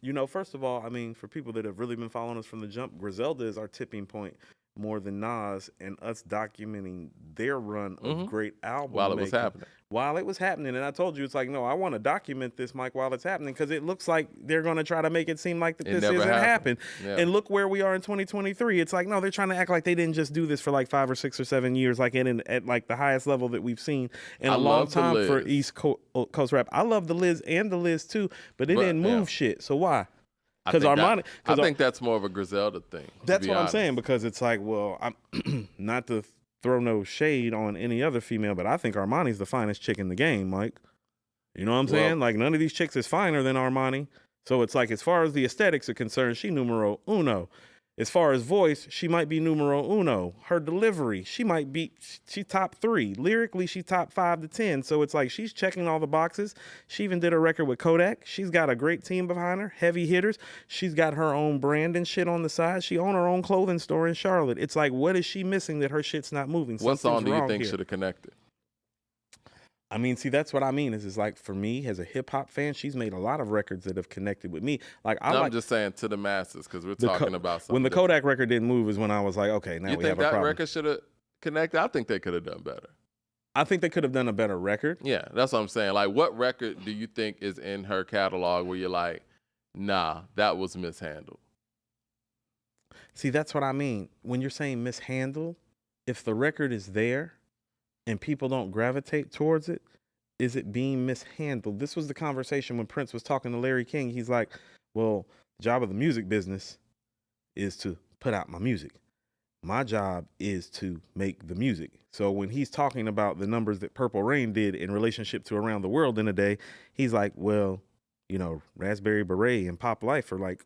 you know, first of all, I mean, for people that have really been following us from the jump, Griselda is our tipping point more than Nas, and us documenting their run of great album while it was happening. While it was happening. And I told you, it's like, no, I want to document this, Mike, while it's happening, because it looks like they're going to try to make it seem like that this isn't happened. Yeah. And look where we are in 2023. It's like, no, they're trying to act like they didn't just do this for like 5 or 6 or 7 years, like at like the highest level that we've seen in a long time for East Coast rap. I love the Liz and the Liz too, but it didn't move shit. So why? Because Armani, I think that's more of a Griselda thing. That's what I'm saying, because it's like, well, I'm not to throw no shade on any other female, but I think Armani's the finest chick in the game, Mike. You know what I'm saying? Like, none of these chicks is finer than Armani. So it's like, as far as the aesthetics are concerned, she numero uno. As far as voice, she might be numero uno. Her delivery, she top 3. Lyrically, she top 5 to 10. So it's like, she's checking all the boxes. She even did a record with Kodak. She's got a great team behind her, heavy hitters. She's got her own brand and shit on the side. She owns her own clothing store in Charlotte. It's like, what is she missing that her shit's not moving? What song do you think should have connected? I mean, see, that's what I mean. Is like, for me as a hip hop fan, she's made a lot of records that have connected with me. Like, I'm just saying to the masses, because we're talking about something. When the Kodak record didn't move is when I was like, okay, now we have a problem. You think that record should have connected? I think they could have done better. I think they could have done a better record. Yeah, that's what I'm saying. Like, what record do you think is in her catalog where you're like, nah, that was mishandled? See, that's what I mean. When you're saying mishandled, if the record is there and people don't gravitate towards it, is it being mishandled? This was the conversation when Prince was talking to Larry King. He's like, well, the job of the music business is to put out my music. My job is to make the music. So when he's talking about the numbers that Purple Rain did in relationship to Around the World in a day, he's like, well, you know, Raspberry Beret and Pop Life are like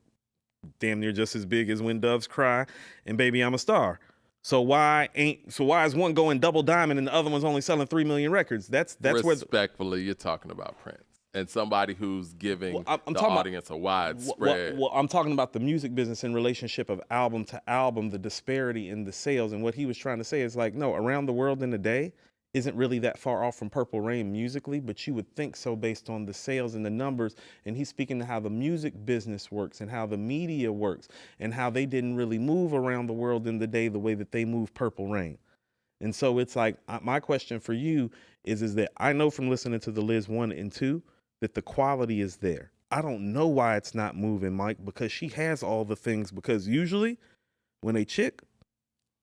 damn near just as big as When Doves Cry and Baby I'm a Star. So why is one going double diamond and the other one's only selling 3 million records? That's respectfully, you're talking about Prince and somebody who's giving the audience a wide spread. Well, I'm talking about the music business in relationship of album to album, the disparity in the sales. And what he was trying to say is like, no, Around the World in a Day isn't really that far off from Purple Rain musically, but you would think so based on the sales and the numbers. And he's speaking to how the music business works and how the media works and how they didn't really move Around the World in the Day the way that they moved Purple Rain. And so it's like, my question for you is that I know from listening to the Liz 1 and 2 that the quality is there. I don't know why it's not moving, Mike, because she has all the things. Because usually when a chick,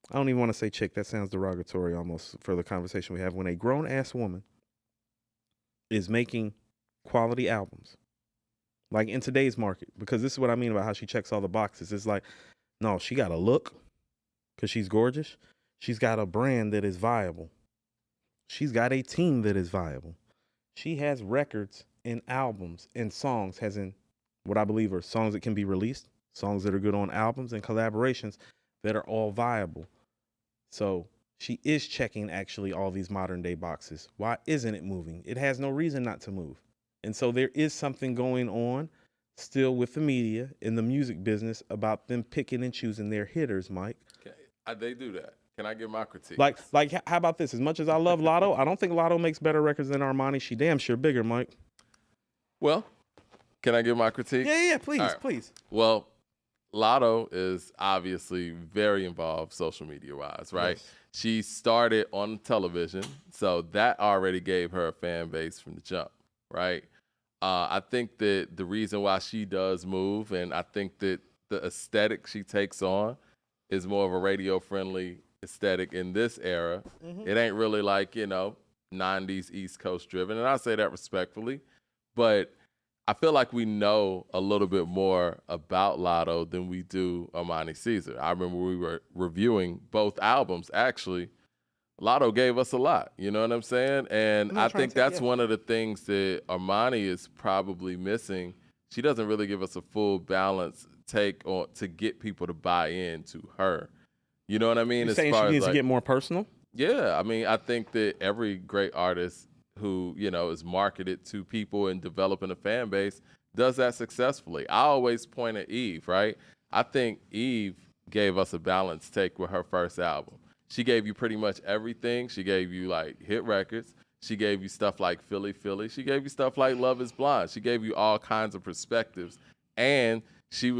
I don't even want to say chick, that sounds derogatory almost for the conversation we have. When a grown-ass woman is making quality albums, like in today's market, because this is what I mean about how she checks all the boxes. It's like, no, she got a look because she's gorgeous. She's got a brand that is viable. She's got a team that is viable. She has records and albums and songs, as in what I believe are songs that can be released, songs that are good on albums, and collaborations that are all viable. So she is checking actually all these modern day boxes. Why isn't it moving? It has no reason not to move. And so there is something going on still with the media in the music business about them picking and choosing their hitters, Mike. Okay. They do that. Can I give my critique? Like, how about this? As much as I love Lotto, I don't think Lotto makes better records than Armani. She damn sure bigger, Mike. Well, can I give my critique? Yeah, please, right. Please. Well, Lotto is obviously very involved social media-wise, right? Yes. She started on television, so that already gave her a fan base from the jump, right? I think that the reason why she does move, and I think that the aesthetic she takes on is more of a radio-friendly aesthetic in this era. Mm-hmm. It ain't really like, 90s East Coast driven, and I say that respectfully. But I feel like we know a little bit more about Lotto than we do Armani Caesar. I remember we were reviewing both albums. Actually, Lotto gave us a lot. You know what I'm saying? And I think that's one of the things that Armani is probably missing. She doesn't really give us a full balanced take on to get people to buy into her. You know what I mean? You're saying she needs to get more personal? Yeah. I mean, I think that every great artist who, is marketed to people and developing a fan base does that successfully. I always point at Eve, right? I think Eve gave us a balanced take with her first album. She gave you pretty much everything. She gave you like hit records. She gave you stuff like Philly Philly. She gave you stuff like Love is Blind. She gave you all kinds of perspectives. And she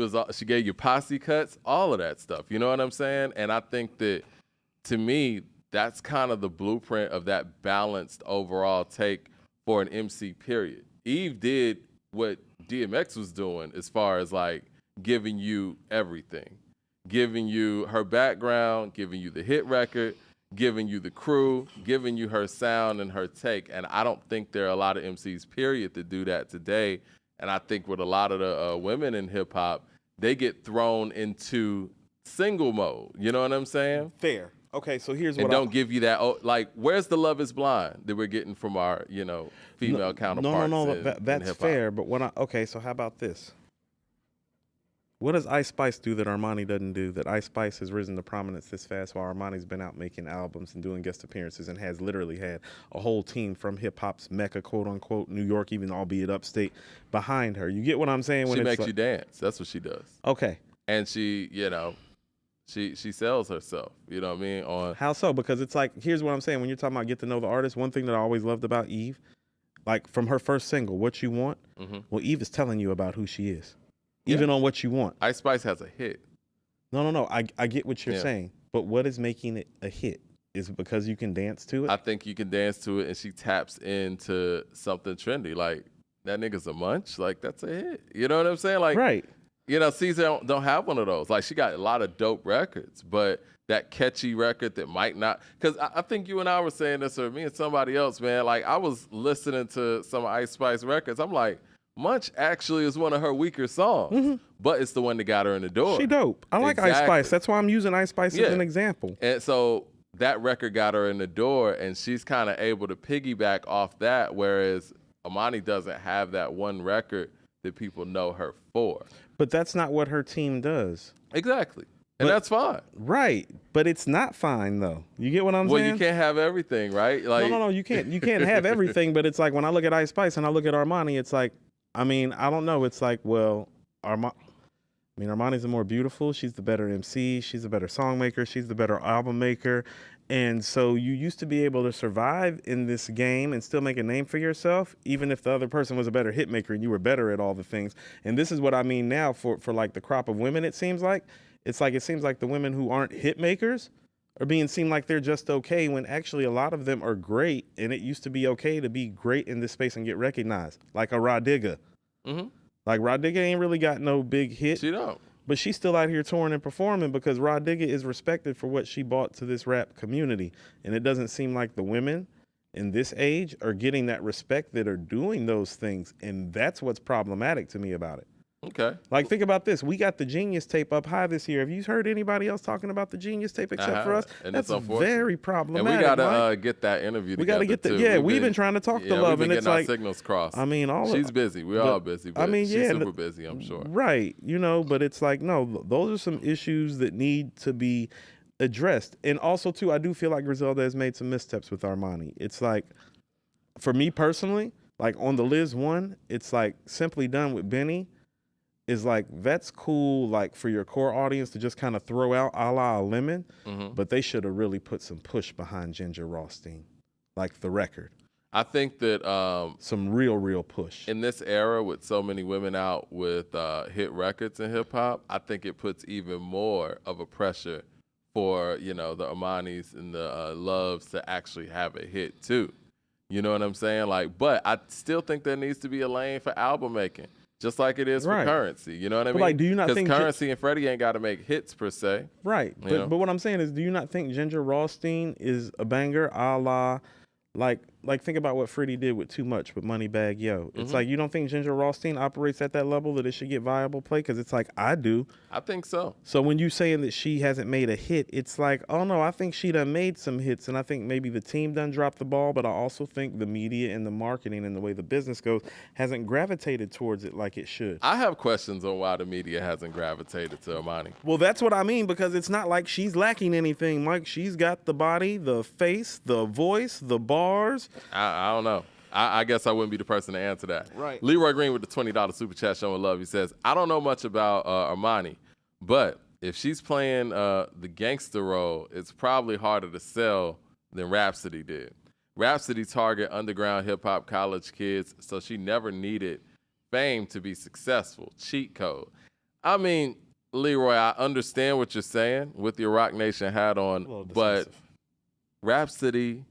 gave you posse cuts, all of that stuff. You know what I'm saying? And I think that, to me, that's kind of the blueprint of that balanced overall take for an MC, period. Eve did what DMX was doing as far as like giving you everything, giving you her background, giving you the hit record, giving you the crew, giving you her sound and her take. And I don't think there are a lot of MCs, period, that do that today. And I think with a lot of the women in hip hop, they get thrown into single mode. You know what I'm saying? Fair. Okay, so here's what and don't give you that, like, where's the Love is Blind that we're getting from our, female counterparts? No, that's fair. But so how about this? What does Ice Spice do that Armani doesn't do? That Ice Spice has risen to prominence this fast while Armani's been out making albums and doing guest appearances and has literally had a whole team from hip hop's mecca, quote unquote, New York, even albeit upstate, behind her. You get what I'm saying? She makes you dance. That's what she does. Okay. And she, She sells herself, you know what I mean? How so? Because it's like, here's what I'm saying. When you're talking about get to know the artist, one thing that I always loved about Eve, like from her first single, What You Want, well, Eve is telling you about who she is, even on What You Want. Ice Spice has a hit. No. I get what you're saying, but what is making it a hit? Is it because you can dance to it? I think you can dance to it, and she taps into something trendy. Like, that nigga's a munch. Like, that's a hit. You know what I'm saying? Like, right. Caesar don't have one of those. Like, she got a lot of dope records, but that catchy record that might not, because I think you and I were saying this, or me and somebody else, man, like, I was listening to some of Ice Spice records. I'm like, Munch actually is one of her weaker songs, but it's the one that got her in the door. She dope. I like Ice Spice. That's why I'm using Ice Spice as an example. And so that record got her in the door, and she's kind of able to piggyback off that, whereas Armani doesn't have that one record that people know her for. But that's not what her team does. Exactly. And that's fine. Right. But it's not fine, though. You get what I'm saying? Well, you can't have everything, right? Like, no. You can't have everything, but it's like when I look at Ice Spice and I look at Armani, it's like, I mean, I don't know. It's like, well, Armani's the more beautiful. She's the better MC. She's the better song maker. She's the better album maker. And so you used to be able to survive in this game and still make a name for yourself, even if the other person was a better hit maker and you were better at all the things. And this is what I mean now for like the crop of women, it seems like. It seems like the women who aren't hit makers are being seen like they're just okay, when actually a lot of them are great, and it used to be okay to be great in this space and get recognized. Like a Rah Digga. Like Rah Digga ain't really got no big hit. She don't. But she's still out here touring and performing because Rah Digga is respected for what she brought to this rap community. And it doesn't seem like the women in this age are getting that respect that are doing those things. And that's what's problematic to me about it. Okay. Like, think about this. We got the Genius tape up high this year. Have you heard anybody else talking about the Genius tape except for us? And that's very problematic. And we got to get that interview together. We got to get we've been trying to talk to Love, and it's like signals crossed. I mean, she's busy. We're all busy. But she's super busy, I'm sure. Right. But it's like, no, those are some issues that need to be addressed. And also, too, I do feel like Griselda has made some missteps with Armani. It's like, for me personally, like on the Liz one, it's like Simply Done with Benny is like, that's cool, like for your core audience to just kind of throw out a la Lemon, but they should have really put some push behind Ginger Rothstein, like the record. I think that some real push. In this era with so many women out with hit records in hip hop, I think it puts even more of a pressure for, the Armanis and the Loves to actually have a hit too. You know what I'm saying? Like, but I still think there needs to be a lane for album making. Just like it is for Currency, you know what I mean? Like, do you not think Currency and Freddie ain't got to make hits per se, right? But what I'm saying is, do you not think Ginger Rothstein is a banger, a la, like think about what Freddie did with Too Much with Moneybagg Yo. It's like, you don't think Ginger Rothstein operates at that level that it should get viable play? Because it's like, I do. I think so. So when you saying that she hasn't made a hit, it's like, oh no, I think she done made some hits, and I think maybe the team done dropped the ball, but I also think the media and the marketing and the way the business goes hasn't gravitated towards it like it should. I have questions on why the media hasn't gravitated to Armani. Well, that's what I mean, because it's not like she's lacking anything, Mike. She's got the body, the face, the voice, the bars. I don't know. I guess I wouldn't be the person to answer that. Right. Leroy Green with the $20 super chat showing love. He says, I don't know much about Armani, but if she's playing the gangster role, it's probably harder to sell than Rhapsody did. Rhapsody target underground hip-hop college kids, so she never needed fame to be successful. Cheat code. I mean, Leroy, I understand what you're saying with your Roc Nation hat on, but Rhapsody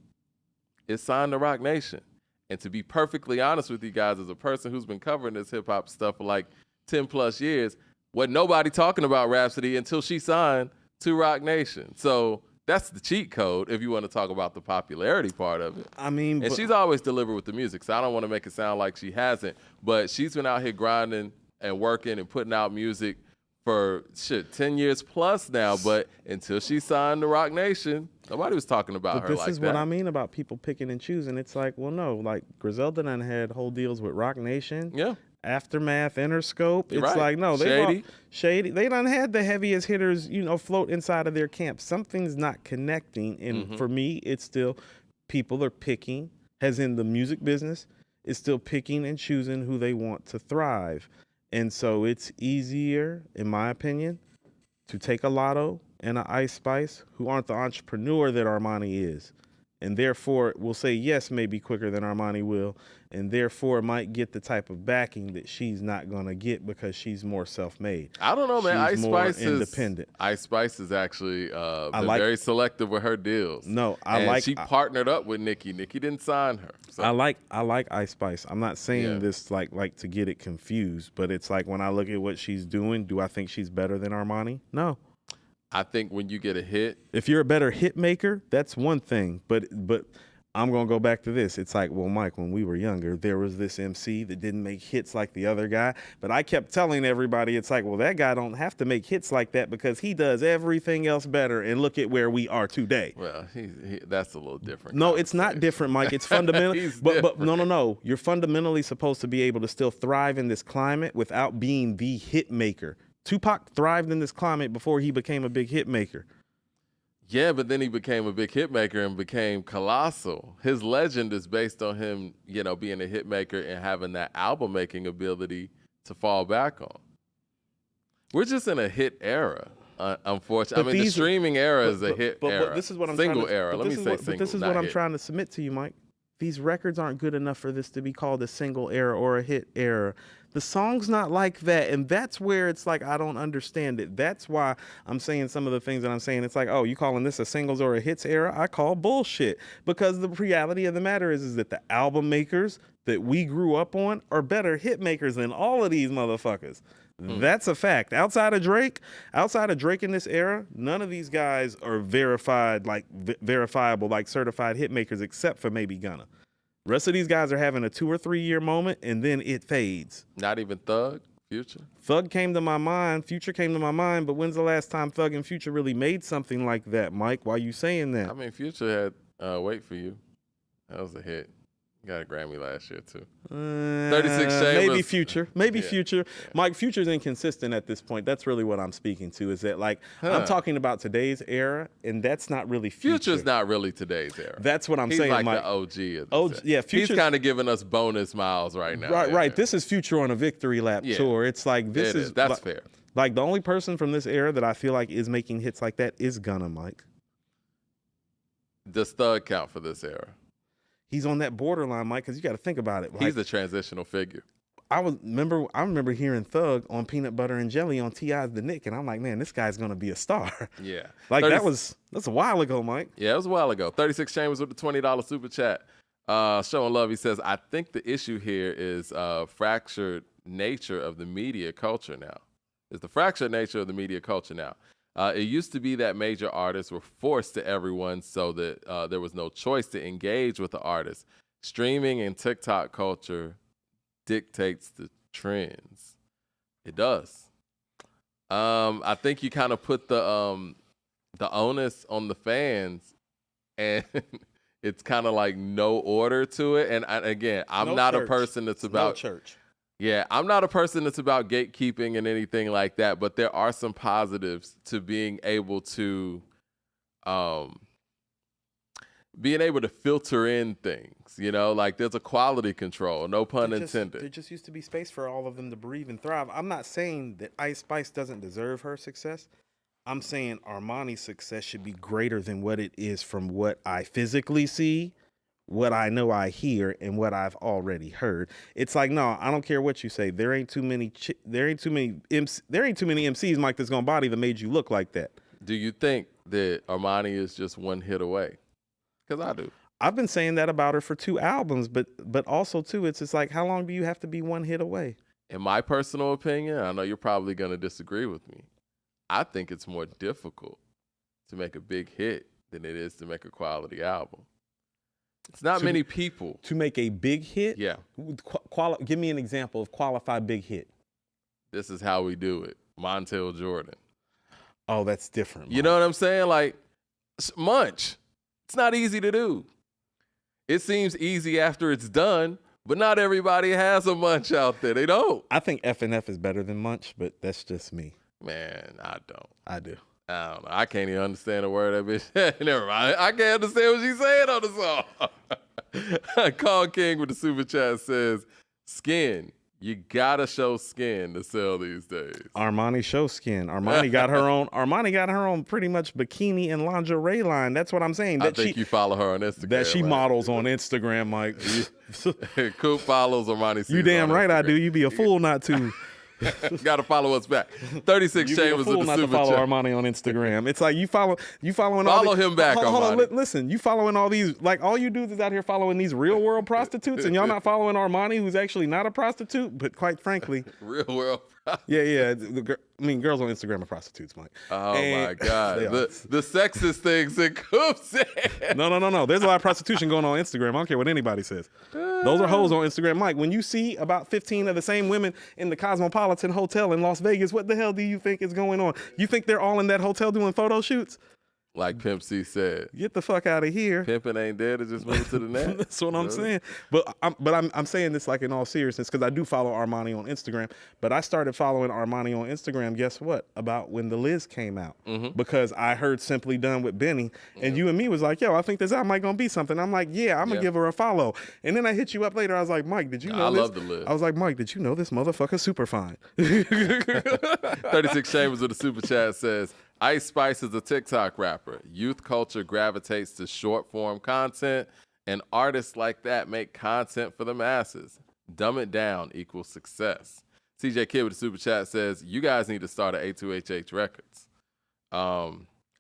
is signed to Roc Nation. And to be perfectly honest with you guys, as a person who's been covering this hip-hop stuff for like 10 plus years, wasn't nobody talking about Rhapsody until she signed to Roc Nation. So that's the cheat code if you want to talk about the popularity part of it. I mean, and she's always delivered with the music, so I don't want to make it sound like she hasn't. But she's been out here grinding and working and putting out music for 10 years plus now. But until she signed to Roc Nation, nobody was talking about her like that. This is what I mean about people picking and choosing. It's like, well, no, like Griselda done had whole deals with Roc Nation. Yeah. Aftermath, Interscope. It's right. like, no, Shady. They done had the heaviest hitters, float inside of their camp. Something's not connecting. And for me, it's still people are picking, as in the music business, is still picking and choosing who they want to thrive. And so it's easier, in my opinion, to take a Lotto and an Ice Spice who aren't the entrepreneur that Armani is. And therefore will say yes maybe quicker than Armani will, and therefore might get the type of backing that she's not going to get because she's more self-made. I don't know, man. She's more independent. Ice Spice is actually very selective with her deals. No, she partnered up with Nicki. Nicki didn't sign her. So. I like Ice Spice. I'm not saying this like to get it confused, but it's like when I look at what she's doing, do I think she's better than Armani? No. I think when you get a hit, if you're a better hit maker, that's one thing. But I'm going to go back to this. It's like, well, Mike, when we were younger, there was this MC that didn't make hits like the other guy. But I kept telling everybody, it's like, well, that guy don't have to make hits like that because he does everything else better. And look at where we are today. Well, that's a little different. No, it's not different, Mike. It's fundamental. but no. You're fundamentally supposed to be able to still thrive in this climate without being the hit maker. Tupac thrived in this climate before he became a big hit maker. Yeah, but then he became a big hit maker and became colossal. His legend is based on him, being a hit maker and having that album making ability to fall back on. We're just in a hit era, unfortunately. The streaming era is a hit era. But this is what I'm single era. Let me say single. But this is what I'm trying to submit to you, Mike. These records aren't good enough for this to be called a single era or a hit era. The song's not like that, and that's where it's like I don't understand it. That's why I'm saying some of the things that I'm saying. It's like, oh, you calling this a singles or a hits era? I call bullshit, because the reality of the matter is that the album makers that we grew up on are better hit makers than all of these motherfuckers. That's a fact. Outside of Drake in this era, none of these guys are verifiable, like certified hit makers, except for maybe Gunna. Rest of these guys are having a 2 or 3 year moment, and then it fades. Not even Thug, Future? Thug came to my mind. Future came to my mind. But when's the last time Thug and Future really made something like that, Mike? Why are you saying that? I mean, Future had Wait For You. That was a hit. Got a Grammy last year, too. 36 Shades. Maybe Future. Maybe Future. Yeah. Mike, Future's inconsistent at this point. That's really what I'm speaking to, is that, like, I'm talking about today's era, and that's not really Future. Future's not really today's era. That's what I'm saying, Mike. He's like the OG. Yeah, Future's kind of giving us bonus miles right now. Right. This is Future on a victory lap tour. It's like, this is that's fair. Like, the only person from this era that I feel like is making hits like that is Gunna, Mike. Does Thug count for this era? He's on that borderline, Mike, because you got to think about it. Like, he's a transitional figure. I remember hearing Thug on Peanut Butter and Jelly on T.I.'s The Nick, and I'm like, man, this guy's gonna be a star. Yeah, like that's a while ago, Mike. Yeah, it was a while ago. 36 Chambers with the $20 super chat. Showing love. He says, I think the issue here is fractured nature of the media culture now. It's the fractured nature of the media culture now. It used to be that major artists were forced to everyone so that there was no choice to engage with the artist. Streaming and TikTok culture dictates the trends. It does. I think you kind of put the onus on the fans, and it's kind of like no order to it. And again, I'm not a person that's about church. Yeah, I'm not a person that's about gatekeeping and anything like that, but there are some positives to being able to filter in things, like there's a quality control, no pun intended. There just used to be space for all of them to breathe and thrive. I'm not saying that Ice Spice doesn't deserve her success. I'm saying Armani's success should be greater than what it is from what I physically see, what I know I hear, and what I've already heard. It's like, no, I don't care what you say. There ain't too many MCs, Mike, that's gonna body that made you look like that. Do you think that Armani is just one hit away? Because I do. I've been saying that about her for 2 albums, but also too, it's just like, how long do you have to be one hit away? In my personal opinion, I know you're probably gonna disagree with me. I think it's more difficult to make a big hit than it is to make a quality album. It's not many people. To make a big hit? Yeah. Give me an example of qualified big hit. This is how we do it. Montel Jordan. Oh, that's different. You know what I'm saying? Like, Munch. It's not easy to do. It seems easy after it's done, but not everybody has a Munch out there. They don't. I think F&F is better than Munch, but that's just me. Man, I don't. I do. I don't know. I can't even understand a word that bitch. Never mind. I can't understand what she's saying on the song. Call King with the super chat says, skin. You gotta show skin to sell these days. Armani show skin. Armani got her own. Armani got her own pretty much bikini and lingerie line. That's what I'm saying. I think you follow her on Instagram. That she models on Instagram, Mike. Coop follows Armani Caesar. You damn right I do. You be a fool not to. Got to follow us back. 36 Chambers with the super follow chat. Armani on Instagram. It's like you following follow him back. Hold on, listen. You following all these, like, all you dudes is out here following these real world prostitutes, and y'all not following Armani, who's actually not a prostitute, but quite frankly, real world Yeah. Girls on Instagram are prostitutes, Mike. Oh And my God. they are. The sexist things that Coop said. No. There's a lot of prostitution going on Instagram. I don't care what anybody says. Those are hoes on Instagram, Mike. When you see about 15 of the same women in the Cosmopolitan Hotel in Las Vegas, what the hell do you think is going on? You think they're all in that hotel doing photo shoots? Like Pimp C said. Get the fuck out of here. Pimping ain't dead, it just moved to the net. That's what I'm saying. But I'm saying this like in all seriousness because I do follow Armani on Instagram. But I started following Armani on Instagram, guess what? About when the Liz came out. Because I heard Simply Done with Benny. And you and me was like, yo, I think this album might gonna be something. I'm like, yeah, I'm gonna give her a follow. And then I hit you up later. I was like, Mike, did you know this? I love the Liz. I was like, Mike, did you know this motherfucker's super fine? 36 Chambers with a super chat says, Ice Spice is a TikTok rapper. Youth culture gravitates to short form content, and artists like that make content for the masses. Dumb it down equals success. CJ Kidd with a super chat says, you guys need to start at A2HH Records. I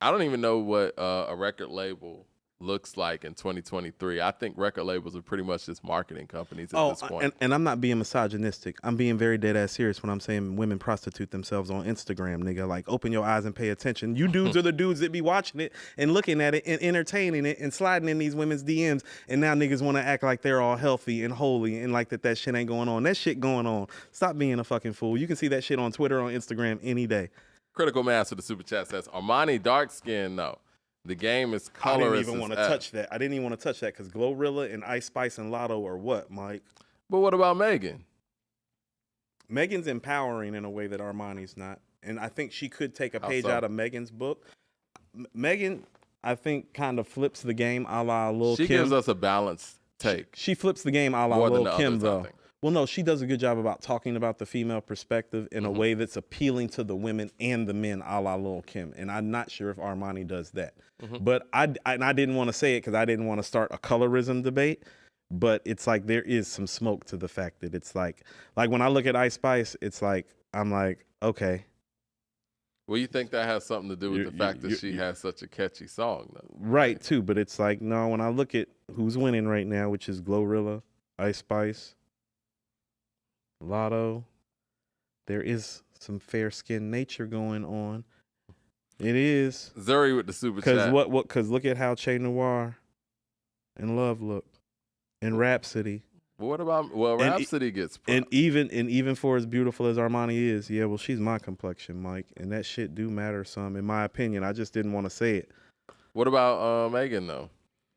don't even know what a record label looks like in 2023. I think record labels are pretty much just marketing companies at this point. And I'm not being misogynistic. I'm being very dead ass serious when I'm saying women prostitute themselves on Instagram, nigga. Like, open your eyes and pay attention. You dudes are the dudes that be watching it and looking at it and entertaining it and sliding in these women's DMs. And now niggas want to act like they're all healthy and holy and like that shit ain't going on. That shit going on. Stop being a fucking fool. You can see that shit on Twitter, on Instagram any day. Critical Mass with the super chat says, Armani dark skin, no. The game is colorist. I didn't even want to touch that. I didn't even want to touch that because Glorilla and Ice Spice and Lotto are what, Mike? But what about Megan? Megan's empowering in a way that Armani's not. And I think she could take a page out of Megan's book. Megan, I think, kind of flips the game a la Lil Kim. She gives us a balanced take. She flips the game a la Lil Kim, though. Well, no, she does a good job about talking about the female perspective in a way that's appealing to the women and the men a la Lil Kim. And I'm not sure if Armani does that. But I didn't want to say it because I didn't want to start a colorism debate. But it's like there is some smoke to the fact that it's like when I look at Ice Spice, it's like, I'm like, okay. Well, you think that has something to do with the fact that she has such a catchy song, though? Right, too. But it's like, no, when I look at who's winning right now, which is Glorilla, Ice Spice, Lotto, there is some fair-skinned nature going on. It is. Zuri with the super chat. Because look at how Che Noir and Love look. And Rhapsody. What about, Rhapsody gets props. And even for as beautiful as Armani is, yeah, well, she's my complexion, Mike. And that shit do matter some, in my opinion. I just didn't want to say it. What about Megan, though,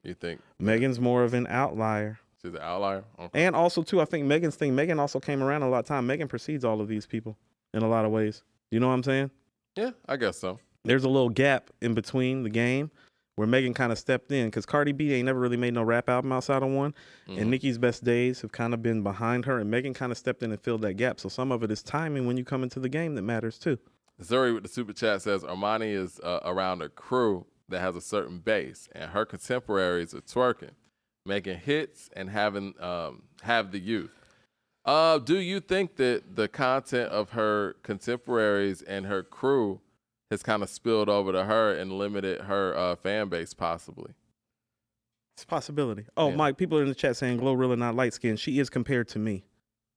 you think? Megan's more of an outlier. She's an outlier? Okay. And also, too, I think Megan also came around a lot of time. Megan precedes all of these people in a lot of ways. You know what I'm saying? Yeah, I guess so. There's a little gap in between the game where Megan kind of stepped in because Cardi B ain't never really made no rap album outside of one. And Nicki's best days have kind of been behind her, and Megan kind of stepped in and filled that gap. So some of it is timing when you come into the game that matters too. Zuri with the super chat says Armani is around a crew that has a certain base, and her contemporaries are twerking, making hits, and have the youth. Do you think that the content of her contemporaries and her crew has kind of spilled over to her and limited her fan base, possibly? It's a possibility. Oh, yeah. Mike, people are in the chat saying Glorilla not light skinned. She is compared to me.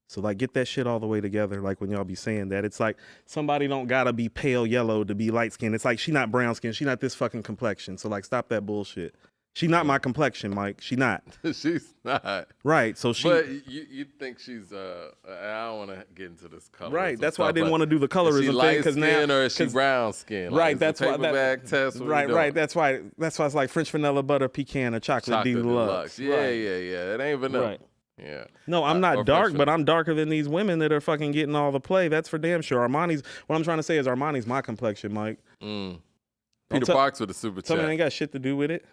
So, like, get that shit all the way together, like, when y'all be saying that. It's like somebody don't gotta be pale yellow to be light skinned. It's like she not brown skinned. She not this fucking complexion. So, like, stop that bullshit. She not my complexion, Mike. She not. She's not. Right. So she. But you think she's I don't want to get into this color. Right. That's why I didn't want to do the colorism thing because now. Or is she brown skin? Right. That's why. Test. Right. That's why it's like French vanilla butter pecan or chocolate deluxe. Yeah. It ain't vanilla. Right. Yeah. No, I'm not dark, but I'm darker than these women that are fucking getting all the play. That's for damn sure. What I'm trying to say is Armani's my complexion, Mike. Peter Parks with a super chat. Tell me it ain't got shit to do with it.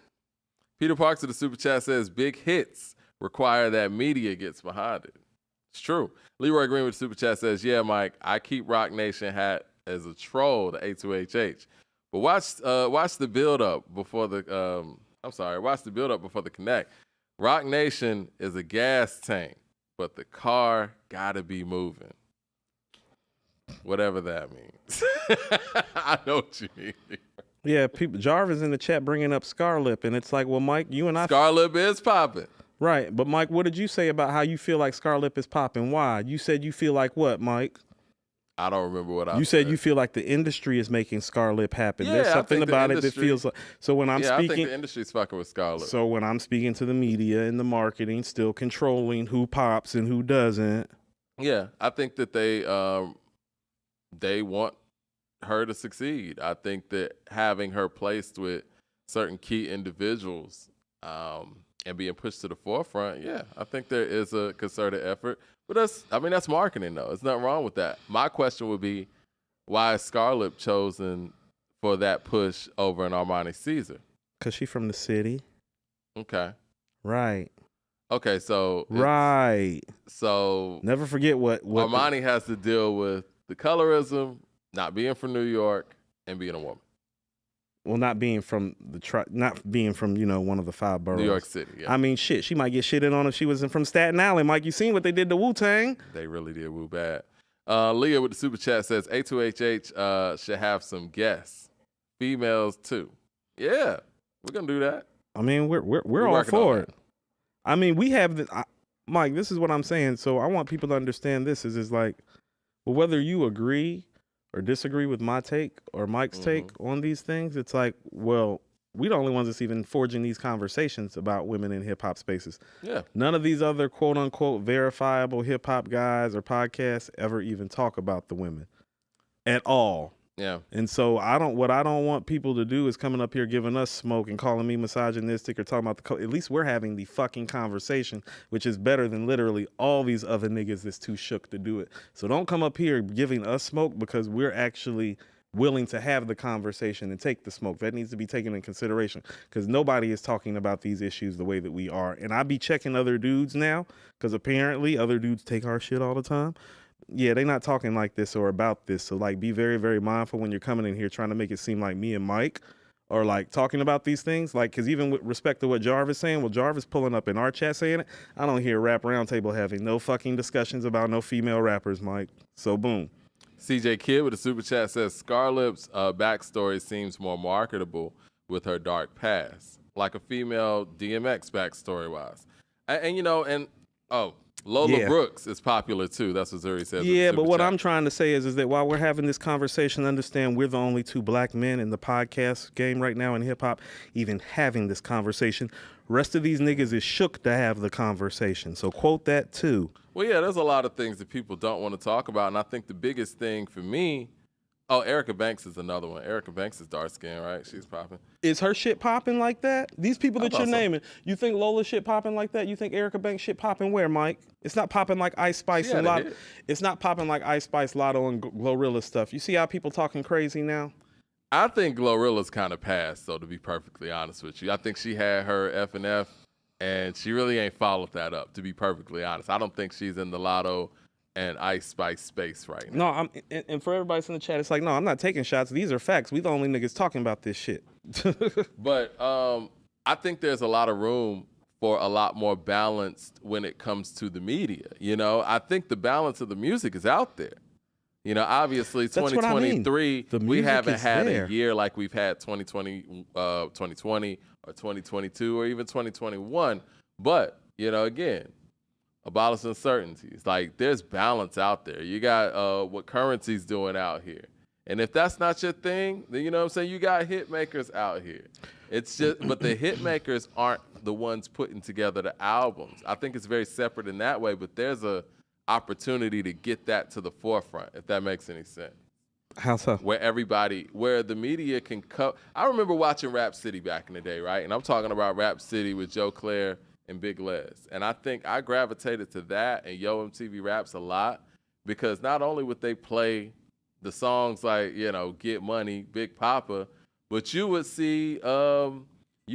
Peter Parks with the super chat says, big hits require that media gets behind it. It's true. Leroy Green with the super chat says, yeah, Mike, I keep Roc Nation hat as a troll to A2HH. But watch the build up before the watch the build up before the connect. Roc Nation is a gas tank, but the car gotta be moving. Whatever that means. I know what you mean. Yeah, people. Jarvis in the chat bringing up Scarlip, and it's like, well, Mike, you and I. Scarlip is popping. Right, but Mike, what did you say about how you feel like Scarlip is popping? Why? You said you feel like what, Mike? I don't remember what I You said you feel like the industry is making Scarlett happen. Yeah, There's I something think the about it that industry- feels like. So when I'm I think speaking, the industry's fucking with Scarlett. so when I'm speaking to the media and the marketing, still controlling who pops and who doesn't. Yeah, I think that they want her to succeed. I think that having her placed with certain key individuals and being pushed to the forefront, yeah, I think there is a concerted effort. But that's marketing though. There's nothing wrong with that. My question would be, why is Scarlett chosen for that push over an Armani Caesar? Because she's from the city. Okay. Right. Okay, so right. So never forget what Armani has to deal with the colorism, not being from New York, and being a woman. Well, not being from one of the 5 boroughs. New York City, yeah. I mean, shit, she might get shitted on if she wasn't from Staten Island. Mike, you seen what they did to Wu-Tang? They really did Wu bad. Leah with the super chat says A2HH should have some guests, females too. Yeah, we're gonna do that. I mean, we're all for it. I mean, we have Mike. This is what I'm saying. So I want people to understand this. Is like, well, whether you agree or disagree with my take or Mike's take on these things, it's like, well, we the only ones that's even forging these conversations about women in hip hop spaces. Yeah. None of these other quote unquote verifiable hip hop guys or podcasts ever even talk about the women at all. Yeah. And so what I don't want people to do is coming up here giving us smoke and calling me misogynistic or talking about at least we're having the fucking conversation, which is better than literally all these other niggas that's too shook to do it. So don't come up here giving us smoke because we're actually willing to have the conversation and take the smoke. That needs to be taken in consideration because nobody is talking about these issues the way that we are. And I be checking other dudes now because apparently other dudes take our shit all the time. Yeah, they not talking like this or about this. So like be very, very mindful when you're coming in here trying to make it seem like me and Mike are like talking about these things. Like, because even with respect to what Jarvis saying, well, Jarvis pulling up in our chat saying it. I don't hear Rap Roundtable having no fucking discussions about no female rappers, Mike. So boom. CJ Kidd with a super chat says Scarlett's backstory seems more marketable with her dark past, like a female DMX backstory wise. Lola Brooks is popular too. That's what Zuri said. Yeah, but what I'm trying to say is that while we're having this conversation, understand we're the only 2 black men in the podcast game right now in hip hop, even having this conversation. Rest of these niggas is shook to have the conversation. So quote that too. Well, yeah, there's a lot of things that people don't want to talk about, and I think the biggest thing for me. Oh, Erica Banks is another one. Erica Banks is dark skinned, right? She's popping. Is her shit popping like that? These people that you're naming, you think Lola's shit popping like that? You think Erica Banks shit popping where, Mike? It's not popping like Ice Spice and Lotto. It's not popping like Ice Spice, Lotto, and Glorilla stuff. You see how people talking crazy now? I think Glorilla's kind of passed, though, to be perfectly honest with you. I think she had her F&F, and she really ain't followed that up, to be perfectly honest. I don't think she's in the Lotto and Ice Spice space right now. No, and for everybody in the chat, it's like, no, I'm not taking shots. These are facts. We the only niggas talking about this shit. But I think there's a lot of room for a lot more balance when it comes to the media. You know, I think the balance of the music is out there. You know, obviously 2023, we haven't had a year like we've had 2020 or 2022 or even 2021. But, you know, again, abolish uncertainties. Like, there's balance out there. You got what Currency's doing out here. And if that's not your thing, then, you know what I'm saying, you got hit makers out here. It's just, but the hit makers aren't the ones putting together the albums. I think it's very separate in that way, but there's a opportunity to get that to the forefront, if that makes any sense. How so? Where the media can cut. I remember watching Rap City back in the day, right? And I'm talking about Rap City with Joe Claire and Big Les. And I think I gravitated to that and Yo MTV Raps a lot because not only would they play the songs like, you know, Get Money, Big Papa, but you would see J. Rue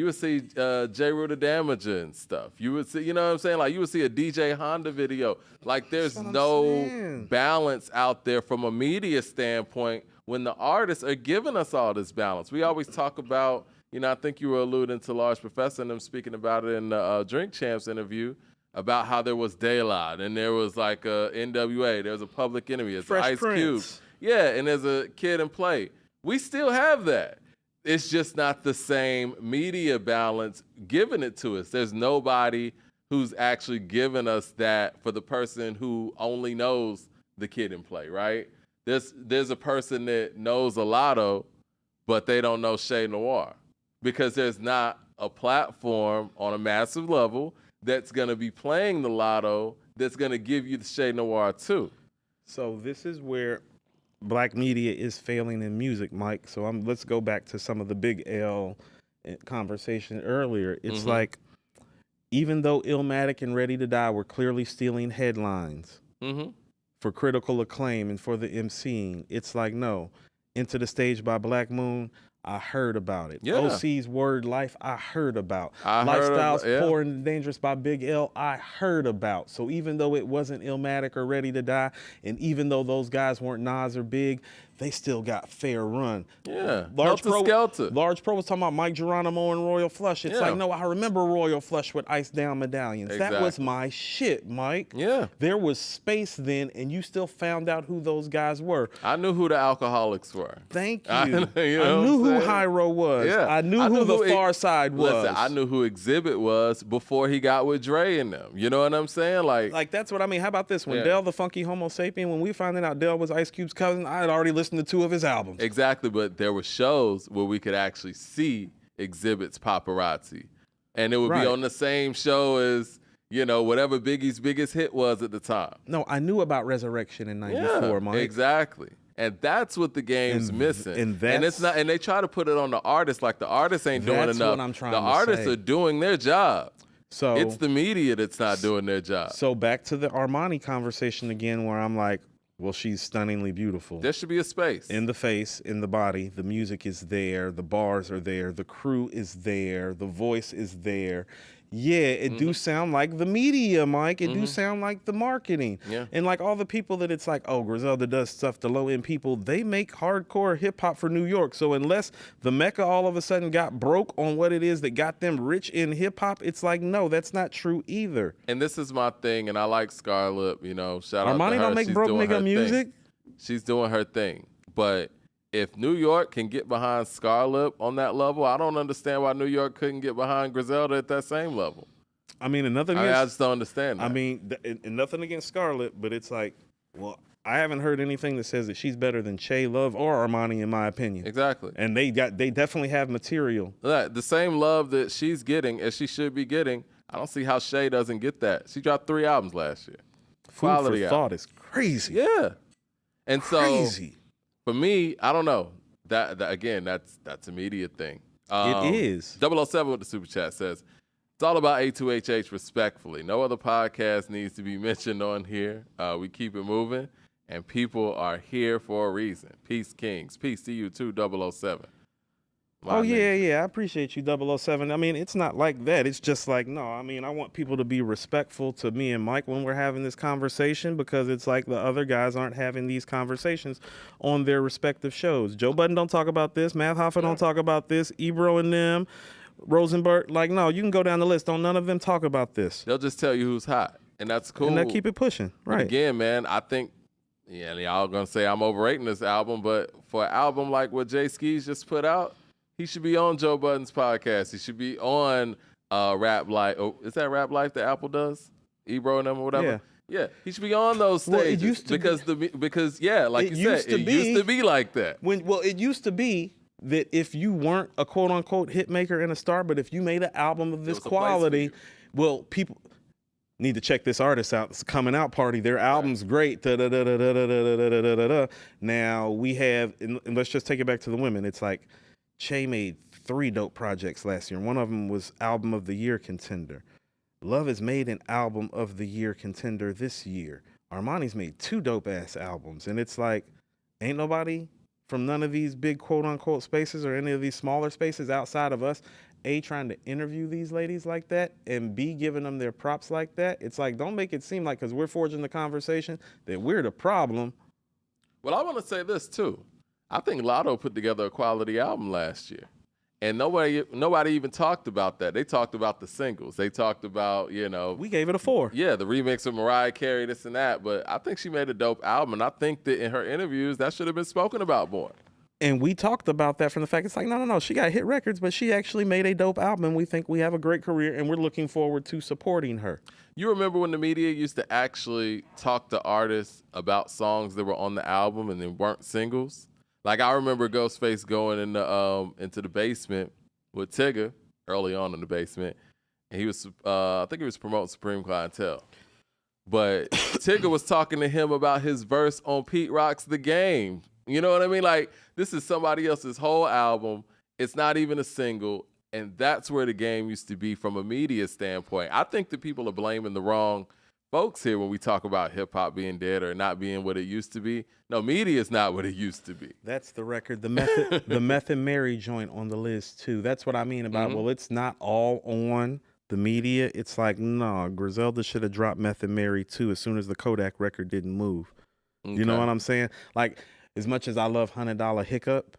the Damager and stuff. You would see, you know what I'm saying? Like you would see a DJ Honda video. Like there's no balance out there from a media standpoint when the artists are giving us all this balance. We always talk about, you know, I think you were alluding to Large Professor and them speaking about it in the Drink Champs interview about how there was De La and there was like a NWA, there's a Public Enemy, it's Ice Cube. Yeah, and there's a Kid and Play. We still have that. It's just not the same media balance giving it to us. There's nobody who's actually giving us that for the person who only knows the Kid and Play, right? there's a person that knows a lotto, but they don't know Chez Noir because there's not a platform on a massive level that's going to be playing the lotto that's going to give you the Chez Noir too. So this is where black media is failing in music, Mike. So let's go back to some of the Big L conversation earlier. It's like, even though Illmatic and Ready to Die were clearly stealing headlines for critical acclaim and for the MCing, it's like, no, Into the Stage by Black Moon, I heard about it. Yeah. OC's Word Life, I heard about. Lifestyles Poor and Dangerous by Big L, I heard about. So even though it wasn't Illmatic or Ready to Die, and even though those guys weren't Nas or Big, they still got fair run. Yeah, Large Skelter. Large Pro was talking about Mike Geronimo and Royal Flush. It's like, no, I remember Royal Flush with Ice Down Medallions. Exactly. That was my shit, Mike. Yeah. There was space then, and you still found out who those guys were. I knew who the Alcoholics were. Thank you. I knew who Hyro was. Yeah. I knew who the Far Side was. Listen, I knew who Exhibit was before he got with Dre and them. You know what I'm saying? Like that's what I mean. How about this? When Dell the Funky Homo Sapien, when we found out Dell was Ice Cube's cousin, I had already listened to 2 of his albums. Exactly, but there were shows where we could actually see Exhibit's paparazzi. And it would be on the same show as, whatever Biggie's biggest hit was at the time. No, I knew about Resurrection in 94, Mike. Exactly. And that's what the game's missing. And it's not, and they try to put it on the artist like the artists ain't doing enough. That's what I'm trying to say. The artists are doing their job. So it's the media that's not doing their job. So back to the Armani conversation again, where I'm like, well, she's stunningly beautiful. There should be a space. In the face, in the body, the music is there, the bars are there, the crew is there, the voice is there. Yeah, it do sound like the media, Mike. It do sound like the marketing. Yeah. And like all the people that it's like, oh, Griselda does stuff to low-end people, they make hardcore hip-hop for New York. So unless the Mecca all of a sudden got broke on what it is that got them rich in hip-hop, it's like, no, that's not true either. And this is my thing, and I like Scarlett, shout out Armani to her. don't make broke nigga music. She's doing her thing. But if New York can get behind Scarlett on that level, I don't understand why New York couldn't get behind Griselda at that same level. I mean, I just don't understand that. I mean, and nothing against Scarlett, but it's like, well, I haven't heard anything that says that she's better than Che Love or Armani, in my opinion. Exactly. And they definitely have material. The same love that she's getting as she should be getting, I don't see how Che doesn't get that. She dropped 3 albums last year. Food for Thought is crazy. Yeah. And crazy. So for me, I don't know. That again, that's a media thing. It is. 007 with the super chat says, it's all about A2HH respectfully. No other podcast needs to be mentioned on here. We keep it moving, and people are here for a reason. Peace, Kings. Peace to you too, 007. Yeah, I appreciate you, 007. I mean, it's not like that. It's just like, no, I mean, I want people to be respectful to me and Mike when we're having this conversation, because it's like the other guys aren't having these conversations on their respective shows. Joe Budden don't talk about this. Math Hoffa don't talk about this. Ebro and them, Rosenberg, like, no, you can go down the list. Don't none of them talk about this. They'll just tell you who's hot, and that's cool. And they'll keep it pushing, right? But again, man, I think, y'all gonna say I'm overrating this album, but for an album like what Jay Skis just put out, he should be on Joe Budden's podcast. He should be on Rap Life. Oh, is that Rap Life that Apple does? Ebro and them or whatever? Yeah. He should be on those stages. Well, it used to because like you said, it used to be like that. It used to be that if you weren't a quote unquote hit maker and a star, but if you made an album of this quality, well, people need to check this artist out. It's a coming out party. Their album's great. Now we have, and let's just take it back to the women. It's like, Che made 3 dope projects last year. One of them was Album of the Year contender. Love has made an Album of the Year contender this year. Armani's made 2 dope-ass albums. And it's like, ain't nobody from none of these big quote-unquote spaces or any of these smaller spaces outside of us, A, trying to interview these ladies like that, and B, giving them their props like that. It's like, don't make it seem like, because we're forging the conversation, that we're the problem. Well, I want to say this, too. I think Lotto put together a quality album last year, and nobody even talked about that. They talked about the singles. They talked about, we gave it a 4. Yeah, the remix of Mariah Carey, this and that. But I think she made a dope album, and I think that in her interviews that should have been spoken about more. And we talked about that from the fact it's like, no. She got hit records, but she actually made a dope album. We think we have a great career, and we're looking forward to supporting her. You remember when the media used to actually talk to artists about songs that were on the album and they weren't singles? Like, I remember Ghostface going into the basement with Tigger early on in the basement, and he was, I think he was promoting Supreme Clientele. But Tigger was talking to him about his verse on Pete Rock's The Game. You know what I mean? Like, this is somebody else's whole album. It's not even a single. And that's where The Game used to be from a media standpoint. I think that people are blaming the wrong folks here when we talk about hip-hop being dead or not being what it used to be. No, media is not what it used to be. That's the record. The Meth and Mary joint on the list, too. That's what I mean about, well, it's not all on the media. It's like, no, Griselda should have dropped Meth and Mary, too, as soon as the Kodak record didn't move. Okay. You know what I'm saying? Like, as much as I love $100 Hiccup,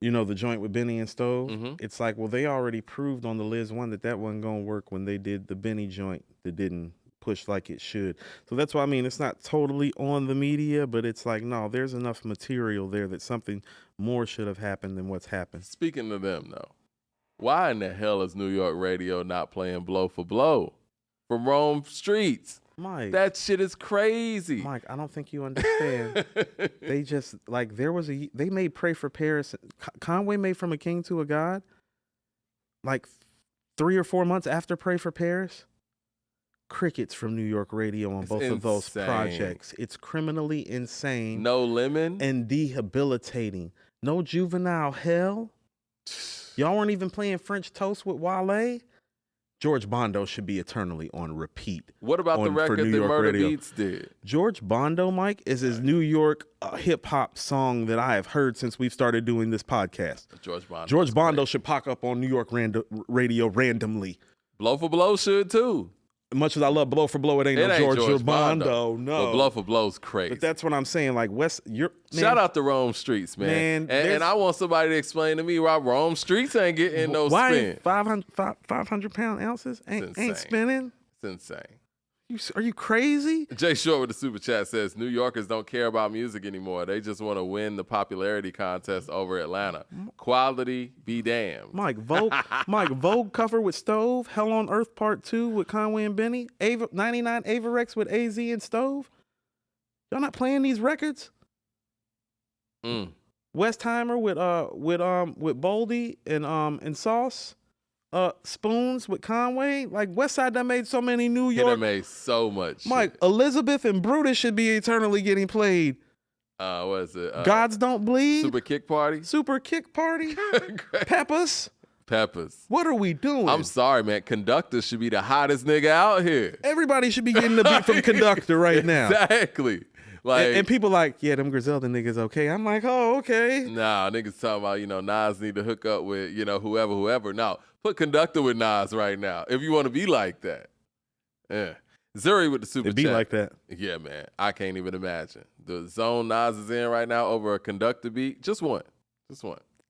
you know, the joint with Benny and Stove, it's like, well, they already proved on the Liz one that wasn't going to work when they did the Benny joint that didn't push like it should. So that's why I mean, it's not totally on the media, but it's like, no, there's enough material there that something more should have happened than what's happened. Speaking of them, though, why in the hell is New York radio not playing Blow for Blow from Rome Streets? Mike, that shit is crazy. Mike, I don't think you understand. They just, like, they made Pray for Paris. Conway made From a King to a God, like 3 or 4 months after Pray for Paris. Crickets from New York radio on both of those projects. It's criminally insane. No Lemon. And debilitating. No Juvenile Hell. Y'all weren't even playing French Toast with Wale. George Bondo should be eternally on repeat. What about the record that Murder Beats did? George Bondo, Mike, is his New York hip-hop song that I have heard since we've started doing this podcast. George Bondo should pop up on New York radio randomly. Blow for Blow should, too. Much as I love Blow for Blow, it ain't George Bondo. No. But Blow for Blow's crazy. But that's what I'm saying. Like, shout out to Rome Streets, man. And I want somebody to explain to me why Rome Streets ain't getting no spin. 500-pound ounces ain't spinning? It's insane. Are you crazy? Jay Short with the super chat says, New Yorkers don't care about music anymore. They just want to win the popularity contest over Atlanta. Quality be damned. Mike, Vogue cover with Stove. Hell on Earth Part 2 with Conway and Benny. 99 Avarex with AZ and Stove. Y'all not playing these records? Westheimer with Boldy and Sauce. Spoons with Conway. Like, Westside done made so many New York. They made so much. Mike, shit. Elizabeth and Brutus should be eternally getting played. What is it? Gods Don't Bleed. Super Kick Party. Peppers. What are we doing? I'm sorry, man. Conductor should be the hottest nigga out here. Everybody should be getting the beat from Conductor right now. Exactly. Like, and people like, yeah, them Griselda niggas okay. I'm like, oh, okay. Nah, niggas talking about, Nas need to hook up with, whoever. No, put Conductor with Nas right now if you want to be like that. Yeah. Zuri with the super chat. Be like that. Yeah, man. I can't even imagine. The zone Nas is in right now over a Conductor beat. Just one.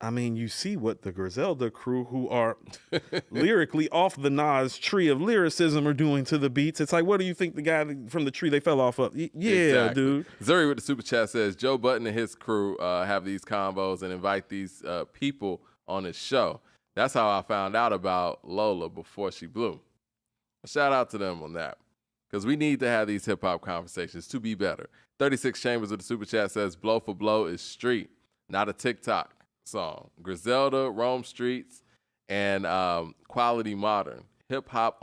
I mean, you see what the Griselda crew, who are lyrically off the Nas tree of lyricism, are doing to the beats. It's like, what do you think the guy from the tree they fell off of? Yeah, exactly. Dude. Zuri with the super chat says, Joe Budden and his crew have these combos and invite these people on his show. That's how I found out about Lola before she blew. Shout out to them on that. Because we need to have these hip-hop conversations to be better. 36 Chambers with the super chat says, Blow for Blow is street, not a TikTok song. Griselda, Rome Streets, and Quality Modern. Hip-hop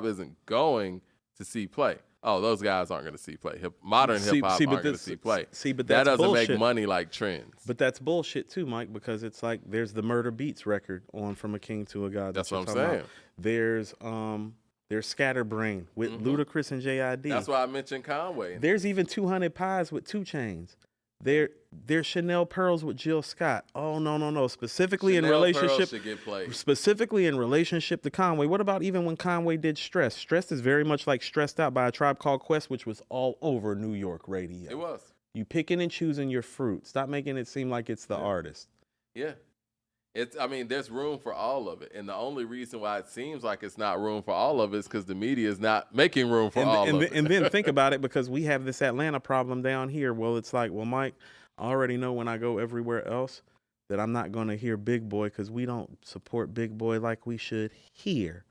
isn't going to see play. Oh, those guys aren't going to see play. Modern hip-hop aren't going to see play. But that doesn't bullshit. Make money like trends. But that's bullshit too, Mike, because it's like there's the Murder Beats record on From a King to a God. That's what I'm saying. About. There's Scatterbrain with Ludacris and J.I.D. That's why I mentioned Conway. There's even 200 Pies with 2 Chainz. There's Chanel Pearls with Jill Scott. Oh, no. Specifically Chanel in relationship. Pearls should get played. Specifically in relationship to Conway. What about even when Conway did Stress? Stress is very much like Stressed Out by A Tribe Called Quest, which was all over New York radio. It was. You picking and choosing your fruit. Stop making it seem like it's the artist. Yeah. There's room for all of it. And the only reason why it seems like it's not room for all of it is because the media is not making room for all of it. And then think about it, because we have this Atlanta problem down here. Well, it's like, well, Mike, I already know when I go everywhere else that I'm not going to hear Big Boy because we don't support Big Boy like we should here.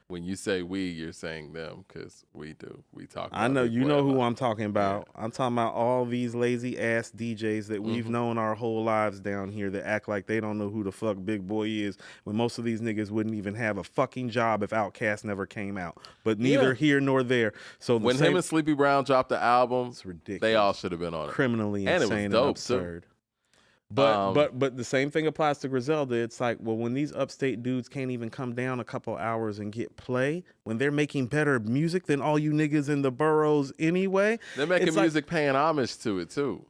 When you say we, you're saying them because we do. We talk about I know, Big you Boy know a who lot. I'm talking about. Yeah. I'm talking about all these lazy ass DJs that we've known our whole lives down here that act like they don't know who the fuck Big Boy is when most of these niggas wouldn't even have a fucking job if Outkast never came out. But neither here nor there. So when him and Sleepy Brown dropped the album, it's ridiculous. They all should have been on it. Criminally insane and absurd. Too. But the same thing applies to Griselda. It's like, well, when these upstate dudes can't even come down a couple hours and get play, when they're making better music than all you niggas in the boroughs anyway. They're making music paying homage to it too.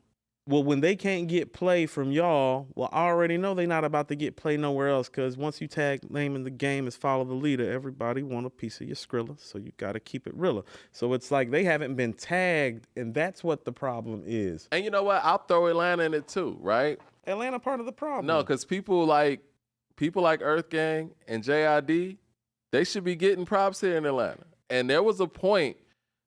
Well, when they can't get play from y'all, well, I already know they're not about to get play nowhere else because once you tag name in the game is follow the leader, everybody want a piece of your Skrilla, so you got to keep it realer. So it's like they haven't been tagged, and that's what the problem is. And you know what? I'll throw Atlanta in it too, right? Atlanta part of the problem. No, because people like Earth Gang and JID, they should be getting props here in Atlanta. And there was a point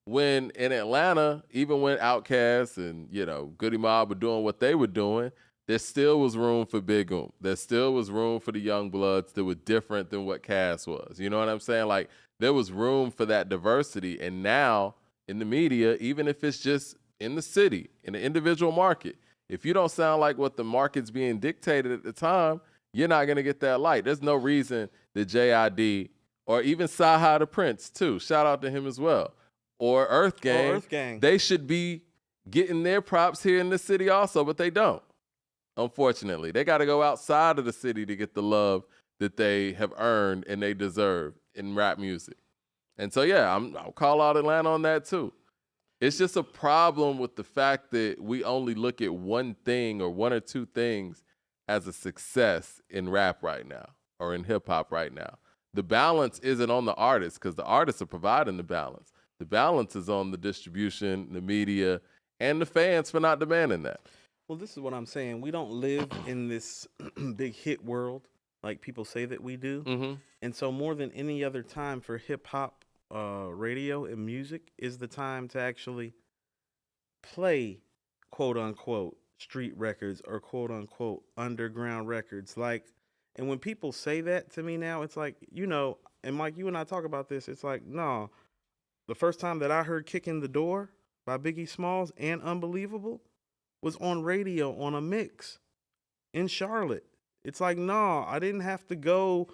when in Atlanta, even when Outkast and, Goody Mob were doing what they were doing, there still was room for Big Um. There still was room for the Young Bloods that were different than what Cass was. You know what I'm saying? Like, there was room for that diversity. And now, in the media, even if it's just in the city, in the individual market, if you don't sound like what the market's being dictated at the time, you're not going to get that light. There's no reason that JID or even Saha the Prince, too, shout out to him as well, or Earth Gang, they should be getting their props here in the city also, but they don't, unfortunately. They got to go outside of the city to get the love that they have earned and they deserve in rap music. And so, yeah, I'll call out Atlanta on that, too. It's just a problem with the fact that we only look at one thing or one or two things as a success in rap right now or in hip-hop right now. The balance isn't on the artists because the artists are providing the balance. The balance is on the distribution, the media, and the fans for not demanding that. Well, this is what I'm saying. We don't live in this big hit world like people say that we do. Mm-hmm. And so more than any other time for hip-hop, radio and music is the time to actually play quote unquote street records or quote unquote underground records. Like, and when people say that to me now, it's like, and Mike, you and I talk about this. It's like, no, the first time that I heard Kick in the Door by Biggie Smalls and Unbelievable was on radio on a mix in Charlotte. It's like, no, I didn't have to go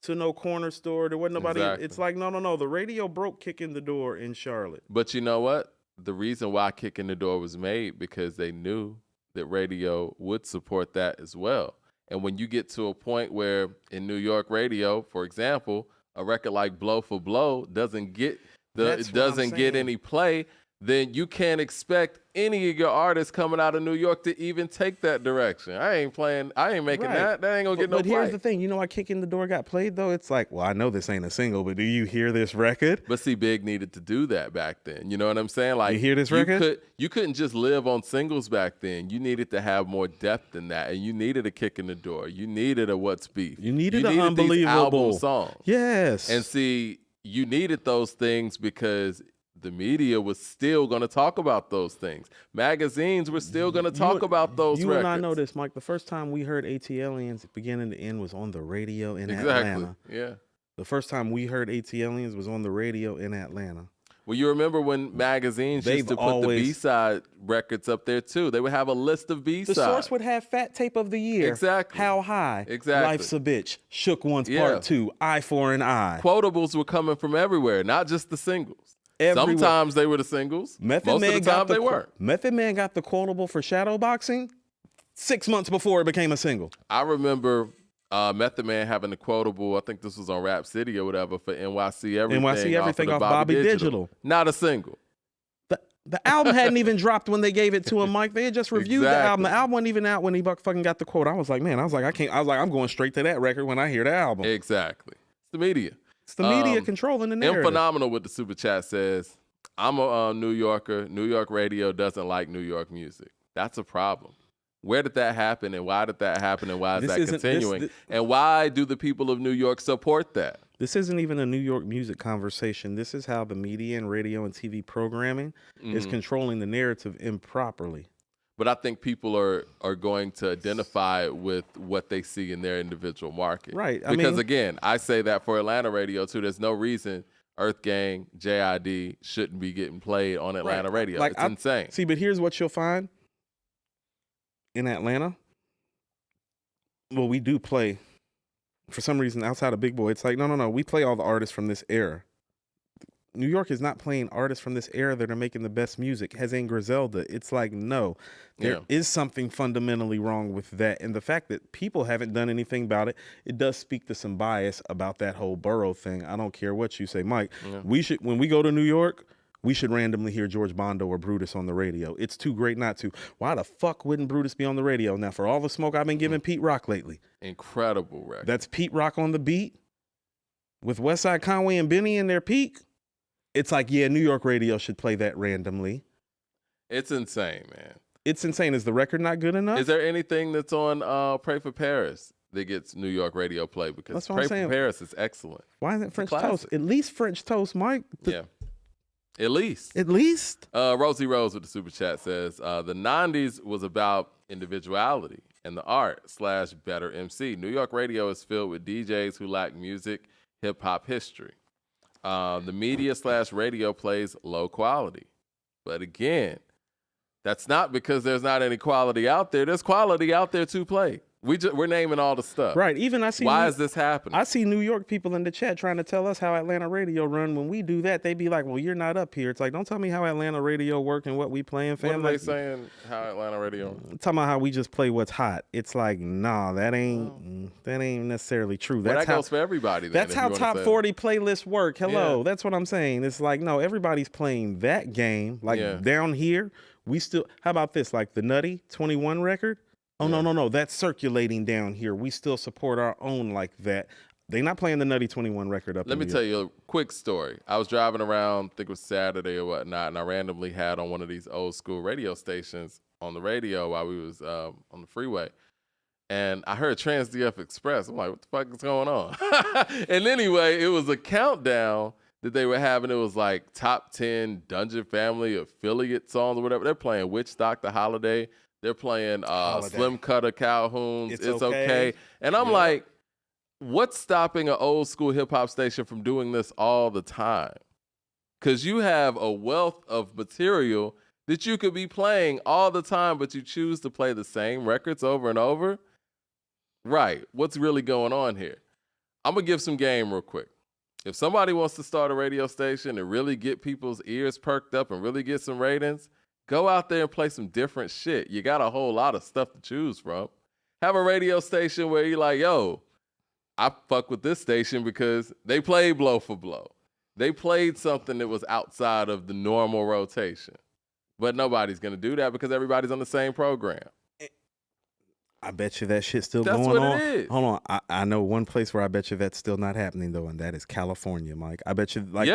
to no corner store. There wasn't nobody. Exactly. It's like, no. The radio broke Kick in the Door in Charlotte. But you know what? The reason why Kick in the Door was made because they knew that radio would support that as well. And when you get to a point where in New York radio, for example, a record like Blow for Blow doesn't get any play, then you can't expect any of your artists coming out of New York to even take that direction. I ain't making that. That ain't gonna get no play. But here's the thing. You know why Kick in the Door got played, though? It's like, well, I know this ain't a single, but do you hear this record? But see, Big needed to do that back then. You know what I'm saying? Like, you hear this record? You couldn't just live on singles back then. You needed to have more depth than that. And you needed a Kick in the Door. You needed a What's Beef. You needed an Unbelievable album song. Yes. And see, you needed those things because the media was still going to talk about those things. Magazines were still going to talk about those records. You and I know this, Mike. The first time we heard ATLiens beginning to end was on the radio in Atlanta. Yeah. The first time we heard ATLiens was on the radio in Atlanta. Well, you remember when magazines used to put the B-side records up there, too. They would have a list of B-sides. The Source would have Fat Tape of the Year. Exactly. How High. Exactly. Life's a Bitch. Shook Ones Part 2. Eye for an Eye. Quotables were coming from everywhere, not just the singles. Sometimes they were the singles. Most of the time they weren't. Method Man got the quotable for Shadowboxing 6 months before it became a single. I remember Method Man having the quotable, I think this was on Rap City or whatever, for NYC Everything, off Bobby Digital. Not a single. The album hadn't even dropped when they gave it to him, Mike. They had just reviewed the album. The album wasn't even out when he fucking got the quote. I was like, I'm going straight to that record when I hear the album. Exactly. It's the media. It's the media controlling the narrative. Phenomenal with the super chat says, I'm a New Yorker. New York radio doesn't like New York music. That's a problem. Where did that happen and why did that happen and why is that continuing? And why do the people of New York support that? This isn't even a New York music conversation. This is how the media and radio and TV programming is controlling the narrative improperly. But I think people are going to identify with what they see in their individual market. Right. Because again, I say that for Atlanta radio too. There's no reason Earth Gang, JID shouldn't be getting played on Atlanta radio. Like, it's insane. See, but here's what you'll find in Atlanta. Well, we do play, for some reason, outside of Big Boy. It's like, no. We play all the artists from this era. New York is not playing artists from this era that are making the best music, as in Griselda. It's like, no, there is something fundamentally wrong with that. And the fact that people haven't done anything about it, it does speak to some bias about that whole borough thing. I don't care what you say, Mike. We should, when we go to New York, we should randomly hear George Bondo or Brutus on the radio. It's too great not to. Why the fuck wouldn't Brutus be on the radio? Now, for all the smoke I've been giving Pete Rock lately. Incredible record. That's Pete Rock on the beat with Westside Conway and Benny in their peak. It's like, yeah, New York radio should play that randomly. It's insane, man. It's insane. Is the record not good enough? Is there anything that's on Pray for Paris that gets New York radio play? Because Pray for Paris is excellent. Why isn't French Toast? At least French Toast, Mike. Yeah. At least. Rosie Rose with the super chat says, the 90s was about individuality and the art / better MC. New York radio is filled with DJs who lack music, hip hop history. The media / radio plays low quality. But again, that's not because there's not any quality out there. There's quality out there to play. We're naming all the stuff. Right. Even I see. Why is this happening? I see New York people in the chat trying to tell us how Atlanta radio run. When we do that, they be like, well, you're not up here. It's like, don't tell me how Atlanta radio work and what we playing, fam. What are they saying how Atlanta radio? Talking about how we just play what's hot. It's like, nah, that ain't necessarily true. That goes for everybody. Then, that's how top 40 playlists work. Hello. That's what I'm saying. It's like, no, everybody's playing that game. Like down here, we still, how about this? Like the Nutty 21 record. Oh, no. That's circulating down here. We still support our own like that. They're not playing the Nutty 21 record up. Let me tell you a quick story. I was driving around, I think it was Saturday or whatnot, and I randomly had on one of these old school radio stations on the radio while we was on the freeway. And I heard Trans DF Express. I'm like, what the fuck is going on? And anyway, it was a countdown that they were having. It was like top 10 Dungeon Family affiliate songs or whatever. They're playing Witch Doctor Holiday. They're playing Slim Cutter Calhoun's It's okay. And I'm like, what's stopping an old school hip hop station from doing this all the time? Because you have a wealth of material that you could be playing all the time, but you choose to play the same records over and over. Right. What's really going on here? I'm going to give some game real quick. If somebody wants to start a radio station and really get people's ears perked up and really get some ratings, go out there and play some different shit. You got a whole lot of stuff to choose from. Have a radio station where you're like, yo, I fuck with this station because they played blow for blow. They played something that was outside of the normal rotation. But nobody's going to do that because everybody's on the same program. I bet you that shit's still going on. That's what it is. Hold on. I know one place where I bet you that's still not happening, though, and that is California, Mike. I bet you, like,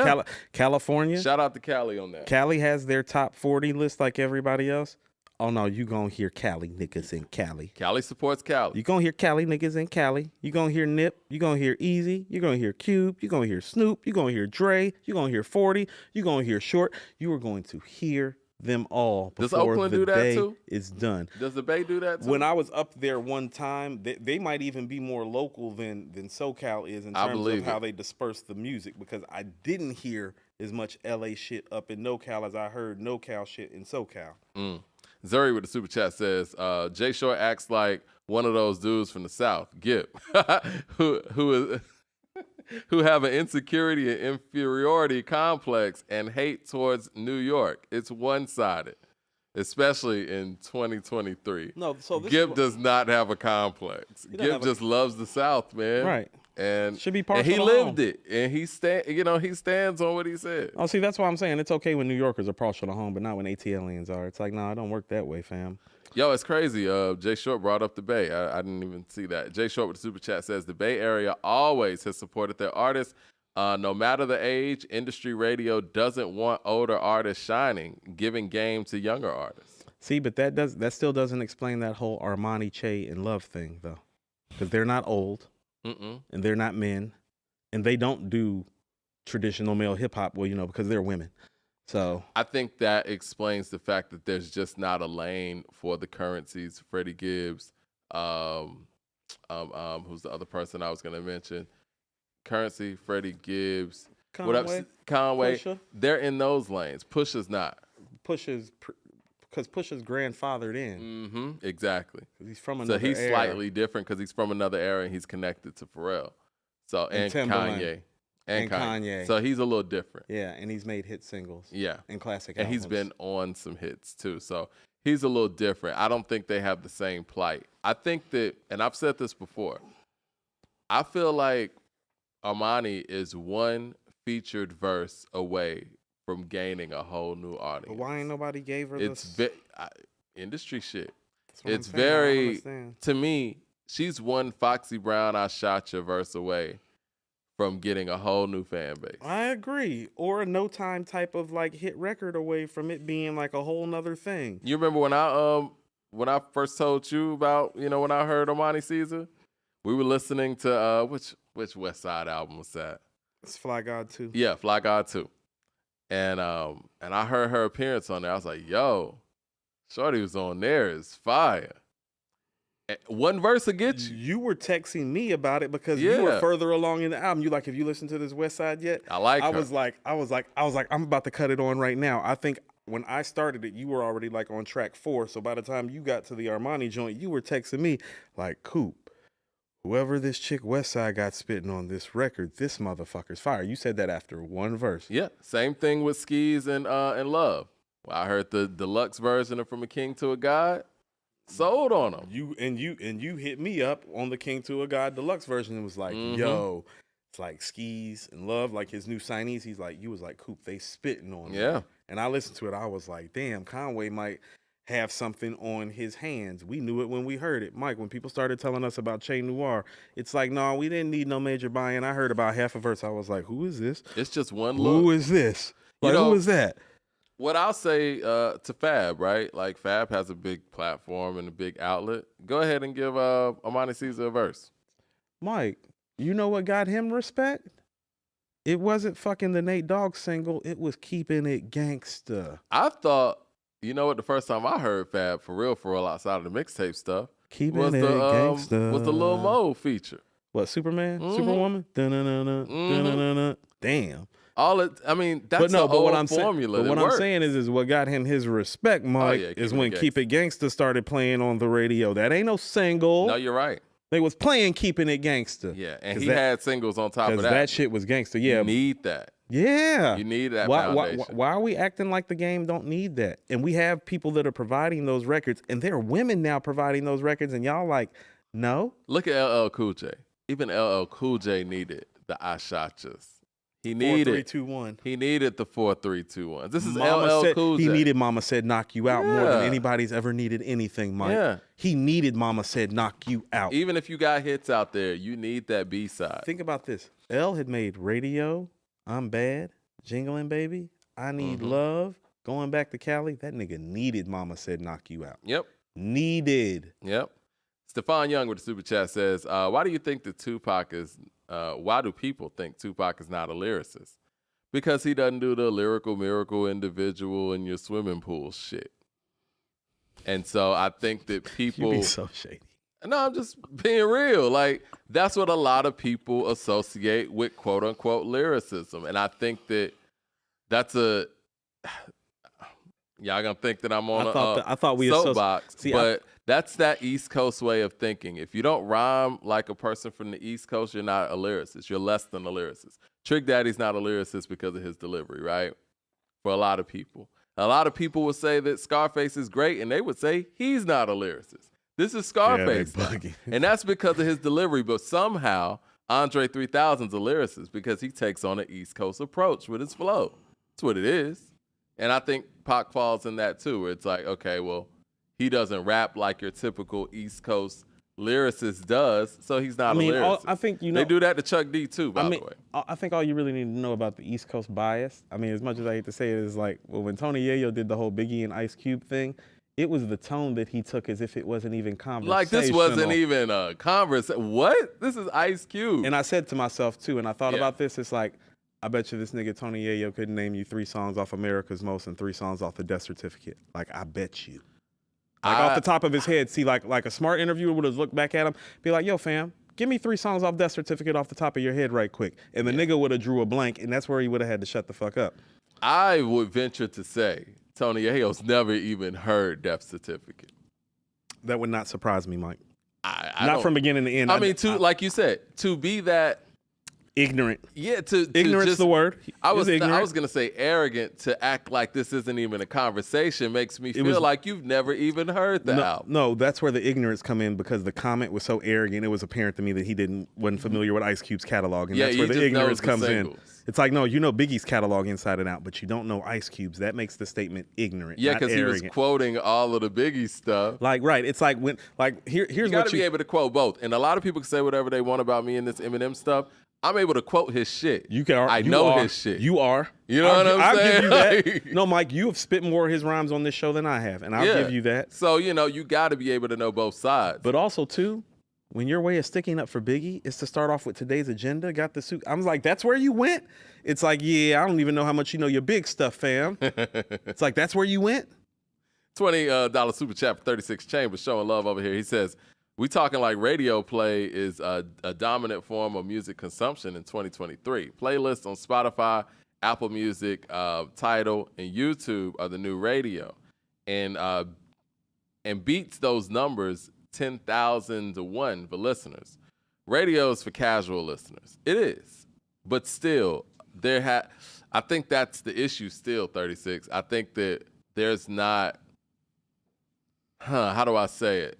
California. Shout out to Cali on that. Cali has their top 40 list like everybody else. Oh, no, you going to hear Cali niggas in Cali. Cali supports Cali. You going to hear Cali niggas in Cali. You going to hear Nip. You going to hear Easy. You going to hear Cube. You going to hear Snoop. You going to hear Dre. You going to hear 40. You going to hear Short. You are going to hear them all before Does Oakland the do that day too? is done. Does the Bay do that too? When I was up there one time, they might even be more local than SoCal is in terms of how they disperse the music, because I didn't hear as much LA shit up in NoCal as I heard NoCal shit in SoCal. Zuri with the super chat says, Jay Short acts like one of those dudes from the South, Gip, who have an insecurity and inferiority complex and hate towards New York. It's one-sided, especially in 2023. No, so Gip does not have a complex. Gip just loves the South, man. Right. And should be partial and he to lived home. it, and he stands on what he said. Oh, see, that's why I'm saying it's okay when New Yorkers are partial to home, but not when ATLians are. It's like, no, it don't work that way, fam. Yo, it's crazy. Jay Short brought up the Bay. I didn't even see that. Jay Short with the super chat says the Bay Area always has supported their artists. No matter the age, industry radio doesn't want older artists shining, giving game to younger artists. See, but that still doesn't explain that whole Armani, Che, and Love thing, though, because they're not old. And they're not men, and they don't do traditional male hip hop. Well, because they're women. So I think that explains the fact that there's just not a lane for the currencies. Freddie Gibbs, who's the other person I was going to mention? Currency, Freddie Gibbs, Conway, Conway. They're in those lanes. Pusha's not. Pusha's because Pusha's grandfathered in. Exactly. He's from another era. So he's era. slightly different because he's from another era and he's connected to Pharrell. So and Kanye. And Kanye. So he's a little different. Yeah, and he's made hit singles. Yeah. And classic albums. And he's been on some hits too. So he's a little different. I don't think they have the same plight. I think that, and I've said this before, I feel like Armani is one featured verse away from gaining a whole new audience. But why ain't nobody gave her this? Industry shit. It's very, to me, she's one Foxy Brown, I Shot Ya verse away from getting a whole new fan base. I agree. Or a No Time type of like hit record away from it being like a whole nother thing. You remember when I first told you about, when I heard Armani Caesar? We were listening to which West Side album was that? It's Fly God 2. Yeah, Fly God 2. And I heard her appearance on there. I was like, yo, shorty was on there. It's fire. One verse will get you. You were texting me about it because you were further along in the album. You like, have you listened to this West Side yet? I like her. I was like, I'm about to cut it on right now. I think when I started it, you were already like on track 4. So by the time you got to the Armani joint, you were texting me like, Coop, whoever this chick West Side got spitting on this record, this motherfucker's fire. You said that after one verse. Yeah, same thing with Skis and Love. Well, I heard the deluxe version of From a King to a God. Sold on them. You hit me up on the King to a God deluxe version and was like, yo, it's like Skis and Love, like his new signees. He's like, you was like, Coop, they spitting on me. Yeah. And I listened to it. I was like, damn, Conway might have something on his hands. We knew it when we heard it. Mike, when people started telling us about Che Noir, it's like, no, we didn't need no major buy-in. I heard about half a verse. I was like, who is this? It's just one look. Who is this? Like, who is that? What I'll say to Fab, right? Like, Fab has a big platform and a big outlet. Go ahead and give Armani Caesar a verse. Mike, you know what got him respect? It wasn't fucking the Nate Dogg single. It was Keeping It Gangsta. I thought, you know what, the first time I heard Fab for real outside of the mixtape stuff Keeping It Gangsta was the Lil Mo feature. What, Superman? Superwoman? Dun-dun-dun-dun. Damn. That's the old formula. But what I'm saying is what got him his respect, Mike, is when Keep It Gangsta started playing on the radio. That ain't no single. No, you're right. They was playing Keeping It Gangsta. Yeah, and he had singles on top of that. Because that shit was gangsta. Yeah. You need that. Yeah. You need that foundation. Why are we acting like the game don't need that? And we have people that are providing those records, and there are women now providing those records, and y'all like, no? Look at LL Cool J. Even LL Cool J needed the I Shot Yas. He needed 4-3-2-1. He needed the 4-3-2-1. This is Mama LL Cool J. He needed Mama Said Knock You Out more than anybody's ever needed anything, Mike. Yeah. He needed Mama Said Knock You Out. Even if you got hits out there, you need that B-side. Think about this. L had made Radio, I'm Bad, Jingling Baby, I Need Love, Going Back to Cali. That nigga needed Mama Said Knock You Out. Yep. Needed. Yep. Stephon Young with the super chat says, why do you think that Tupac is why do people think Tupac is not a lyricist? Because he doesn't do the lyrical miracle individual in your swimming pool shit. And so I think that people... You be so shady. No, I'm just being real. Like, that's what a lot of people associate with quote-unquote lyricism. And I think that that's a... Y'all gonna think that I'm on a soapbox, but that's that East Coast way of thinking. If you don't rhyme like a person from the East Coast, you're not a lyricist. You're less than a lyricist. Trick Daddy's not a lyricist because of his delivery, right? For a lot of people. A lot of people would say that Scarface is great, and they would say he's not a lyricist. This is Scarface, and that's because of his delivery. But somehow, Andre 3000's a lyricist because he takes on an East Coast approach with his flow. That's what it is. And I think Pac falls in that too, where it's like, okay, well, he doesn't rap like your typical East Coast lyricist does, so he's not a lyricist. I think they do that to Chuck D too, by the way. I think all you really need to know about the East Coast bias, I mean, as much as I hate to say it, is like, well, when Tony Yayo did the whole Biggie and Ice Cube thing, it was the tone that he took as if it wasn't even conversational. Like, this wasn't even a conversation. What? This is Ice Cube. And I said to myself too, and I thought about this, it's like, I bet you this nigga Tony Yayo couldn't name you 3 songs off America's Most and 3 songs off the Death Certificate. Like, I bet you. Like, off the top of his head, see, like a smart interviewer would have looked back at him, be like, yo, fam, give me 3 songs off Death Certificate off the top of your head right quick. And the nigga would have drew a blank, and that's where he would have had to shut the fuck up. I would venture to say Tony Yayo's never even heard Death Certificate. That would not surprise me, Mike. I not from beginning to end. I mean, like you said, to be that ignorant. Yeah, ignorance is the word. I was gonna say arrogant. To act like this isn't even a conversation makes me feel like you've never even heard the album. No, that's where the ignorance come in, because the comment was so arrogant. It was apparent to me that he wasn't familiar with Ice Cube's catalog, and that's where the ignorance comes in. It's like, no, you know Biggie's catalog inside and out, but you don't know Ice Cube's. That makes the statement ignorant. Yeah, because he was quoting all of the Biggie stuff. Like, right? It's like when, like, here's you gotta be able to quote both. And a lot of people can say whatever they want about me and this Eminem stuff. I'm able to quote his shit. I know his shit. You are. You know what I'm saying? I'll give you that. No, Mike, you have spit more of his rhymes on this show than I have, and I'll give you that. So, you know, you got to be able to know both sides. But also, too, when your way of sticking up for Biggie is to start off with today's agenda, got the suit. I was like, that's where you went? It's like, yeah, I don't even know how much you know your big stuff, fam. It's like, that's where you went? $20 super chat for 36 Chambers showing love over here. He says, we talking like radio play is a dominant form of music consumption in 2023. Playlists on Spotify, Apple Music, Tidal, and YouTube are the new radio. And beats those numbers 10,000 to 1 for listeners. Radio is for casual listeners. It is. But still, I think that's the issue still, 36. I think that there's not, how do I say it?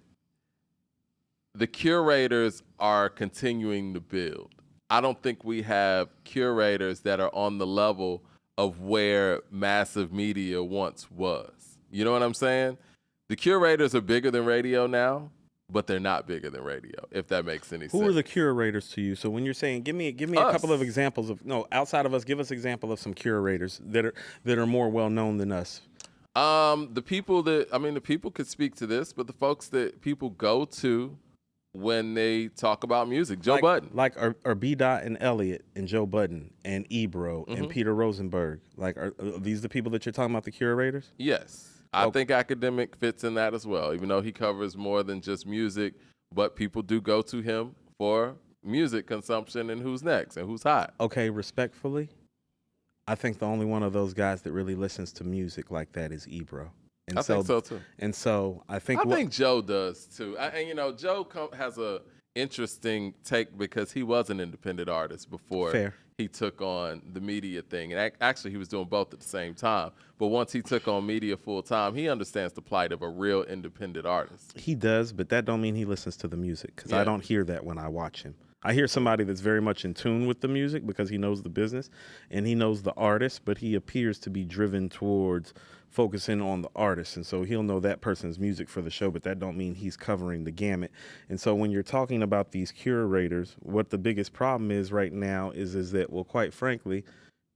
The curators are continuing to build. I don't think we have curators that are on the level of where massive media once was. You know what I'm saying? The curators are bigger than radio now, but they're not bigger than radio, if that makes any sense. Who are the curators to you? So when you're saying, give me a couple of examples of, outside of us, give us an example of some curators that are more well known than us. The people could speak to this, but the folks that people go to when they talk about music, Joe Budden. Like are B-Dot and Elliot and Joe Budden and Ebro and Peter Rosenberg. Like, are these the people that you're talking about, the curators? Yes. I think Academic fits in that as well, even though he covers more than just music, but people do go to him for music consumption and who's next and who's hot. Okay, respectfully, I think the only one of those guys that really listens to music like that is Ebro. I think so too. And so I think Joe does too. And Joe has a interesting take because he was an independent artist before he took on the media thing. And actually, he was doing both at the same time. But once he took on media full time, he understands the plight of a real independent artist. He does, but that don't mean he listens to the music, because I don't hear that when I watch him. I hear somebody that's very much in tune with the music because he knows the business and he knows the artist, but he appears to be driven towards focusing on the artist. And so he'll know that person's music for the show, but that don't mean he's covering the gamut. And so when you're talking about these curators, what the biggest problem is right now is that, well, quite frankly,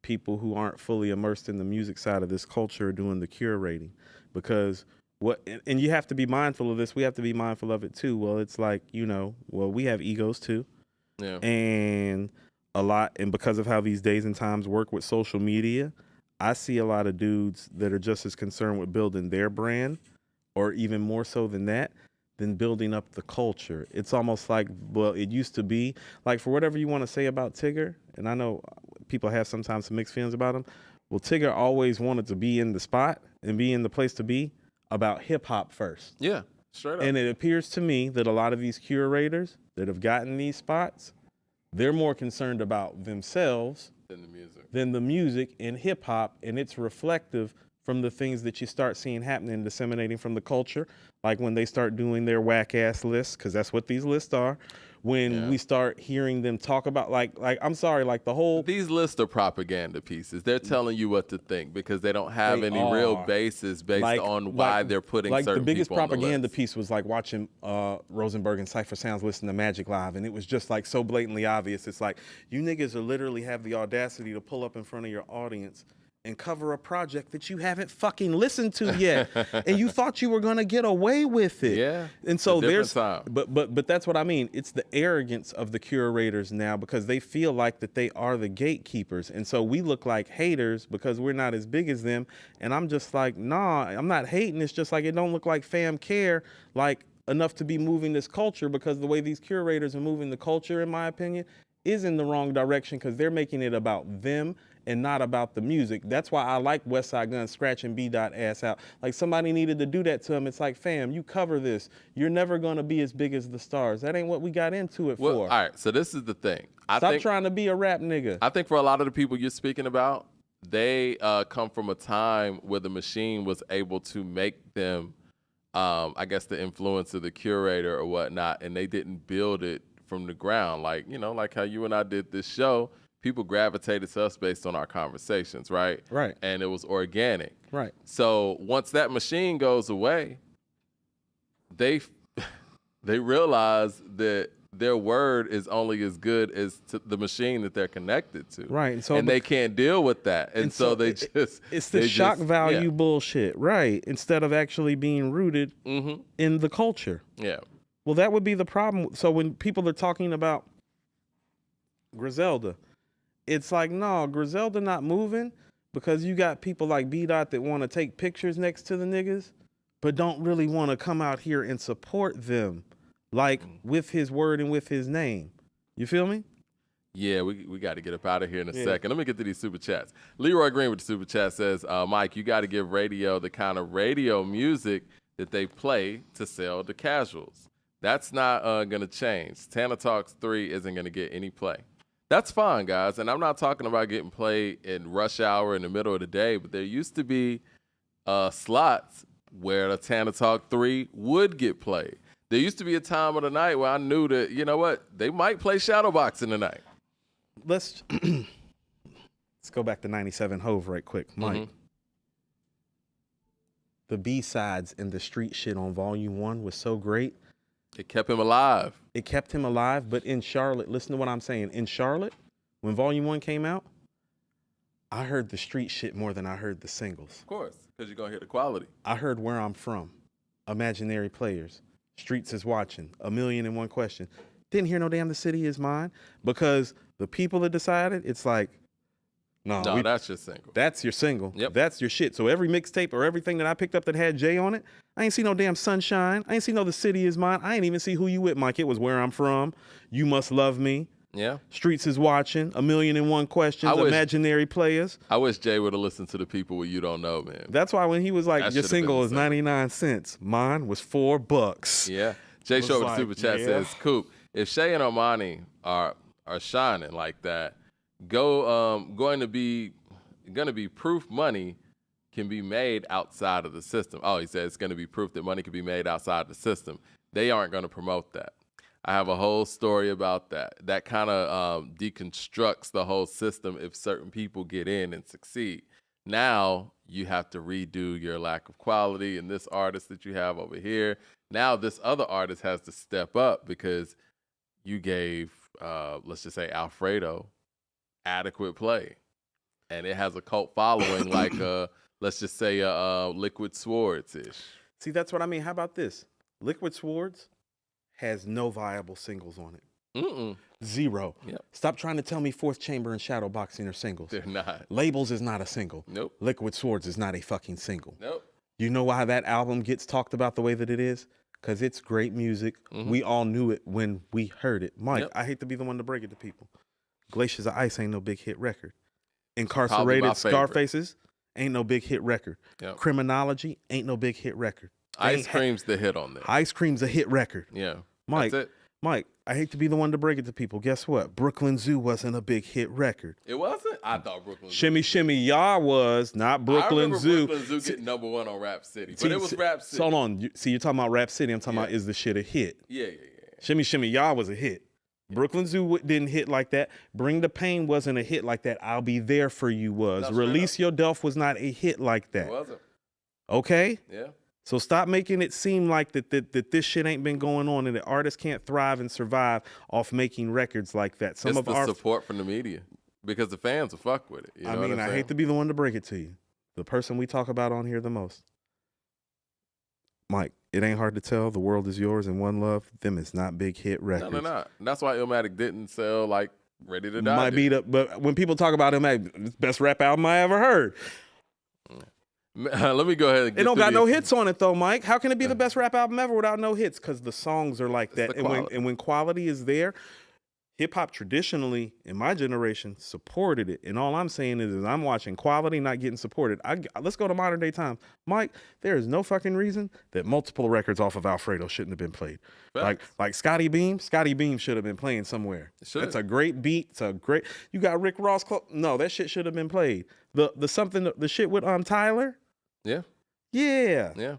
people who aren't fully immersed in the music side of this culture are doing the curating. Because and you have to be mindful of this. We have to be mindful of it too. Well, it's like, we have egos too. Yeah. And because of how these days and times work with social media, I see a lot of dudes that are just as concerned with building their brand, or even more so than that, than building up the culture. It's almost like, well, it used to be, like, for whatever you want to say about Tigger, and I know people have sometimes some mixed feelings about him, well, Tigger always wanted to be in the spot and be in the place to be about hip-hop first. Yeah, straight up. And it appears to me that a lot of these curators that have gotten these spots, they're more concerned about themselves than the music and hip hop, and it's reflective from the things that you start seeing happening and disseminating from the culture, like when they start doing their whack ass lists, because that's what these lists are. When we start hearing them talk about these lists are propaganda pieces. They're telling you what to think because they don't have any real basis based on why they're putting certain people on the list. The biggest propaganda piece was like watching Rosenberg and Cypher Sounds listen to Magic Live, and it was just like so blatantly obvious. It's like, you niggas are literally have the audacity to pull up in front of your audience and cover a project that you haven't fucking listened to yet, and you thought you were gonna get away with it. Yeah. And so there's, time. but that's what I mean. It's the arrogance of the curators now, because they feel like that they are the gatekeepers, and so we look like haters because we're not as big as them. And I'm just like, nah, I'm not hating. It's just like it don't look like fam care like enough to be moving this culture, because the way these curators are moving the culture, in my opinion, is in the wrong direction, because they're making it about them and not about the music. That's why I like West Side Gun scratching B. Dot ass out. Like, somebody needed to do that to him. It's like, fam, you cover this. You're never gonna be as big as the stars. That ain't what we got into it for. All right, so this is the thing. Stop trying to be a rap nigga. I think for a lot of the people you're speaking about, they come from a time where the machine was able to make them, I guess, the influence of the curator or whatnot, and they didn't build it from the ground. Like, you know, like how you and I did this show. People gravitated to us based on our conversations, right? Right. And it was organic. Right. So once that machine goes away, they realize that their word is only as good as the machine that they're connected to. Right. And so they can't deal with that. And so they just... It's the shock value bullshit, right? Instead of actually being rooted in the culture. Yeah. Well, that would be the problem. So when people are talking about Griselda, it's like, no, Griselda not moving because you got people like B. Dot that want to take pictures next to the niggas, but don't really want to come out here and support them, like with his word and with his name. You feel me? Yeah, we got to get up out of here in a second. Let me get to these super chats. Leroy Green with the super chat says, Mike, you got to give radio the kind of radio music that they play to sell to casuals. That's not going to change. Tana Talks 3 isn't going to get any play. That's fine, guys. And I'm not talking about getting played in rush hour in the middle of the day, but there used to be slots where the Tana Talk 3 would get played. There used to be a time of the night where I knew that, you know what, they might play Shadowbox in the night. Let's go back to 97 Hove right quick. Mike. The B-sides and the street shit on Volume 1 was so great. It kept him alive. It kept him alive, but in Charlotte, listen to what I'm saying. In Charlotte, when Volume 1 came out, I heard the street shit more than I heard the singles. Of course, because you're going to hear the quality. I heard Where I'm From, Imaginary Players, Streets is Watching, A Million and One Question. Didn't hear no damn The City Is Mine, because the people that decided, it's like, no, that's your single. That's your single. Yep. That's your shit. So every mixtape or everything that I picked up that had Jay on it, I ain't see no damn Sunshine. I ain't see no The City Is Mine. I ain't even see Who You With, Mike. It was Where I'm From, You Must Love Me. Yeah. Streets is Watching, A Million and One Questions, Imaginary Players. I wish Jay would have listened to the people where You Don't Know, man. That's why when he was like, your single is 99 cents. Mine was $4. Yeah. Jay Short with the super chat says, Coop, if Shay and Armani are shining like that, going to be proof money can be made outside of the system. Oh, he said it's going to be proof that money can be made outside the system. They aren't going to promote that. I have a whole story about that. That kind of deconstructs the whole system if certain people get in and succeed. Now you have to redo your lack of quality in this artist that you have over here. Now this other artist has to step up because you gave, let's just say, Alfredo adequate play. And it has a cult following like, let's just say, Liquid Swords-ish. See, that's what I mean. How about this? Liquid Swords has no viable singles on it. Zero. Yep. Stop trying to tell me Fourth Chamber and Shadowboxing are singles. They're not. Labels is not a single. Nope. Liquid Swords is not a fucking single. Nope. You know why that album gets talked about the way that it is? Because it's great music. We all knew it when we heard it. Mike, I hate to be the one to break it to people. Glaciers of Ice ain't no big hit record. Incarcerated Scarfaces ain't no big hit record. Yep. Criminology ain't no big hit record. Ice Cream's the hit on there. Ice Cream's a hit record. Yeah. Mike, That's it. Mike, I hate to be the one to break it to people. Guess what? Brooklyn Zoo wasn't a big hit record. It wasn't? I thought Brooklyn Zoo. Shimmy Shimmy Ya was, not Brooklyn Zoo. I remember Brooklyn Zoo getting #1 on Rap City, but it was Rap City. So hold on. See, you're talking about Rap City. I'm talking about is the shit a hit? Yeah. Shimmy Shimmy Ya was a hit. Brooklyn Zoo didn't hit like that. Bring the Pain wasn't a hit like that. I'll Be There For You was. That's Release Your Delf was not a hit like that. It wasn't. Okay? Yeah. So stop making it seem like that this shit ain't been going on and that artists can't thrive and survive off making records like that. It's the support from the media. because the fans will fuck with it. You know what I'm I saying? hate to be the one to break it to you. The person we talk about on here the most, Mike, it ain't hard to tell. The World Is Yours and One Love, them is not big hit records. No, they're not. And that's why Illmatic didn't sell like Ready to Die. Might beat up, but when people talk about Illmatic, it's the best rap album I ever heard. Let me go ahead and get it don't got no hits on it though, Mike. How can it be the best rap album ever without no hits? Because the songs are like that. And when quality is there, hip hop traditionally in my generation supported it. And all I'm saying is I'm watching quality not getting supported. Let's go to modern day time. Mike, there is no fucking reason that multiple records off of Alfredo shouldn't have been played. Like Scotty Beam should have been playing somewhere. That's a great beat. It's a great. You got Rick Ross. No, that shit should have been played. The shit with Tyler. Yeah. Yeah. Yeah.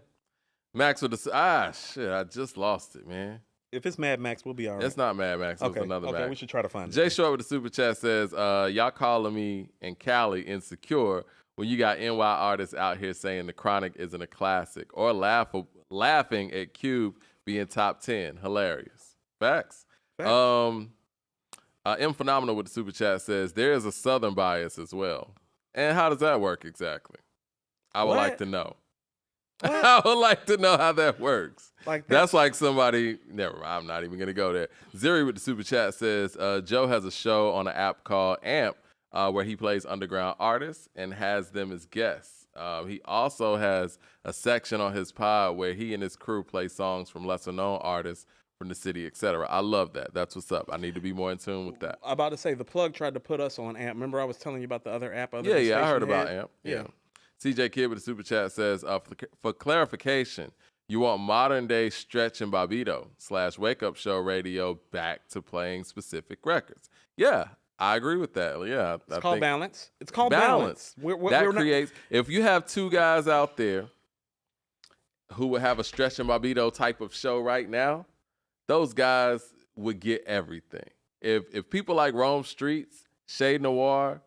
Max with the shit, I just lost it, man. If it's Mad Max, we'll be all right. It's not Mad Max. It's another Max. Okay, we should try to find it. Jay Short with the super chat says, y'all calling me and Cali insecure when you got NY artists out here saying The Chronic isn't a classic or laughing at Cube being top 10. Hilarious. Facts. M Phenomenal with the super chat says, there is a Southern bias as well. And how does that work exactly? I would like to know. I would like to know how that works. That's like somebody. Never mind. I'm not even gonna go there. Ziri with the super chat says Joe has a show on an app called AMP where he plays underground artists and has them as guests. He also has a section on his pod where he and his crew play songs from lesser known artists from the city, etc. I love that. That's what's up. I need to be more in tune with that. I'm about to say the plug tried to put us on AMP. Remember I was telling you about the other app? I heard about AMP. Yeah. CJ Kid with the super chat says, for clarification, you want modern day Stretch and Bobbito / Wake Up Show radio back to playing specific records. Yeah, I agree with that. Yeah, it's called balance. It's called balance. If you have two guys out there who would have a Stretch and Bobbito type of show right now, those guys would get everything. If people like Rome Streets, Shade Noir,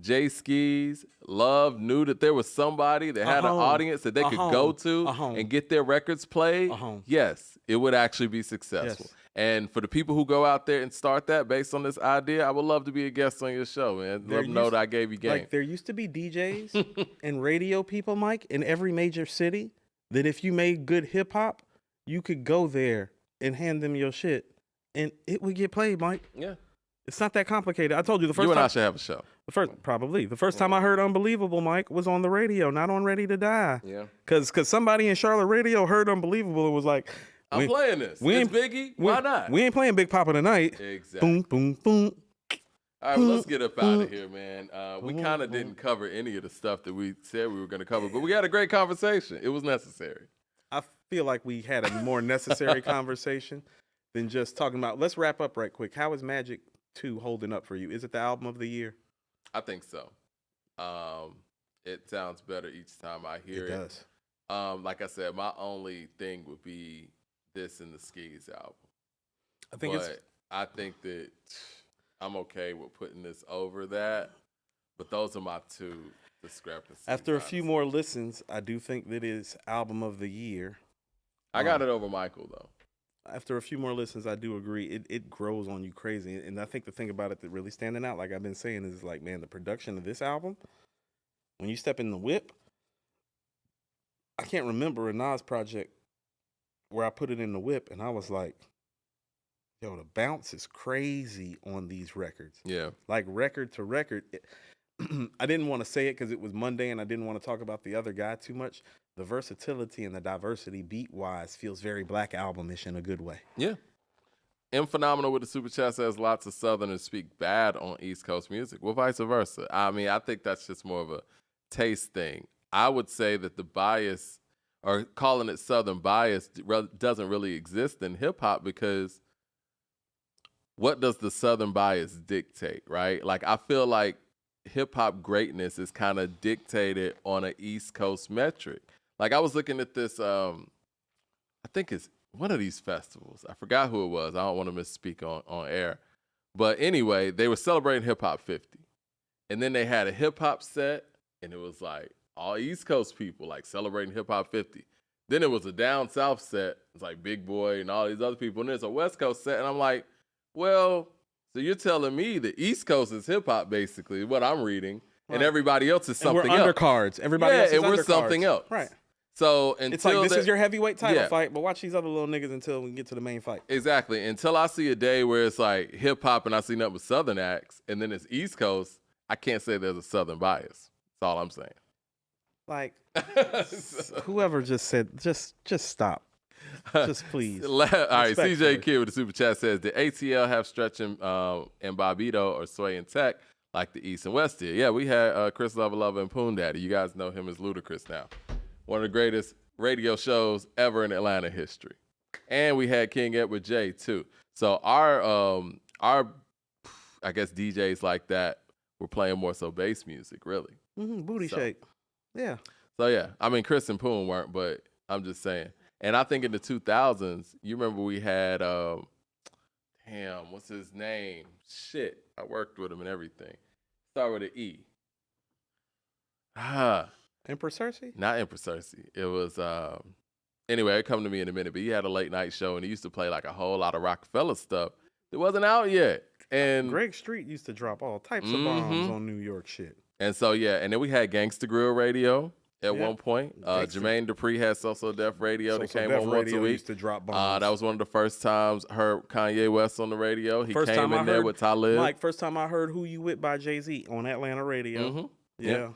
Jay Skis, Love knew that there was somebody that had an audience that they could go to and get their records played, yes, it would actually be successful. Yes. And for the people who go out there and start that based on this idea, I would love to be a guest on your show, man. Let them know that I gave you game. Like there used to be DJs and radio people, Mike, in every major city that if you made good hip hop, you could go there and hand them your shit and it would get played, Mike. Yeah. It's not that complicated. I told you the first time. You and I should have a show. The first time I heard Unbelievable, Mike, was on the radio, not on Ready to Die. Yeah. Because somebody in Charlotte radio heard Unbelievable and was like, I'm playing this. It's Biggie. Why not? We ain't playing Big Papa tonight. Exactly. Boom, boom, boom. All right, well, let's get up out of here, man. We kind of didn't cover any of the stuff that we said we were going to cover, but we had a great conversation. It was necessary. I feel like we had a more necessary conversation than just talking about. Let's wrap up right quick. How is Magic 2 holding up for you? Is it the album of the year? I think so. It sounds better each time I hear it. It does. Like I said, my only thing would be this and the Skis album. I think that I'm okay with putting this over that, but those are my two discrepancies. After a few more listens, I do think that is album of the year. I got it over Michael though. After a few more listens, I do agree. It grows on you crazy. And I think the thing about it that really standing out, like I've been saying, is like, man, the production of this album, when you step in the whip, I can't remember a Nas project where I put it in the whip and I was like, yo, the bounce is crazy on these records. Yeah. Like record to record. I didn't want to say it because it was Monday and I didn't want to talk about the other guy too much. The versatility and the diversity beat-wise feels very Black Album-ish in a good way. Yeah. M Phenomenal with the super chat says lots of Southerners speak bad on East Coast music. Well, vice versa. I mean, I think that's just more of a taste thing. I would say that the bias, or calling it Southern bias, doesn't really exist in hip-hop because what does the Southern bias dictate, right? Like, I feel like hip-hop greatness is kind of dictated on an East Coast metric. Like, I was looking at this, I think it's one of these festivals. I forgot who it was. I don't want to misspeak on air. But anyway, they were celebrating Hip Hop 50. And then they had a hip-hop set, and it was like all East Coast people, like, celebrating Hip Hop 50. Then it was a down south set. It's like Big Boy and all these other people. And there's a West Coast set. And I'm like, well, So you're telling me the East Coast is hip hop, basically, what I'm reading, and everybody else is something and we're else. undercards. Everybody else is and we're undercards. something else. Right. So it's like this is your heavyweight title fight, but watch these other little niggas until we get to the main fight. Exactly. Until I see a day where it's like hip hop and I see nothing but Southern acts, and then it's East Coast, I can't say there's a Southern bias. That's all I'm saying. Like, whoever just said, just stop. Just please. All right, CJ Kid with the super chat says, did ATL have Stretch and Bobito or Sway and Tech like the East and West did? Yeah, we had Chris Lover and Poon Daddy. You guys know him as Ludacris now. One of the greatest radio shows ever in Atlanta history. And we had King Edward J too. So our I guess DJs like that were playing more so bass music, really. Booty shake. Yeah. So yeah, I mean Chris and Poon weren't, but I'm just saying. And I think in the 2000s, you remember we had what's his name? Shit, I worked with him and everything. Start with an E. Empress Cersei? Not Empress Cersei. It was anyway, it'll come to me in a minute, but he had a late night show and he used to play like a whole lot of Rockefeller stuff that wasn't out yet. And Greg Street used to drop all types of bombs on New York shit. And so and then we had Gangsta Grill Radio at one point. Jermaine Dupri had So Def Radio that came on once a week. Used to drop bombs. That was one of the first times I heard Kanye West on the radio. He came in there with Talib. Mike, first time I heard Who You With by Jay-Z on Atlanta radio. Yeah.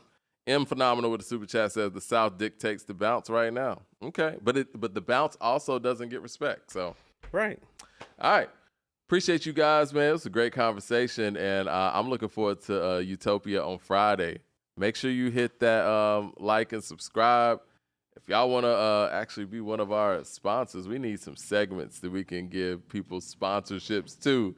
M Phenomenal with the super chat says the South dictates the bounce right now. Okay, but the bounce also doesn't get respect. So right. All right. Appreciate you guys, man. It was a great conversation, and I'm looking forward to Utopia on Friday. Make sure you hit that like and subscribe. If y'all want to actually be one of our sponsors, we need some segments that we can give people sponsorships to.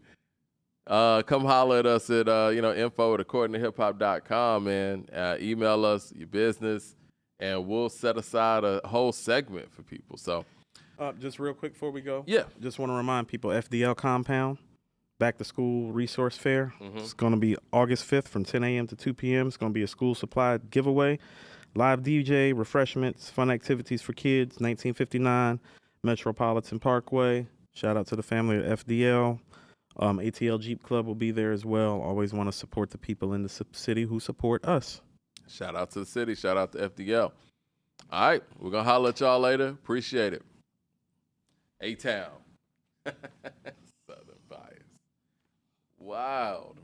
Come holler at us at info@accordingtohiphop.com, man. Email us your business, and we'll set aside a whole segment for people. So, just real quick before we go, just want to remind people: FDL Compound Back to School Resource Fair. It's going to be August 5th from 10 a.m. to 2 p.m. It's going to be a school supply giveaway, live DJ, refreshments, fun activities for kids. 1959 Metropolitan Parkway. Shout out to the family at FDL. ATL Jeep Club will be there as well. Always want to support the people in the city who support us. Shout out to the city. Shout out to FDL. All right. We're going to holler at y'all later. Appreciate it. A-Town. Southern bias. Wow.